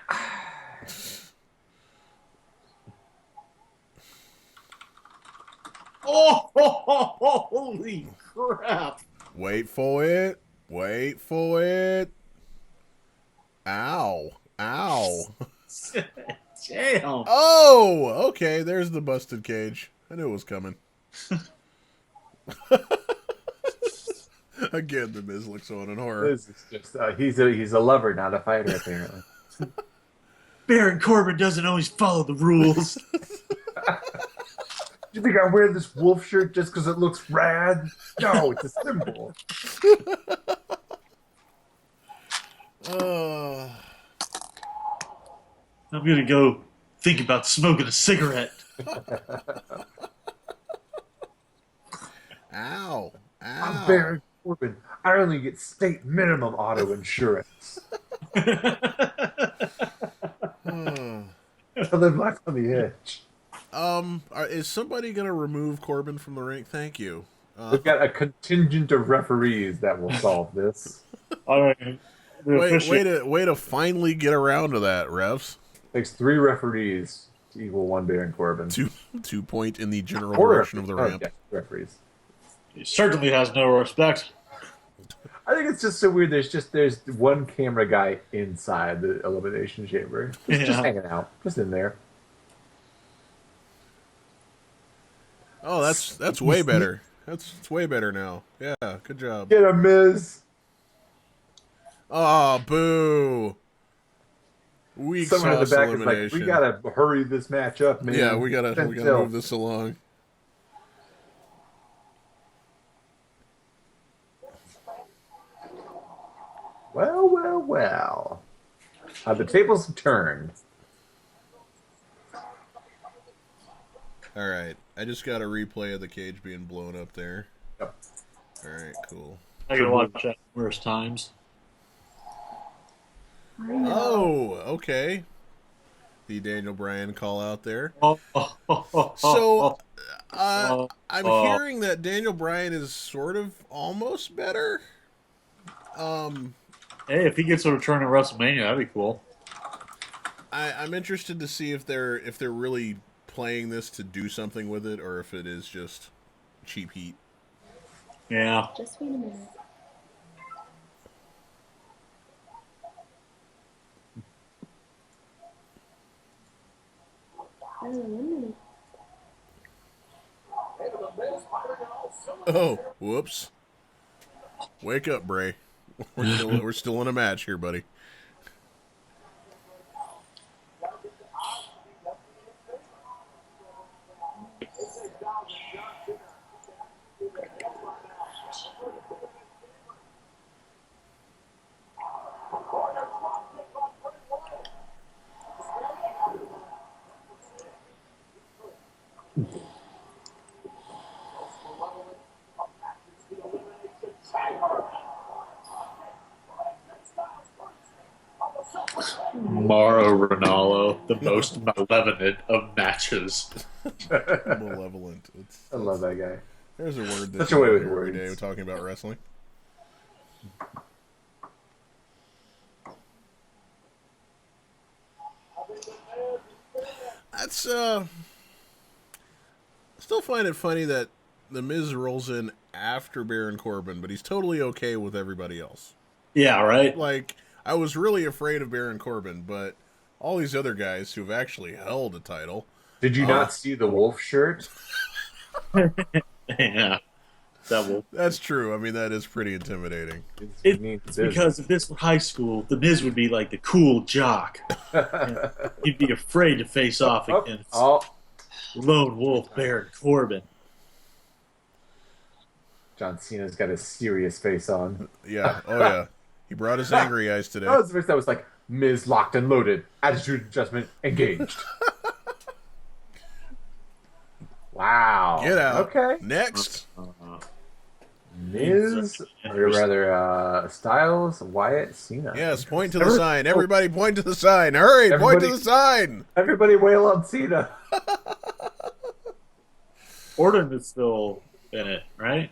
Oh, holy crap. Wait for it. Wait for it. Ow. Ow. Damn. Oh, okay. There's the busted cage. I knew it was coming. Again, the Miz looks on in horror. This is just, he's a lover, not a fighter, apparently. Baron Corbin doesn't always follow the rules. You think I wear this wolf shirt just because it looks rad? No, it's a symbol. I'm gonna go think about smoking a cigarette. Ow. Ow. I'm Baron Corbin. I only get state minimum auto insurance. I live life on the edge. Is somebody gonna remove Corbin from the ring? Thank you. We've got a contingent of referees that will solve this. All right. Way to finally get around to that, refs. Takes 3 referees to equal 1 Baron Corbin. 2 point in the general Or direction of the ramp. yeah, referees. He certainly has no respect. I think it's just so weird. There's one camera guy inside the Elimination Chamber, just hanging out, just in there. Oh, that's way better. It's way better now. Yeah, good job. Get him, Miz. Oh, boo. Weak Someone in the sauce back is like, elimination. we gotta hurry this match up, man. Yeah, we gotta move this along. Well. The tables have turned. All right, I just got a replay of the cage being blown up there. Yep. All right, cool. I gotta watch that numerous times. Oh, okay. The Daniel Bryan call out there. So, I'm hearing that Daniel Bryan is sort of almost better. hey, if he gets a return at WrestleMania, that'd be cool. I'm interested to see if they're really playing this to do something with it, or if it is just cheap heat. Yeah. Just wait a minute. Oh, whoops! Wake up, Bray. We're still in a match here, buddy. Mauro Ranallo, the most malevolent of matches. Malevolent. I love that guy. There's a word Such that a way you with hear every day words. talking about wrestling. That's still find it funny that the Miz rolls in after Baron Corbin, but he's totally okay with everybody else. Yeah, right? Like, I was really afraid of Baron Corbin, but all these other guys who've actually held a title. Did you not see the wolf shirt? Yeah. That will. That's true. I mean, that is pretty intimidating. It's because if this were high school, the Miz would be like the cool jock. He'd be afraid to face off against lone wolf Baron Corbin. John Cena's got a serious face on. Yeah. Oh, yeah. He brought his angry eyes today. That was the face that was like, Miz locked and loaded, attitude adjustment engaged. Wow. Get out. Okay. Next. Miz, or rather, Styles, Wyatt, Cena. Yes, point to the sign. Everybody point to the sign. Hurry, point to the sign. Everybody wail on Cena. Orton is still in it, right?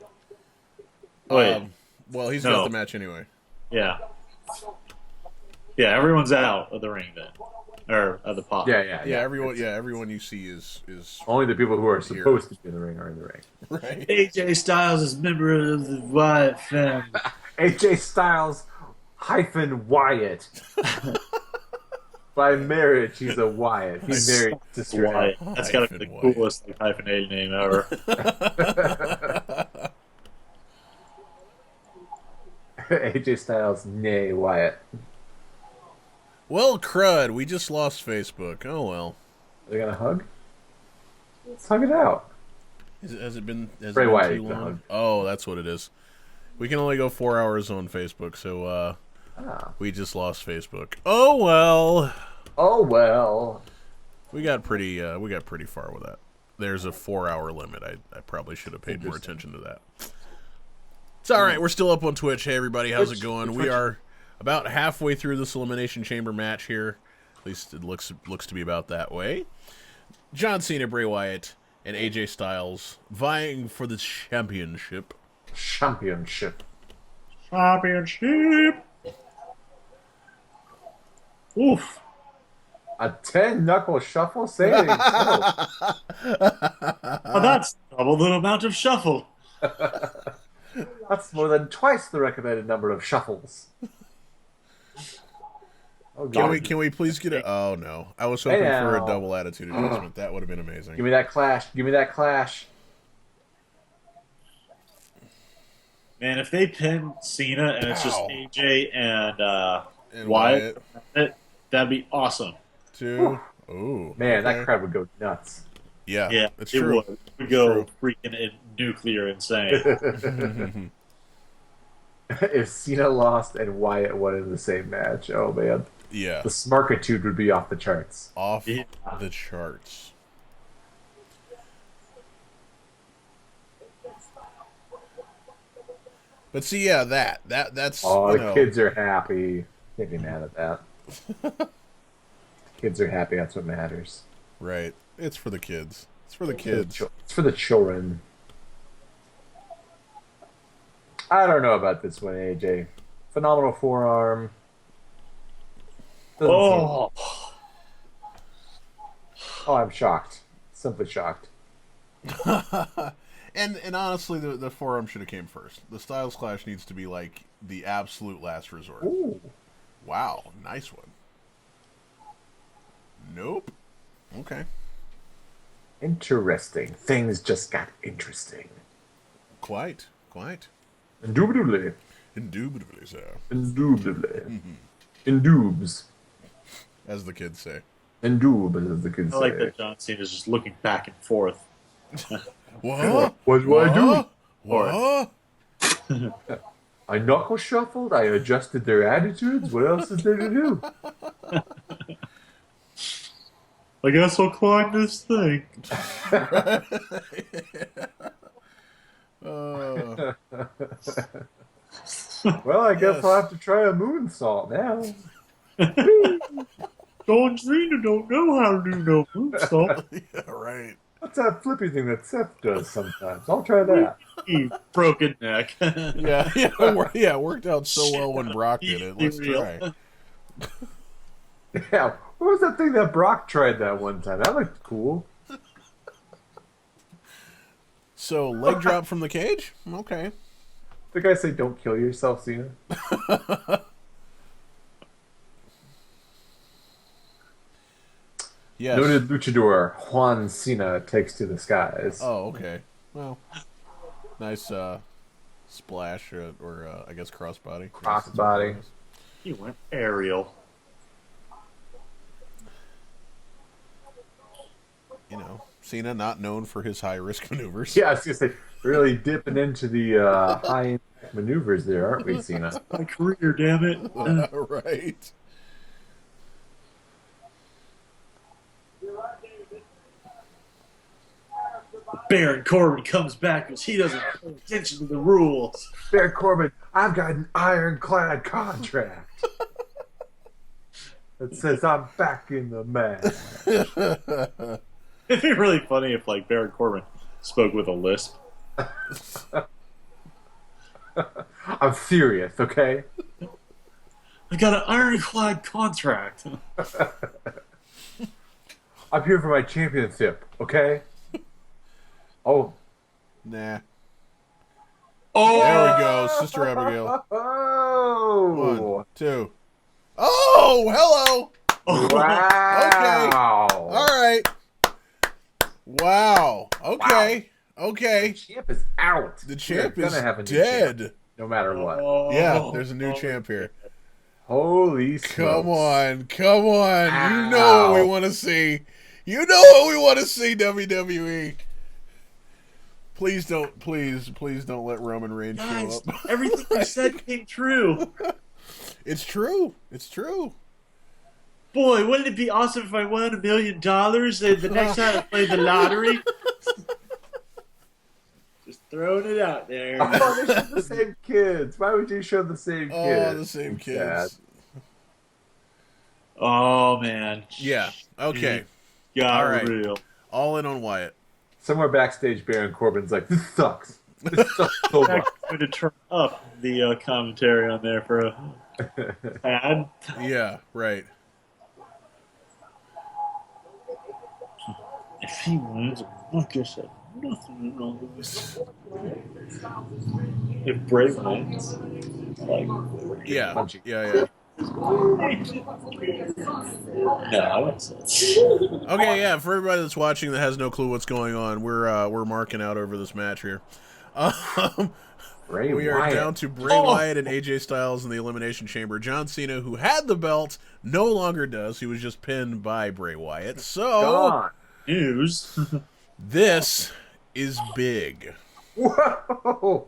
Wait. Well, he's got the match anyway. Yeah. Yeah, everyone's out of the ring then. Or of the pot. Yeah. Everyone you see is only the people who are supposed to be in the ring are in the ring. Right. AJ Styles is member of the Wyatt family. AJ Styles hyphen Wyatt. By marriage, he's a Wyatt. He's married to Wyatt. That's gotta be the coolest hyphenated name ever. AJ Styles, nay Wyatt. Well, crud, we just lost Facebook. Oh, well. Are they going to hug? Let's hug it out. Has it been Bray Wyatt too long? Oh, that's what it is. We can only go 4 hours on Facebook, so we just lost Facebook. Oh, well. Oh, well. We got pretty far with that. There's a 4-hour limit. I probably should have paid more attention to that. It's all right. We're still up on Twitch. Hey, everybody. How's it going? We are about halfway through this Elimination Chamber match here. At least it looks to be about that way. John Cena, Bray Wyatt, and AJ Styles vying for the championship. Championship. Oof. A 10-knuckle shuffle? Say it ain't so. Well, that's double the amount of shuffle. That's more than twice the recommended number of shuffles. Oh, God. Can we please get a... Oh, no. I was hoping for a double attitude adjustment. That would have been amazing. Give me that clash. Give me that clash. Man, if they pin Cena and it's just AJ and Wyatt. That'd be awesome. Ooh. Okay. Man, that crowd would go nuts. Yeah, it's it true. would. It would go freaking nuclear insane. If Cena lost and Wyatt won in the same match, oh man. Yeah. The smarkitude would be off the charts. Off the charts. But see, yeah, that's... Oh, the kids are happy. Can't be mad at that. The kids are happy, that's what matters. Right. It's for the kids. It's for the kids. It's for the children. I don't know about this one, AJ. Phenomenal forearm. Oh, I'm shocked. Simply shocked. And honestly, the forearm should have came first. The Styles Clash needs to be like the absolute last resort. Ooh. Wow, nice one. Nope. Okay. Interesting. Things just got interesting. Quite. Indubitably. Indubitably, sir. Indubitably. Indubes. As the kids say. Indube, as the kids say. I like that John Cena's just looking back and forth. What? What do I do? What? I knuckle shuffled. I adjusted their attitudes. What else is there to do? I guess I'll climb this thing. Well, I guess I'll have to try a moonsault now. John Cena don't know how to do no moonsault. Yeah, right. What's that flippy thing that Seth does sometimes? I'll try that. Broken neck. Yeah, worked out so well when Brock did it. Let's try. Yeah, what was that thing that Brock tried that one time? That looked cool. So, leg drop from the cage? Okay. The guy say, "Don't kill yourself, Cena." Yes. Noted luchador Juan Cena takes to the skies. Oh, okay. Well, nice splash or I guess crossbody. Crossbody. He went aerial. You know, Cena not known for his high risk maneuvers. Yeah, I was gonna say, really dipping into the high impact maneuvers there, aren't we, Cena? My career, damn it. Right. Baron Corbin comes back because he doesn't pay attention to the rules. Baron Corbin, I've got an ironclad contract that says I'm back in the match. It'd be really funny if like Baron Corbin spoke with a lisp. I'm serious, okay? I got an ironclad contract. I'm here for my championship, okay? Oh. Nah. Oh, There we go, Sister Abigail. Oh. 1, 2. Oh, hello. Wow. All right. Wow. Okay. Okay. The champ is out. The champ We're is gonna have a new dead. champ, no matter what. Yeah, there's a new champ here. Holy smokes. Come on. Come on. You know Ow. what we want to see. You know what we want to see, WWE. Please don't let Roman Reigns show guys, up. everything you said came true. It's true. It's true. Boy, wouldn't it be awesome if I won $1 million the next time I played the lottery? Just throwing it out there. Oh, they show the same kids. Why would you show the same kids? Oh, the same kids. Sad. Oh, man. Yeah. Okay. Got All right. real. All in on Wyatt. Somewhere backstage, Baron Corbin's like, this sucks. This sucks so I'm much. going to turn up the commentary on there for a ad. Yeah. Right. If he wins, like I said, nothing wrong with this. If Bray wins, like, Yeah. Punchy. Yeah. no, I wouldn't say it's- Okay. Yeah. For everybody that's watching that has no clue what's going on, we're marking out over this match here. Bray We are Wyatt. down to Bray Wyatt and AJ Styles in the Elimination Chamber. John Cena, who had the belt, no longer does. He was just pinned by Bray Wyatt. So Gone. News. this is big. Whoa.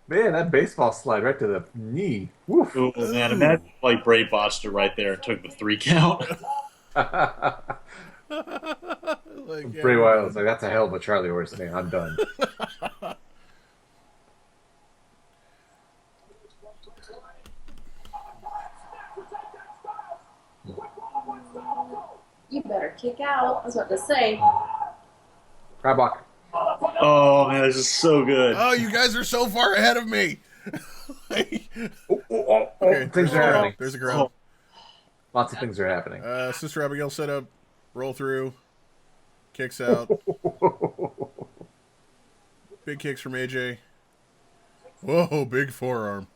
Man, that baseball slide right to the knee. Woof. Oh, man, imagine like Bray botched it right there and took the 3 count. Like, Bray Wyatt was like, that's a hell of a Charlie horse thing. I'm done. You better kick out. I was about to say. Crablock. Oh, man, this is so good. Oh, you guys are so far ahead of me. Okay, Things are happening. There's a crowd. Lots of things are happening. Sister Abigail set up, roll through, kicks out. Big kicks from AJ. Whoa, big forearm.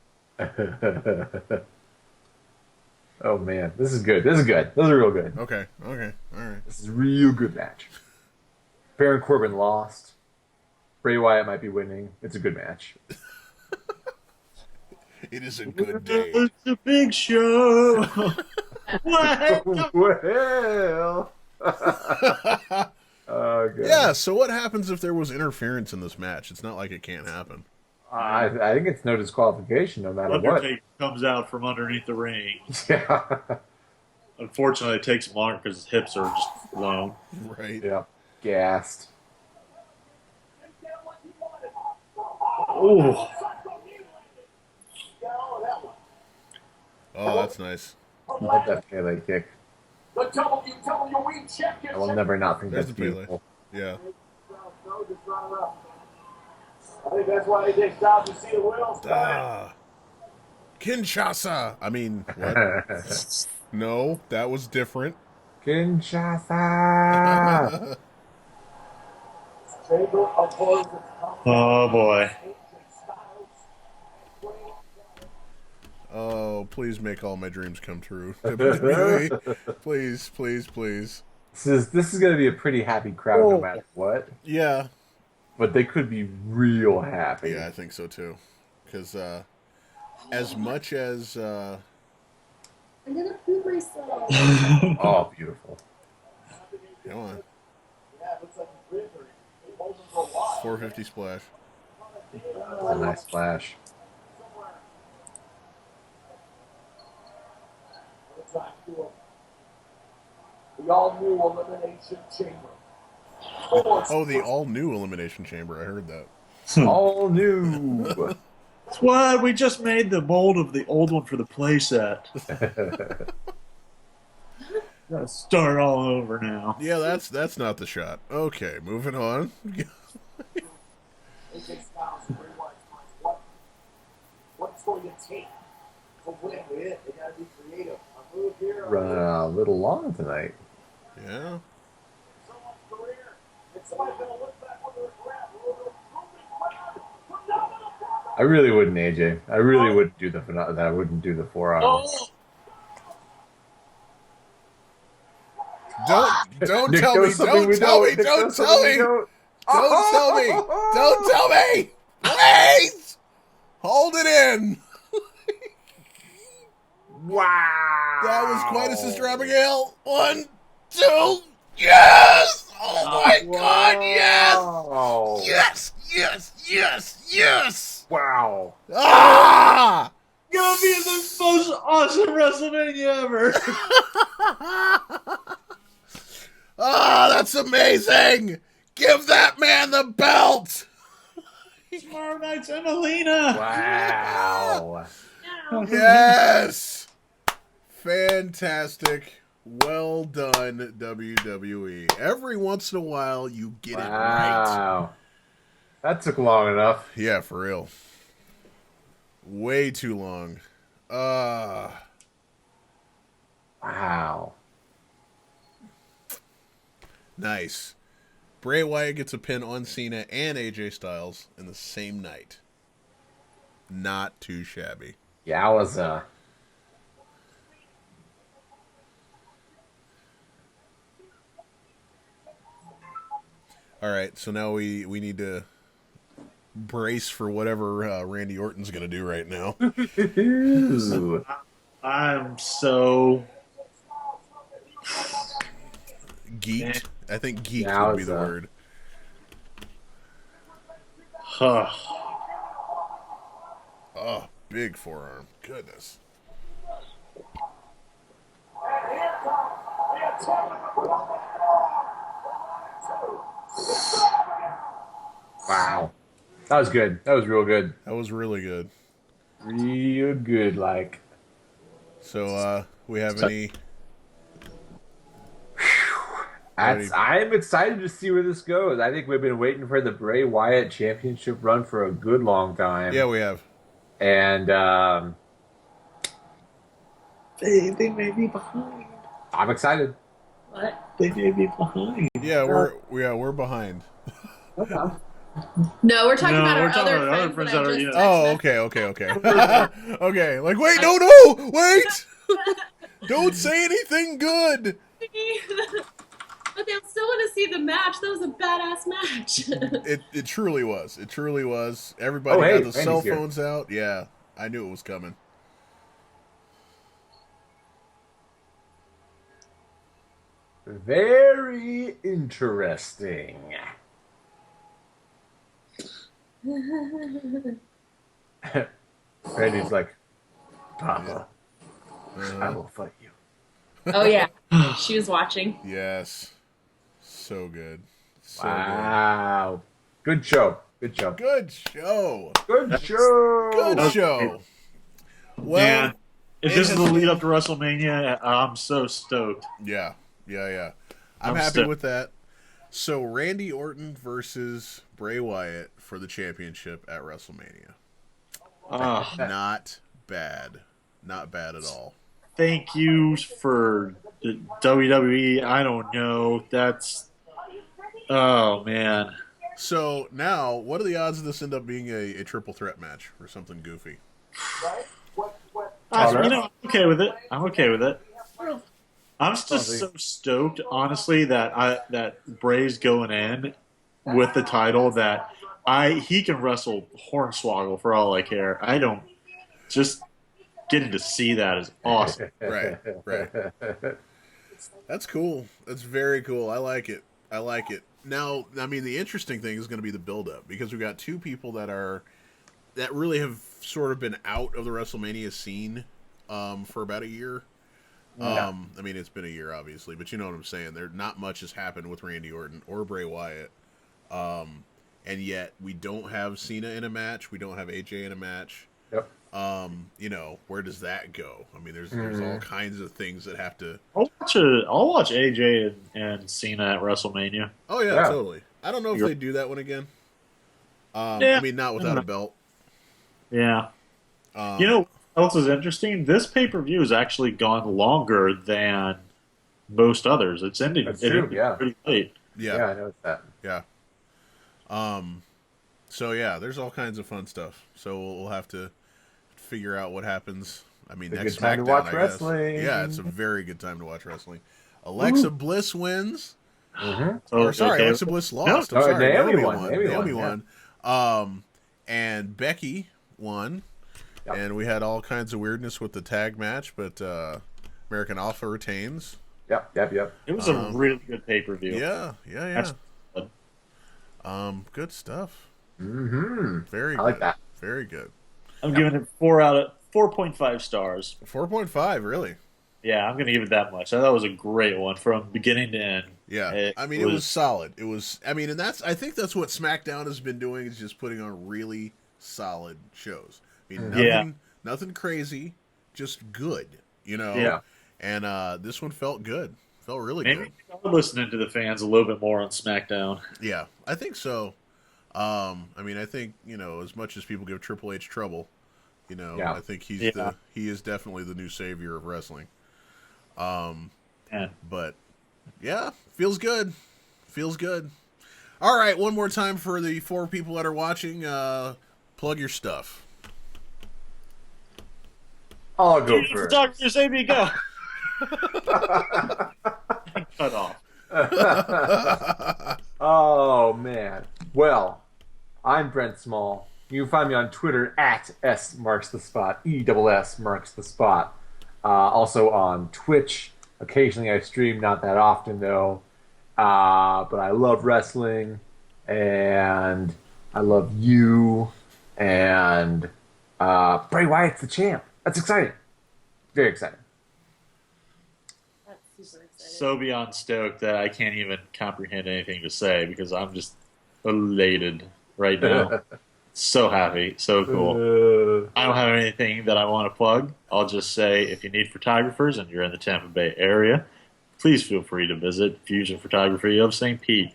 Oh, man. This is good. This is good. This is real good. Okay, all right. This is a real good match. Baron Corbin lost. Bray Wyatt might be winning. It's a good match. It is a good day. It's a big show. What? Well. Oh, God. Yeah, so what happens if there was interference in this match? It's not like it can't happen. I think it's no disqualification no matter what. Undertaker comes out from underneath the ring. Yeah. Unfortunately, it takes him longer because his hips are just blown. Right. Yeah. Gassed. Oh, Oh, that's nice. I like that Pele kick. I will never not think There's that's the Pele. beautiful. Yeah. I think that's why they take time to see the wheels. Ah. Kinshasa. I mean, what? No, that was different. Kinshasa. Chamber opposed oh boy. Oh, please make all my dreams come true. WWE. Please, please, please. This is going to be a pretty happy crowd no matter what. Yeah. But they could be real happy. Yeah, I think so too. Because as much as... I'm gonna poop myself. Oh, beautiful. Come on. 450 splash. That's a nice splash. We all knew Elimination Chamber. Oh, the all-new Elimination Chamber. I heard that. All new. That's what we just made the mold of the old one for the playset. Gotta start all over now. Yeah, that's not the shot. Okay, moving on. AJ Styles and Bray Wyatt find what's going to take to win it. They got to be creative. A move here. Running a little long tonight. Yeah. Someone's career. And somebody's going to look back with their grab. I really wouldn't, AJ. I really wouldn't do that. I wouldn't do the forearm. Don't Nick tell me. knows something Don't we tell me. Nick Don't knows tell something we me. don't. Don't tell me. Don't tell me. Please. Hold it in. Wow. That was quite a sister Abigail. 1, 2. Yes. Oh my God. Yes. Wow. Yes. Yes. Yes. Yes. Wow. Ah. Gonna be the most awesome WrestleMania ever. Ah, that's amazing. Give that man the belt. Tomorrow night's Emelina. Wow. Yes. Fantastic. Well done, WWE. Every once in a while, you get it right. Wow. That took long enough. Yeah, for real. Way too long. Wow. Nice. Bray Wyatt gets a pin on Cena and AJ Styles in the same night. Not too shabby. Yowza. All right, so now we need to brace for whatever Randy Orton's going to do right now. Ooh. I'm so Geeked. I think geeked would be the Yowza. word. Oh, big forearm. Goodness. Wow. That was good. That was real good. That was really good. Real good, like. So, we have any... I'm excited to see where this goes. I think we've been waiting for the Bray Wyatt championship run for a good long time. Yeah, we have. And they may be behind. I'm excited. What? They may be behind. Yeah, we're behind. No, we're talking No, about we're our talking other about other friends friends that I that are, just you know- Oh, texted. okay. Okay, like, wait, no, wait! Don't say anything good! But they'll still want to see the match. That was a badass match. It truly was. It truly was. Everybody Oh, hey, had the Randy's cell here. phones out. Yeah, I knew it was coming. Very interesting. Randy's like, Papa, I will fight you. Oh yeah, she was watching. Yes. So good. So Wow. Good show. Good show. good. Good show. Good show. Good show. Well, Man, if it this is has- the lead up to WrestleMania, I'm so stoked. Yeah. I'm I'm happy stoked. with that. So, Randy Orton versus Bray Wyatt for the championship at WrestleMania. Not bad. Not bad at all. Thank you for the WWE. I don't know. That's. Oh, man. So, now, what are the odds of this end up being a triple threat match or something goofy? You know, I'm okay with it. I'm just so stoked, honestly, that Bray's going in with the title that he can wrestle Hornswoggle for all I care. I don't just getting to see that is awesome. Right. That's cool. That's very cool. I like it. Now, I mean, the interesting thing is going to be the build-up because we've got two people that really have sort of been out of the WrestleMania scene for about a year. Yeah. I mean, it's been a year, obviously, but you know what I'm saying. There, not much has happened with Randy Orton or Bray Wyatt, and yet we don't have Cena in a match. We don't have AJ in a match. Yep. You know, where does that go? I mean, there's all kinds of things that have to. I'll watch AJ and Cena at WrestleMania. Oh yeah, Yeah. totally. I don't know if they do that one again. Yeah. I mean, not without a belt. Yeah. Um, You know what else is interesting? This pay-per-view has actually gone longer than most others. It's ending. That's it true, ended yeah. pretty late. Yeah, yeah, I noticed that. yeah. So yeah, there's all kinds of fun stuff. So we'll have to figure out what happens. I mean, It's a next good time to SmackDown, watch I guess. wrestling. Yeah, it's a very good time to watch wrestling. Alexa Bliss wins. Mm-hmm. Or sorry, Okay. Alexa Bliss lost. No, I'm sorry, Naomi won. Naomi Naomi won. And Becky won. Yep. And we had all kinds of weirdness with the tag match, but American Alpha retains. Yep. It was a really good pay-per-view. Yeah. That's good. Good stuff. Mm-hmm. Very I like good. that. Very good. I'm giving it 4.5 stars. 4.5, really? Yeah, I'm going to give it that much. I thought it was a great one from beginning to end. Yeah. It it was solid. It was, I mean, and I think that's what SmackDown has been doing, is just putting on really solid shows. I mean, nothing crazy, just good, you know? Yeah. And this one felt good. Felt really Maybe good. I'm listening to the fans a little bit more on SmackDown. Yeah, I think so. I mean, I think, you know, as much as people give Triple H trouble, you know, Yeah. I think he is definitely the new savior of wrestling. And But yeah, feels good. Feels good. All right, one more time for the 4 people that are watching. Plug your stuff. I'll go first. Photographers, Amy, go. Cut off. Oh man. Well, I'm Brent Small. You can find me on Twitter at @SMarksTheSpot. ESS marks the spot. Also on Twitch. Occasionally I stream, not that often though. But I love wrestling, and I love you, and Bray Wyatt's the champ. That's exciting. Very exciting. That's super exciting. So beyond stoked that I can't even comprehend anything to say because I'm just elated right now. So happy. So cool. I don't have anything that I want to plug. I'll just say if you need photographers and you're in the Tampa Bay area, please feel free to visit Fusion Photography of St. Pete.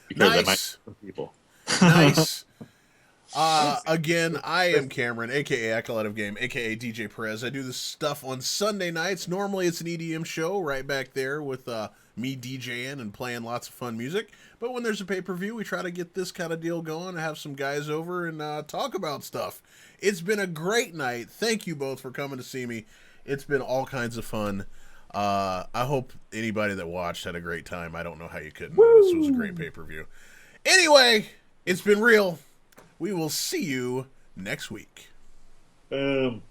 Because I might Nice. know some people. Nice. Again, I am Cameron, aka Acolyte of Game, aka DJ Perez. I do this stuff on Sunday nights. Normally it's an EDM show right back there with me DJing and playing lots of fun music. But when there's a pay-per-view, we try to get this kind of deal going and have some guys over and talk about stuff. It's been a great night. Thank you both for coming to see me. It's been all kinds of fun. I hope anybody that watched had a great time. I don't know how you couldn't. This was a great pay-per-view. Anyway, it's been real. We will see you next week. Boom.